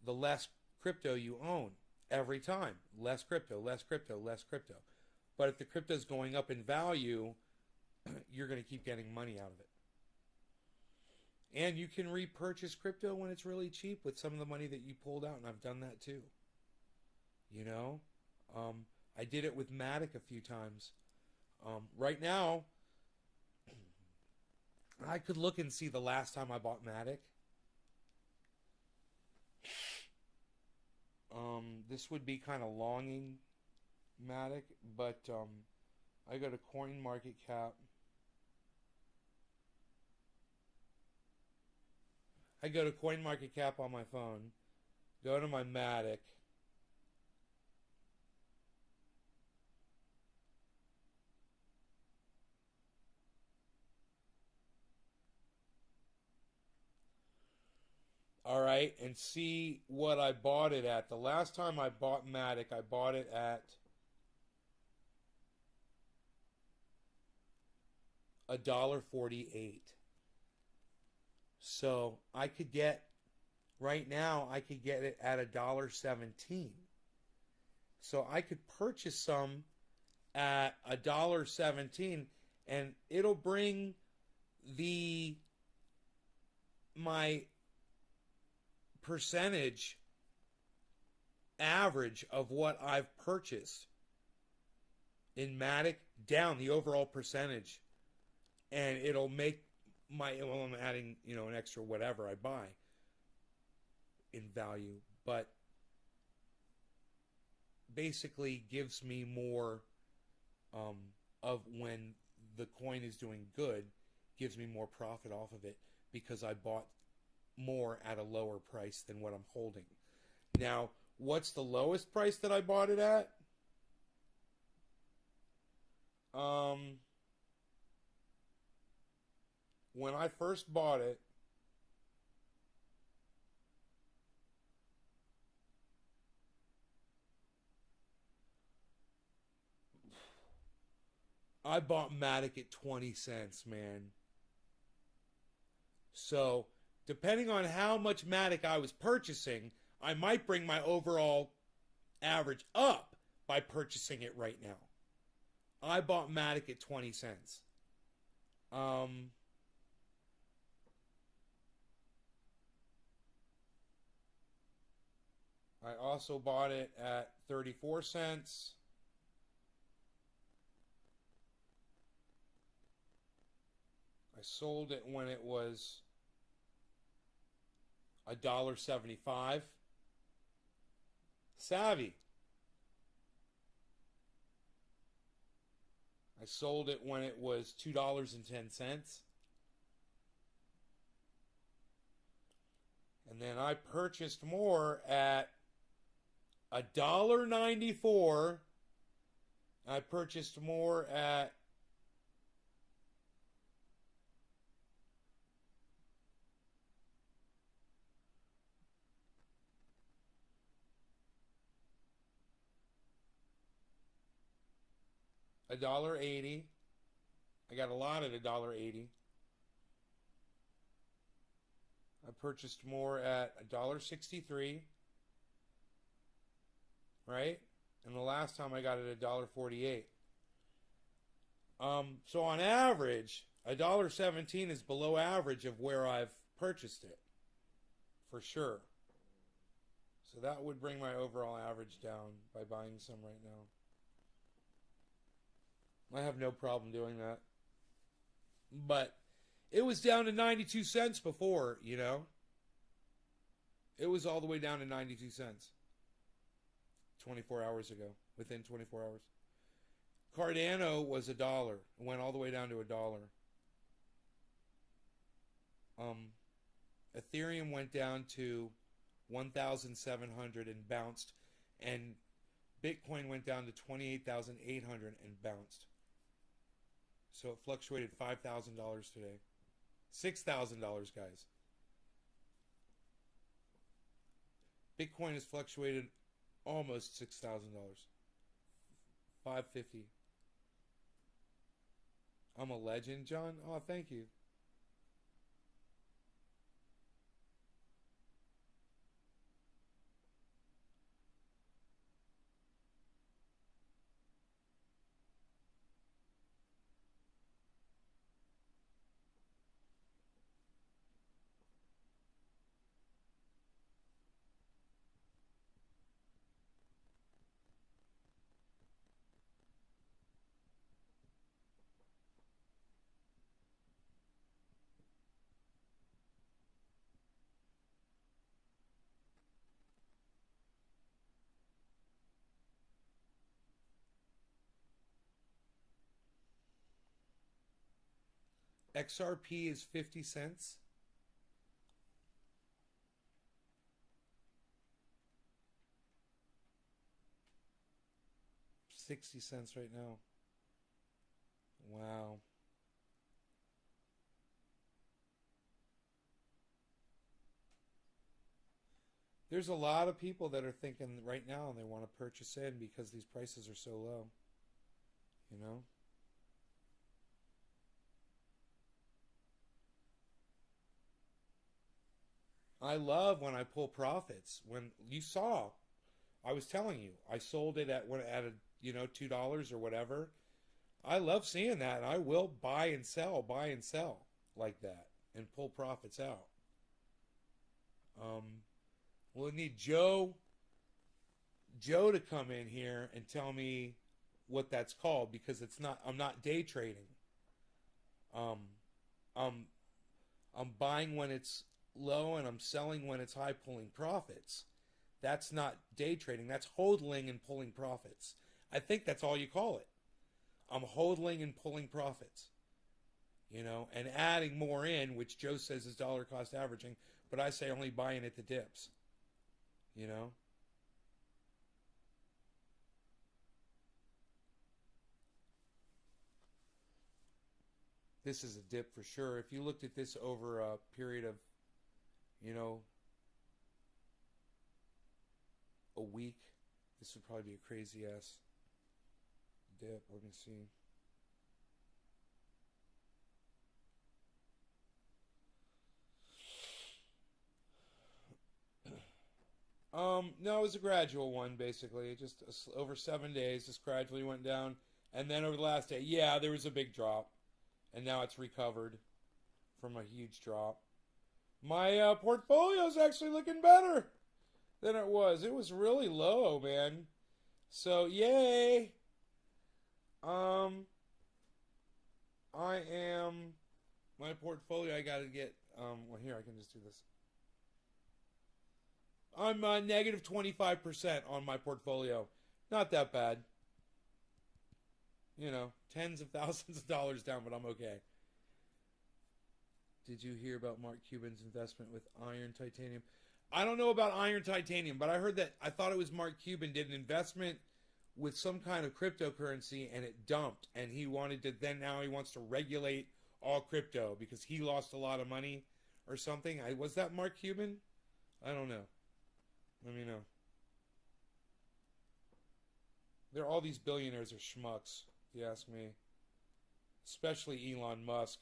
the less crypto you own every time. Less crypto, less crypto, less crypto. But if the crypto is going up in value, you're going to keep getting money out of it. And you can repurchase crypto when it's really cheap with some of the money that you pulled out, and I've done that too. You know? I did it with Matic a few times. Right now, I could look and see the last time I bought Matic. This would be kind of longing Matic, but I go to CoinMarketCap. I go to CoinMarketCap on my phone, go to my Matic, All right, and see what I bought it at. The last time I bought Matic, I bought it at $1.48. So I could get, right now, I could get it at $1.17. So I could purchase some at $1.17, and it'll bring my percentage average of what I've purchased in Matic down, the overall percentage, and it'll make I'm adding, an extra whatever I buy in value, but basically gives me more of when the coin is doing good, gives me more profit off of it because I bought more at a lower price than what I'm holding. Now, what's the lowest price that I bought it at? When I first bought it, I bought Matic at 20 cents, man. So, depending on how much Matic I was purchasing, I might bring my overall average up by purchasing it right now. I bought Matic at 20 cents. I also bought it at 34 cents. I sold it when it was $1.75. Savvy. I sold it when it was $2.10. And then I purchased more at $1.94. I purchased more at $1.80. I got a lot at $1.80. I purchased more at $1.63. Right? And the last time I got it at $1.48. So on average, $1.17 is below average of where I've purchased it. For sure. So that would bring my overall average down by buying some right now. I have no problem doing that. But it was down to 92 cents before, It was all the way down to 92 cents. 24 hours ago. Within 24 hours. Cardano was $1. It went all the way down to $1. Ethereum went down to 1,700 and bounced. And Bitcoin went down to 28,800 and bounced. So it fluctuated $5,000 today. $6,000, guys. Bitcoin has fluctuated almost $6,000. $550. I'm a legend, John. Oh, thank you. XRP is 50 cents. $0.60 right now. Wow. There's a lot of people that are thinking right now and they want to purchase in because these prices are so low. You know? I love when I pull profits. When you saw, I was telling you, I sold it at a $2 or whatever. I love seeing that, and I will buy and sell like that and pull profits out. We'll need Joe to come in here and tell me what that's called, because I'm not day trading. I'm buying when it's low and I'm selling when it's high, pulling profits. That's not day trading. That's hodling and pulling profits. I think that's all you call it. I'm hodling and pulling profits. And adding more in, which Joe says is dollar cost averaging, but I say only buying at the dips. This is a dip for sure. If you looked at this over a period of, a week, this would probably be a crazy ass dip. Let me see. No, it was a gradual one, basically. Just over 7 days, just gradually went down. And then over the last day, yeah, there was a big drop. And now it's recovered from a huge drop. My portfolio's actually looking better than it was. It was really low, man. So, yay. My portfolio, I gotta get, here, I can just do this. I'm negative 25% on my portfolio. Not that bad. Tens of thousands of dollars down, but I'm okay. Did you hear about Mark Cuban's investment with Iron Titanium? I don't know about Iron Titanium, but I thought it was Mark Cuban did an investment with some kind of cryptocurrency and it dumped, and now he wants to regulate all crypto because he lost a lot of money or something. Was that Mark Cuban? I don't know. Let me know. All these billionaires are schmucks, if you ask me. Especially Elon Musk.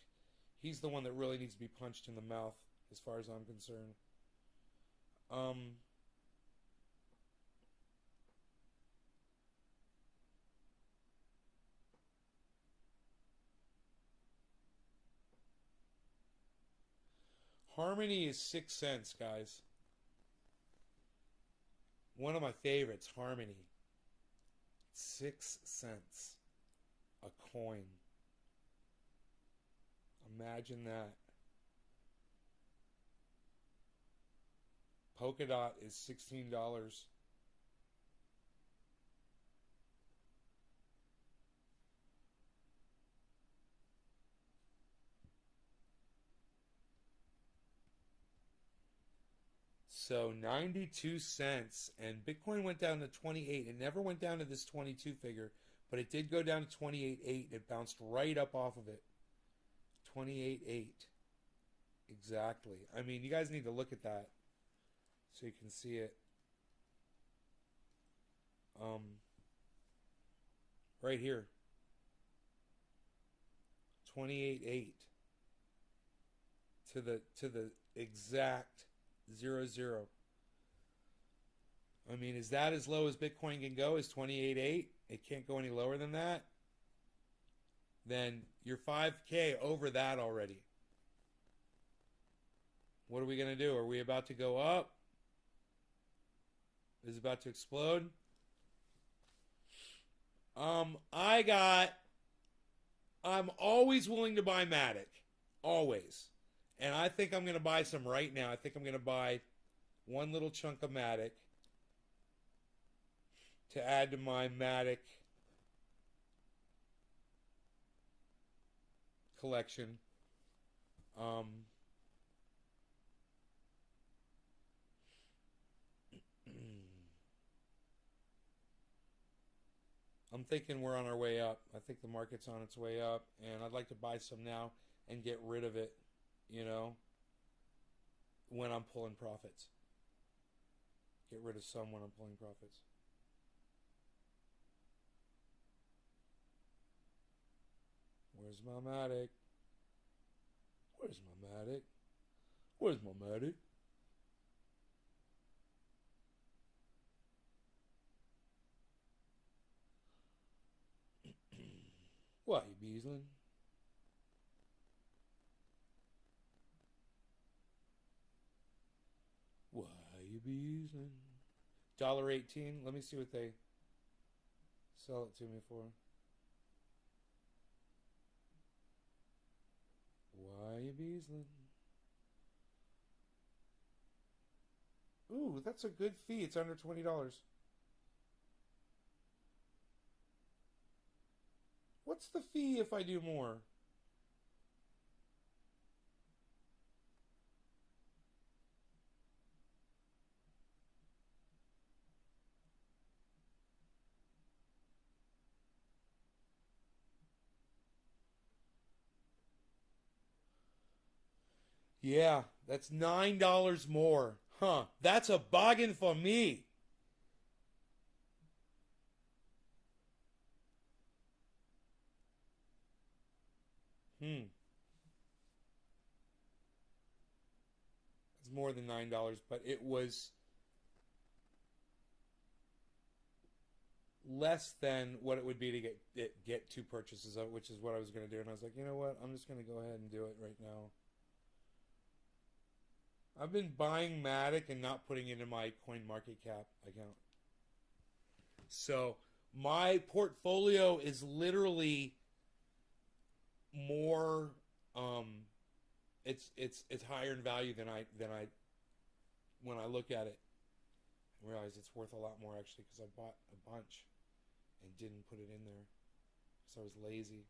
He's the one that really needs to be punched in the mouth, as far as I'm concerned. Harmony is 6 cents, guys. One of my favorites, Harmony. 6 cents a coin. Imagine that. Polkadot is $16. So 92 cents, and Bitcoin went down to 28. It never went down to this 22 figure, but it did go down to 28.8. It bounced right up off of it. 28.8. Exactly. I mean, you guys need to look at that so you can see it. Right here. 28.8 to the exact 0.0. I mean, is that as low as Bitcoin can go? Is 28.8? It can't go any lower than that? Then you're 5K over that already. What are we going to do? Are we about to go up? Is it about to explode? I'm always willing to buy Matic. Always. And I think I'm going to buy some right now. I think I'm going to buy one little chunk of Matic to add to my Matic collection. I'm thinking we're on our way up. I think the market's on its way up, and I'd like to buy some now and get rid of it, when I'm pulling profits. Get rid of some when I'm pulling profits. Where's my Matic? Where's my Matic? Where's my Matic? Why you beasling? Why you beasling? $1.18. Let me see what they sell it to me for. Why you beasling? Ooh, that's a good fee. It's under $20. What's the fee if I do more? Yeah, that's $9 more. Huh, that's a bargain for me. It's more than $9, but it was less than what it would be to get two purchases of it, which is what I was going to do. And I was like, you know what? I'm just going to go ahead and do it right now. I've been buying Matic and not putting it in my CoinMarketCap account. So my portfolio is literally more it's higher in value than I when I look at it. I realize it's worth a lot more actually because I bought a bunch and didn't put it in there because I was lazy.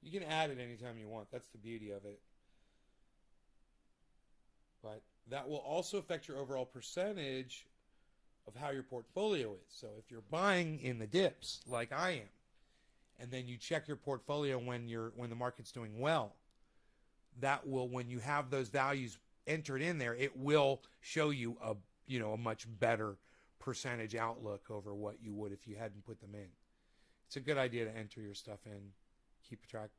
You can add it anytime you want. That's the beauty of it. But that will also affect your overall percentage of how your portfolio is. So if you're buying in the dips like I am, and then you check your portfolio when the market's doing well, that will, when you have those values entered in there, it will show you a much better percentage outlook over what you would if you hadn't put them in. It's a good idea to enter your stuff in, keep track,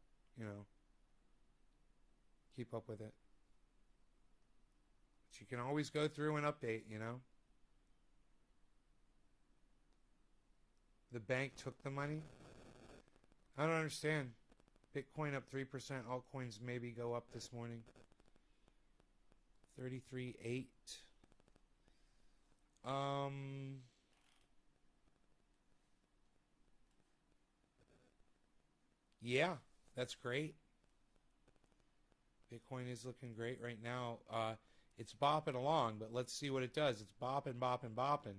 keep up with it. But you can always go through and update, The bank took the money? I don't understand. Bitcoin up 3%. Altcoins maybe go up this morning. 33.8. Yeah, that's great. Bitcoin is looking great right now. It's bopping along, but let's see what it does. It's bopping, bopping, bopping.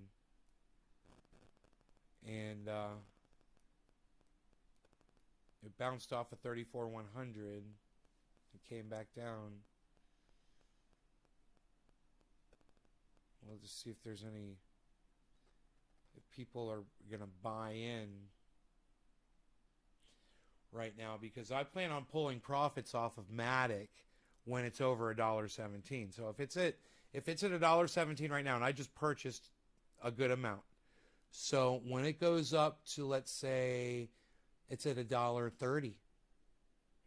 And it bounced off of 34,100 and came back down. We'll just see if there's any, if people are going to buy in right now, because I plan on pulling profits off of Matic when it's over $1.17. So if it's at $1.17 right now, and I just purchased a good amount, so when it goes up to, let's say, it's at $1.30,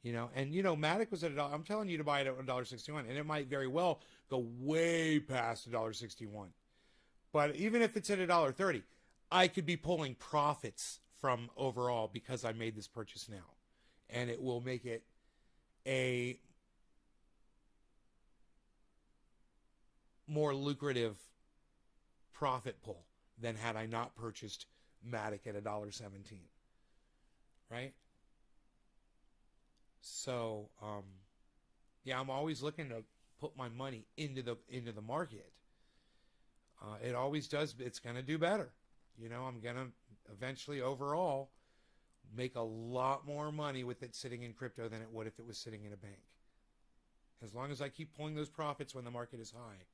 and Matic was at $1. I'm telling you to buy it at $1.61, and it might very well go way past $1.61. But even if it's at $1.30, I could be pulling profits from overall because I made this purchase now, and it will make it a more lucrative profit pull than had I not purchased Matic at $1.17, right? So, yeah, I'm always looking to put my money into the market. It always does. It's going to do better. I'm going to eventually overall make a lot more money with it sitting in crypto than it would if it was sitting in a bank. As long as I keep pulling those profits when the market is high.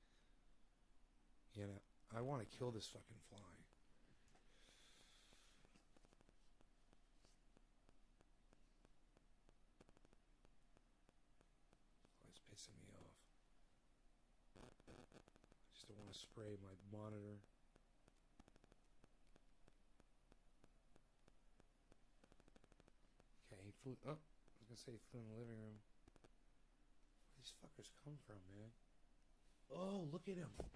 I want to kill this fucking fly. Fly's pissing me off. I just don't want want to spray my monitor. Okay, he flew. Oh, I was gonna say he flew in the living room. Where these fuckers come from, man? Oh, look at him. I'm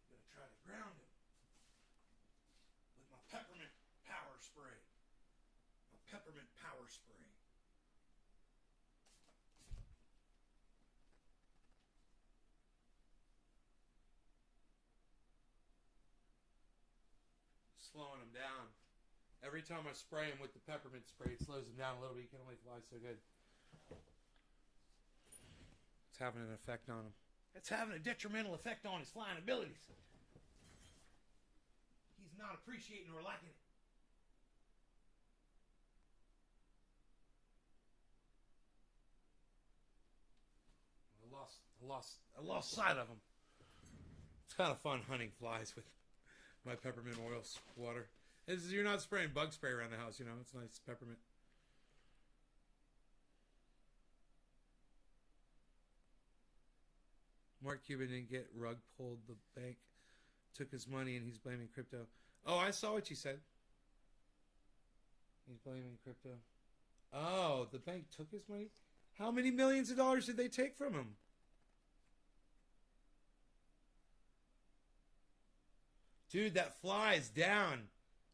gonna try to ground him with my peppermint power spray. My peppermint power spray. Slowing him down. Every time I spray him with the peppermint spray, it slows him down a little bit. He can only fly so good. It's having an effect on him. It's having a detrimental effect on his flying abilities. He's not appreciating or liking it. I lost sight of him. It's kind of fun hunting flies with my peppermint oil water. You're not spraying bug spray around the house, you know. It's nice peppermint. Mark Cuban didn't get rug pulled. The bank took his money and he's blaming crypto. Oh, I saw what you said. He's blaming crypto. Oh, the bank took his money? How many millions of dollars did they take from him? Dude, that fly's down.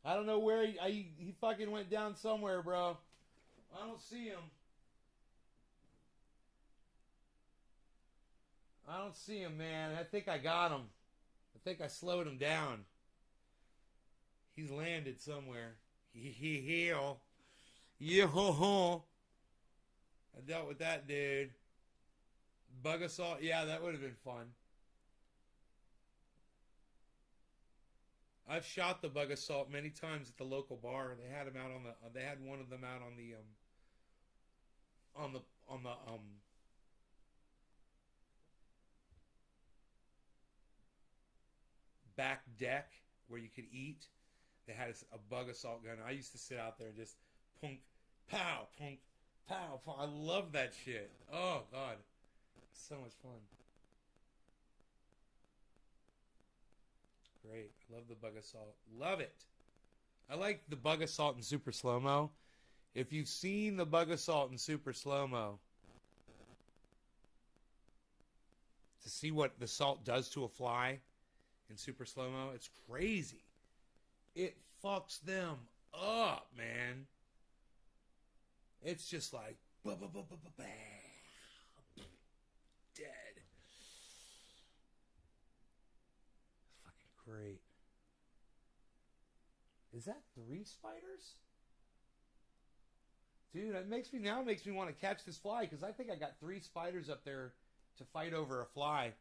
I don't know where he fucking went down somewhere, bro. I don't see him. I don't see him, man. I think I got him. I think I slowed him down. He's landed somewhere. He-he-heel. Yo-ho-ho. I dealt with that, dude. Bug assault. Yeah, that would have been fun. I've shot the bug assault many times at the local bar. They had him out on the. They had one of them out on the back deck where you could eat. They had a bug assault gun. I used to sit out there and just punk, pow, punk, pow, pow. I love that shit. Oh God, so much fun. Great. I love the bug assault. Love it. I like the bug assault in super slow-mo. If you've seen the bug assault in super slow-mo, to see what the salt does to a fly in super slow-mo, it's crazy. It fucks them up, man. It's just like, bam, dead. Great. Is that 3 spiders? Dude, it makes me want to catch this fly because I think I got 3 spiders up there to fight over a fly.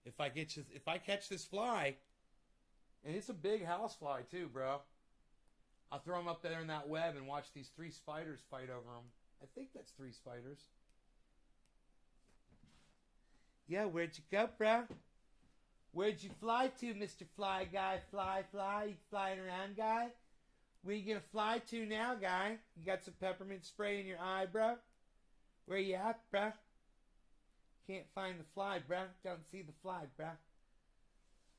If I catch this fly, and it's a big house fly too, bro. I'll throw them up there in that web and watch these 3 spiders fight over them. I think that's 3 spiders. Yeah, where'd you go, bro? Where'd you fly to, Mr. Fly Guy? Fly? You flying around, guy? Where you gonna fly to now, guy? You got some peppermint spray in your eye, bro? Where you at, bro? Can't find the fly, bro. Don't see the fly, bro.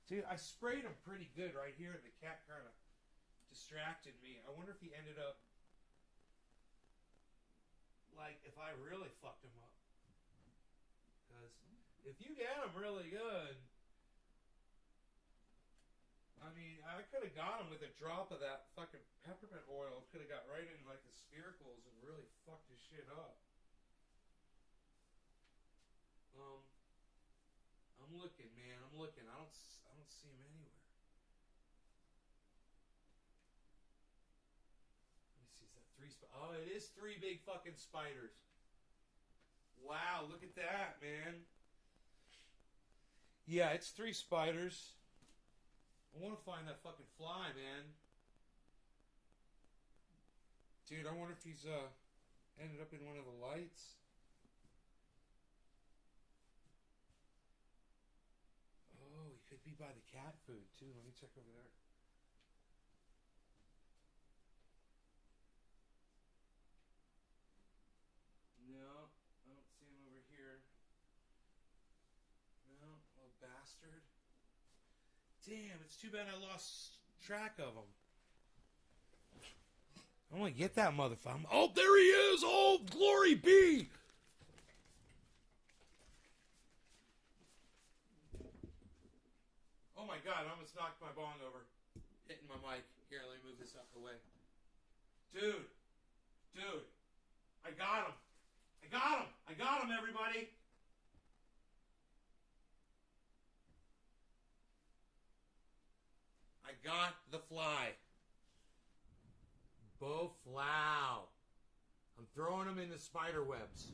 Dude, I sprayed him pretty good right here, and the cat kind of distracted me. I wonder if he ended up, like, if I really fucked him up. Because if you get him really good, I mean, I could have got him with a drop of that fucking peppermint oil. Could have got right in like the spiracles and really fucked his shit up. I'm looking, man. I'm looking. I don't see him anywhere. Let me see. Is that 3 spiders? Oh, it is 3 big fucking spiders. Wow, look at that, man. Yeah, it's 3 spiders. I want to find that fucking fly, man. Dude, I wonder if he's ended up in one of the lights. Oh, he could be by the cat food, too. Let me check over there. Damn, it's too bad I lost track of him. I want to get that motherfucker. Oh, there he is! Oh, glory be! Oh my god, I almost knocked my bong over. Hitting my mic. Here, let me move this out of the way. Dude. I got him. I got him, everybody. I got the fly. Bowflow. I'm throwing them in the spider webs.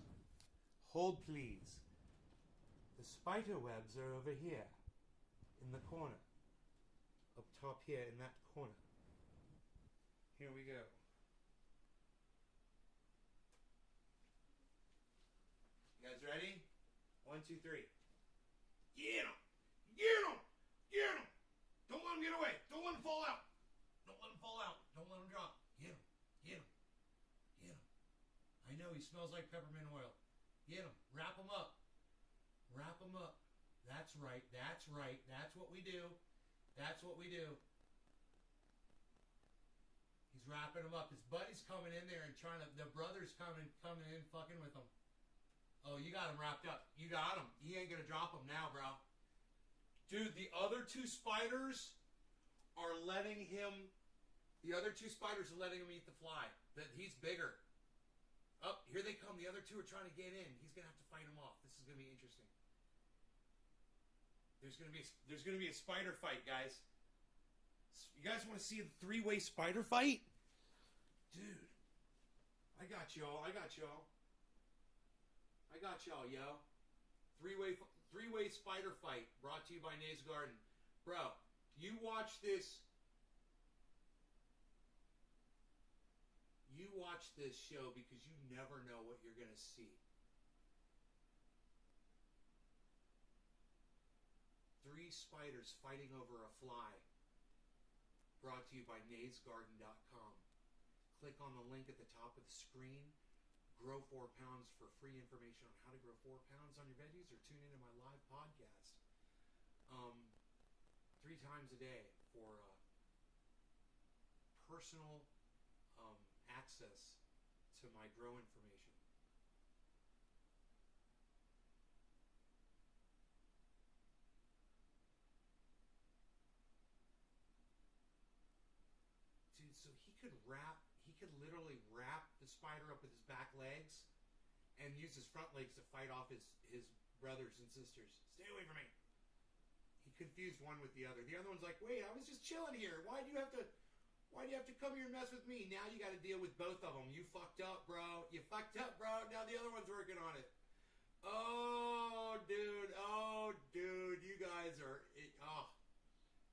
Hold, please. The spider webs are over here. In the corner. Up top here in that corner. Here we go. You guys ready? 1, 2, 3. Get him! Get him! Get him! Don't let him get away! Don't let him fall out! Don't let him fall out! Don't let him drop! Get him! Get him! Get him! I know he smells like peppermint oil. Get him! Wrap him up! Wrap him up! That's right. That's right. That's what we do. That's what we do. He's wrapping him up. His buddy's coming in there and trying to. The brother's coming in, fucking with him. Oh, you got him wrapped up. You got him. He ain't gonna drop him now, bro. Dude, the other two spiders are letting him. The other two spiders are letting him eat the fly. That he's bigger. Oh, here they come. The other two are trying to get in. He's gonna have to fight him off. This is gonna be interesting. There's gonna be a spider fight, guys. You guys want to see a 3-way spider fight? Dude, I got y'all. I got y'all. I got y'all, yo. Three-way spider fight brought to you by Nays Garden. Bro, you watch this. You watch this show because you never know what you're gonna see. 3 spiders fighting over a fly. Brought to you by naysgarden.com. Click on the link at the top of the screen. Grow 4 pounds for free information on how to grow 4 pounds on your veggies, or tune into my live podcast 3 times a day for personal access to my grow information. Dude, so he could literally wrap the spider up with his back legs and use his front legs to fight off his brothers and sisters. Stay away from me. He confused one with the other. The other one's like, wait, I was just chilling here. Why do you have to come here and mess with me? Now you got to deal with both of them. You fucked up, bro. You fucked up, bro. Now the other one's working on it. Oh, dude. You guys are...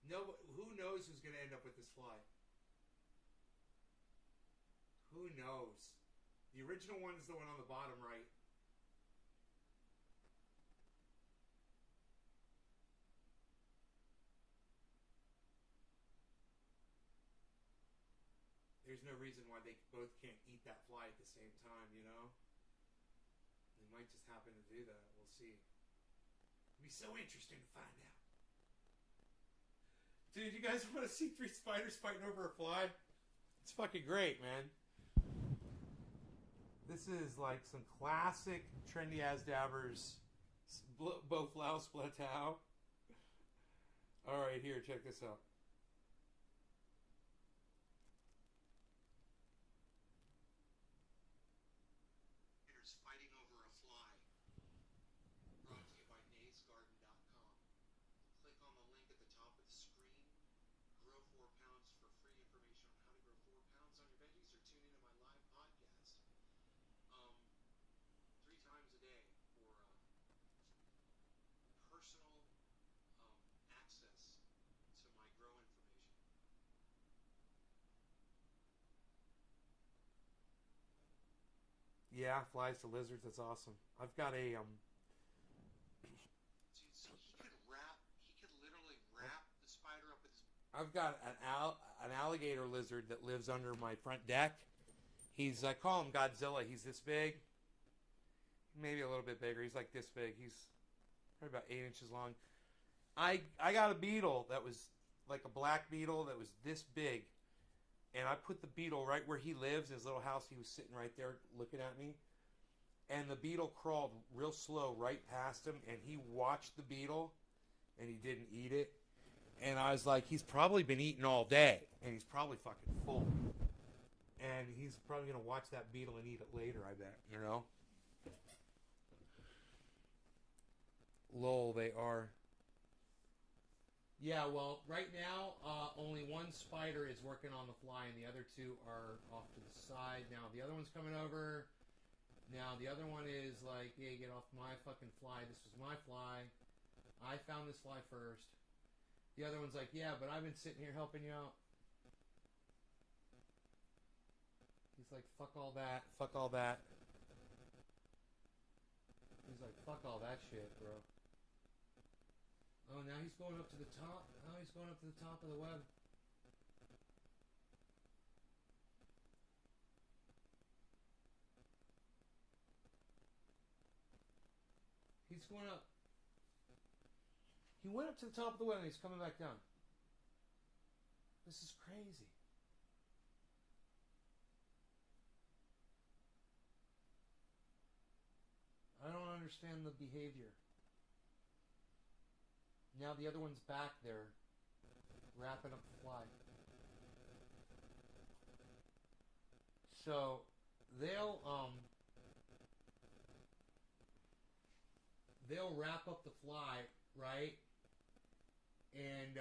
No, who knows who's going to end up with this fly? Who knows? The original one is the one on the bottom right. There's no reason why they both can't eat that fly at the same time, you know? They might just happen to do that. We'll see. It'll be so interesting to find out. Dude, you guys want to see 3 spiders fighting over a fly? It's fucking great, man. This is like some classic Trendy As Dabbers Bowflow Splatow. Alright, here, check this out. Fighting over a fly. Brought to you by naysgarden.com. Click on the link at the top of the screen. Grow 4 pounds for free information on how to grow 4 pounds on your veggies, or tune into my live podcast 3 times a day for personal access to my grow information. Yeah, flies to lizards. That's awesome. I've got a Dude, so he could literally wrap the spider up with his. I've got an alligator lizard that lives under my front deck. I call him Godzilla. He's this big, maybe a little bit bigger. He's like this big. He's probably about 8 inches long. I got a beetle that was like a black beetle that was this big, and I put the beetle right where he lives, his little house. He was sitting right there looking at me, and the beetle crawled real slow right past him, and he watched the beetle, and he didn't eat it. And I was like, he's probably been eating all day, and he's probably fucking full. And he's probably going to watch that beetle and eat it later, I bet, you know? Lol, they are. Yeah, well, right now, only one spider is working on the fly, and the other two are off to the side. Now, the other one's coming over. Now, the other one is like, hey, get off my fucking fly. This was my fly. I found this fly first. The other one's like, yeah, but I've been sitting here helping you out. He's like, fuck all that. Fuck all that. He's like, fuck all that shit, bro. Oh, now he's going up to the top. Oh, he's going up to the top of the web. He's going up. He went up to the top of the web and he's coming back down. This is crazy. I don't understand the behavior. Now the other one's back there, wrapping up the fly. So they'll wrap up the fly, right? And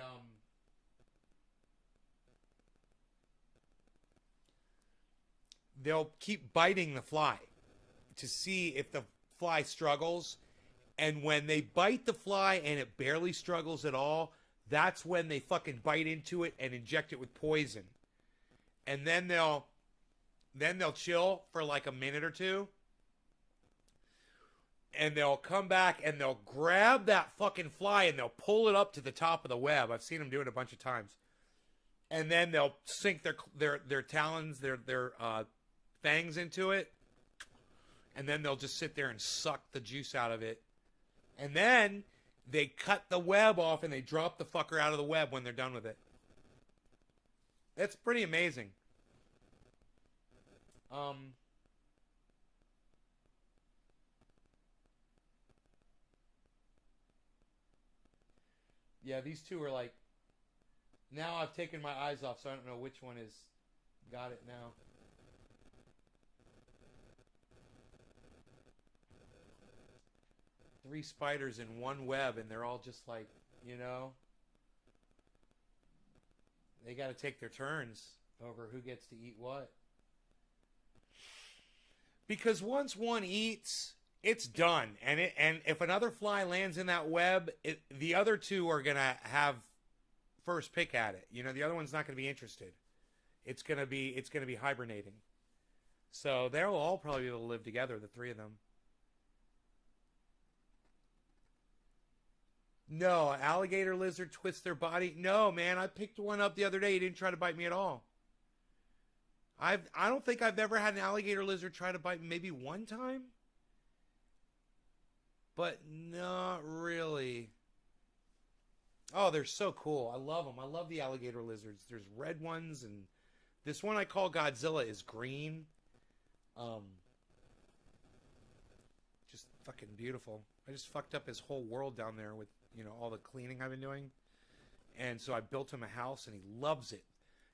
they'll keep biting the fly to see if the fly struggles. And when they bite the fly and it barely struggles at all, that's when they fucking bite into it and inject it with poison. And then they'll chill for like a minute or two. And they'll come back and they'll grab that fucking fly and they'll pull it up to the top of the web. I've seen them do it a bunch of times. And then they'll sink their talons, their fangs into it. And then they'll just sit there and suck the juice out of it. And then they cut the web off and they drop the fucker out of the web when they're done with it. It's pretty amazing. Yeah, these two are like... Now I've taken my eyes off, so I don't know which one is... Got it now. Three spiders in one web, and they're all just like, you know... They got to take their turns over who gets to eat what. Because once one eats... It's done, and if another fly lands in that web, the other two are gonna have first pick at it. You know, the other one's not gonna be interested. It's gonna be hibernating. So they'll all probably be able to live together, the three of them. No, alligator lizard twists their body. No, man, I picked one up the other day. He didn't try to bite me at all. I don't think I've ever had an alligator lizard try to bite me. Maybe one time. But not really. Oh, they're so cool. I love them. I love the alligator lizards. There's red ones, and this one I call Godzilla is green. Just fucking beautiful. I just fucked up his whole world down there with, you know, all the cleaning I've been doing. And so I built him a house, and he loves it.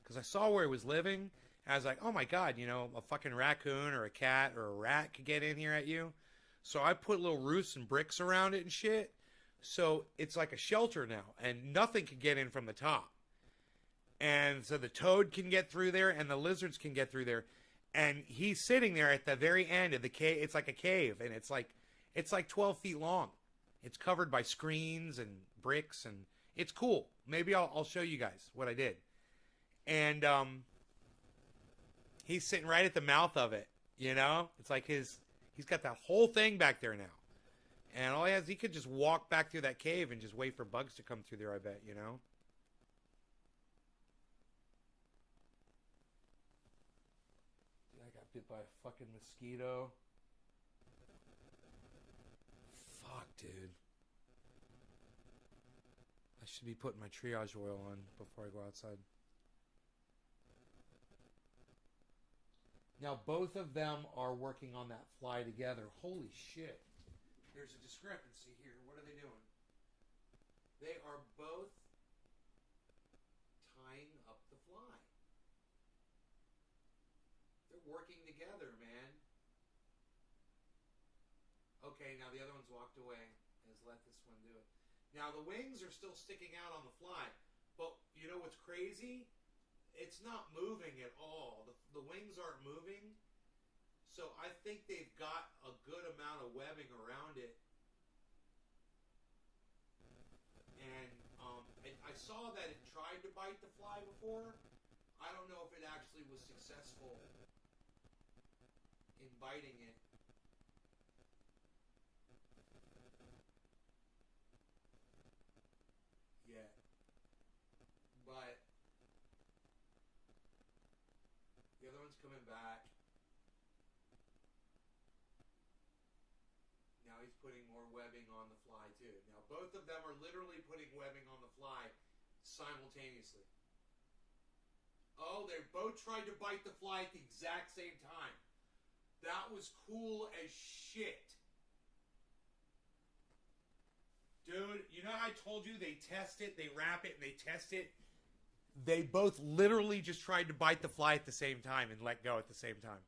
Because I saw where he was living, and I was like, oh my God, you know, a fucking raccoon or a cat or a rat could get in here at you. So I put little roofs and bricks around it and shit. So it's like a shelter now. And nothing can get in from the top. And so the toad can get through there and the lizards can get through there. And he's sitting there at the very end of the cave. It's like a cave. And it's like 12 feet long. It's covered by screens and bricks. And it's cool. Maybe I'll show you guys what I did. And he's sitting right at the mouth of it. You know? It's like he's got that whole thing back there now. And all he could just walk back through that cave and just wait for bugs to come through there, I bet, you know? Dude, I got bit by a fucking mosquito. Fuck, dude. Should be putting my triage oil on before I go outside. Now, both of them are working on that fly together. Holy shit. There's a discrepancy here. What are they doing? They are both tying up the fly. They're working together, man. Okay, now the other one's walked away and has let this one do it. Now the wings are still sticking out on the fly, but you know what's crazy? It's not moving at all. The wings aren't moving, so I think they've got a good amount of webbing around it. And I saw that it tried to bite the fly before. I don't know if it actually was successful in biting it. Yet. But the other one's coming back. Now he's putting more webbing on the fly too. Now both of them are literally putting webbing on the fly simultaneously. Oh, they both tried to bite the fly at the exact same time. That was cool as shit. Dude, you know how I told you they test it, they wrap it, and they test it? They both literally just tried to bite the fly at the same time and let go at the same time.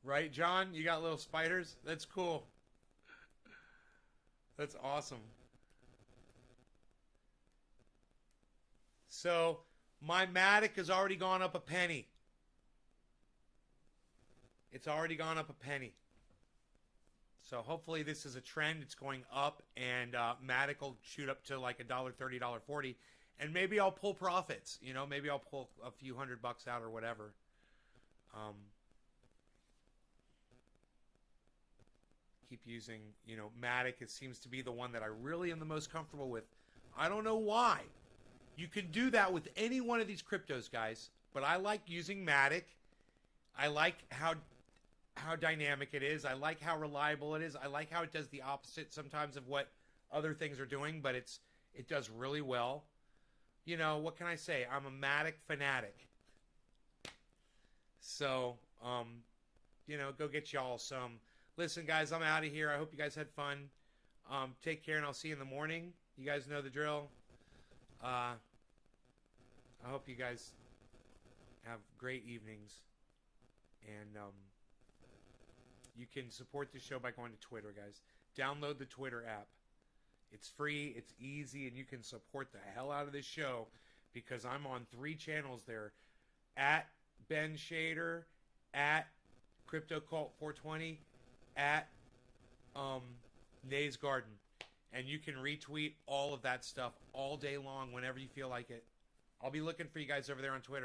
Right, John? You got little spiders? That's cool. That's awesome. So, my Matic has already gone up a penny. It's already gone up a penny. So hopefully this is a trend. It's going up, and Matic will shoot up to like $1.30, $1.40, and maybe I'll pull profits. You know, maybe I'll pull a few $100 out or whatever. Keep using, you know, Matic. It seems to be the one that I really am the most comfortable with. I don't know why. You can do that with any one of these cryptos, guys, but I like using Matic. I like how dynamic it is. I like how reliable it is. I like how it does the opposite sometimes of what other things are doing, but it does really well. You know, what can I say? I'm a Matic fanatic. So, you know, go get y'all some. Listen, guys, I'm out of here. I hope you guys had fun. Take care, and I'll see you in the morning. You guys know the drill. I hope you guys have great evenings. And you can support the show by going to Twitter, guys. Download the Twitter app. It's free, it's easy, and you can support the hell out of this show because I'm on 3 channels there. At Ben Shader, at CryptoCult420, at Nays Garden. And you can retweet all of that stuff all day long whenever you feel like it. I'll be looking for you guys over there on Twitter.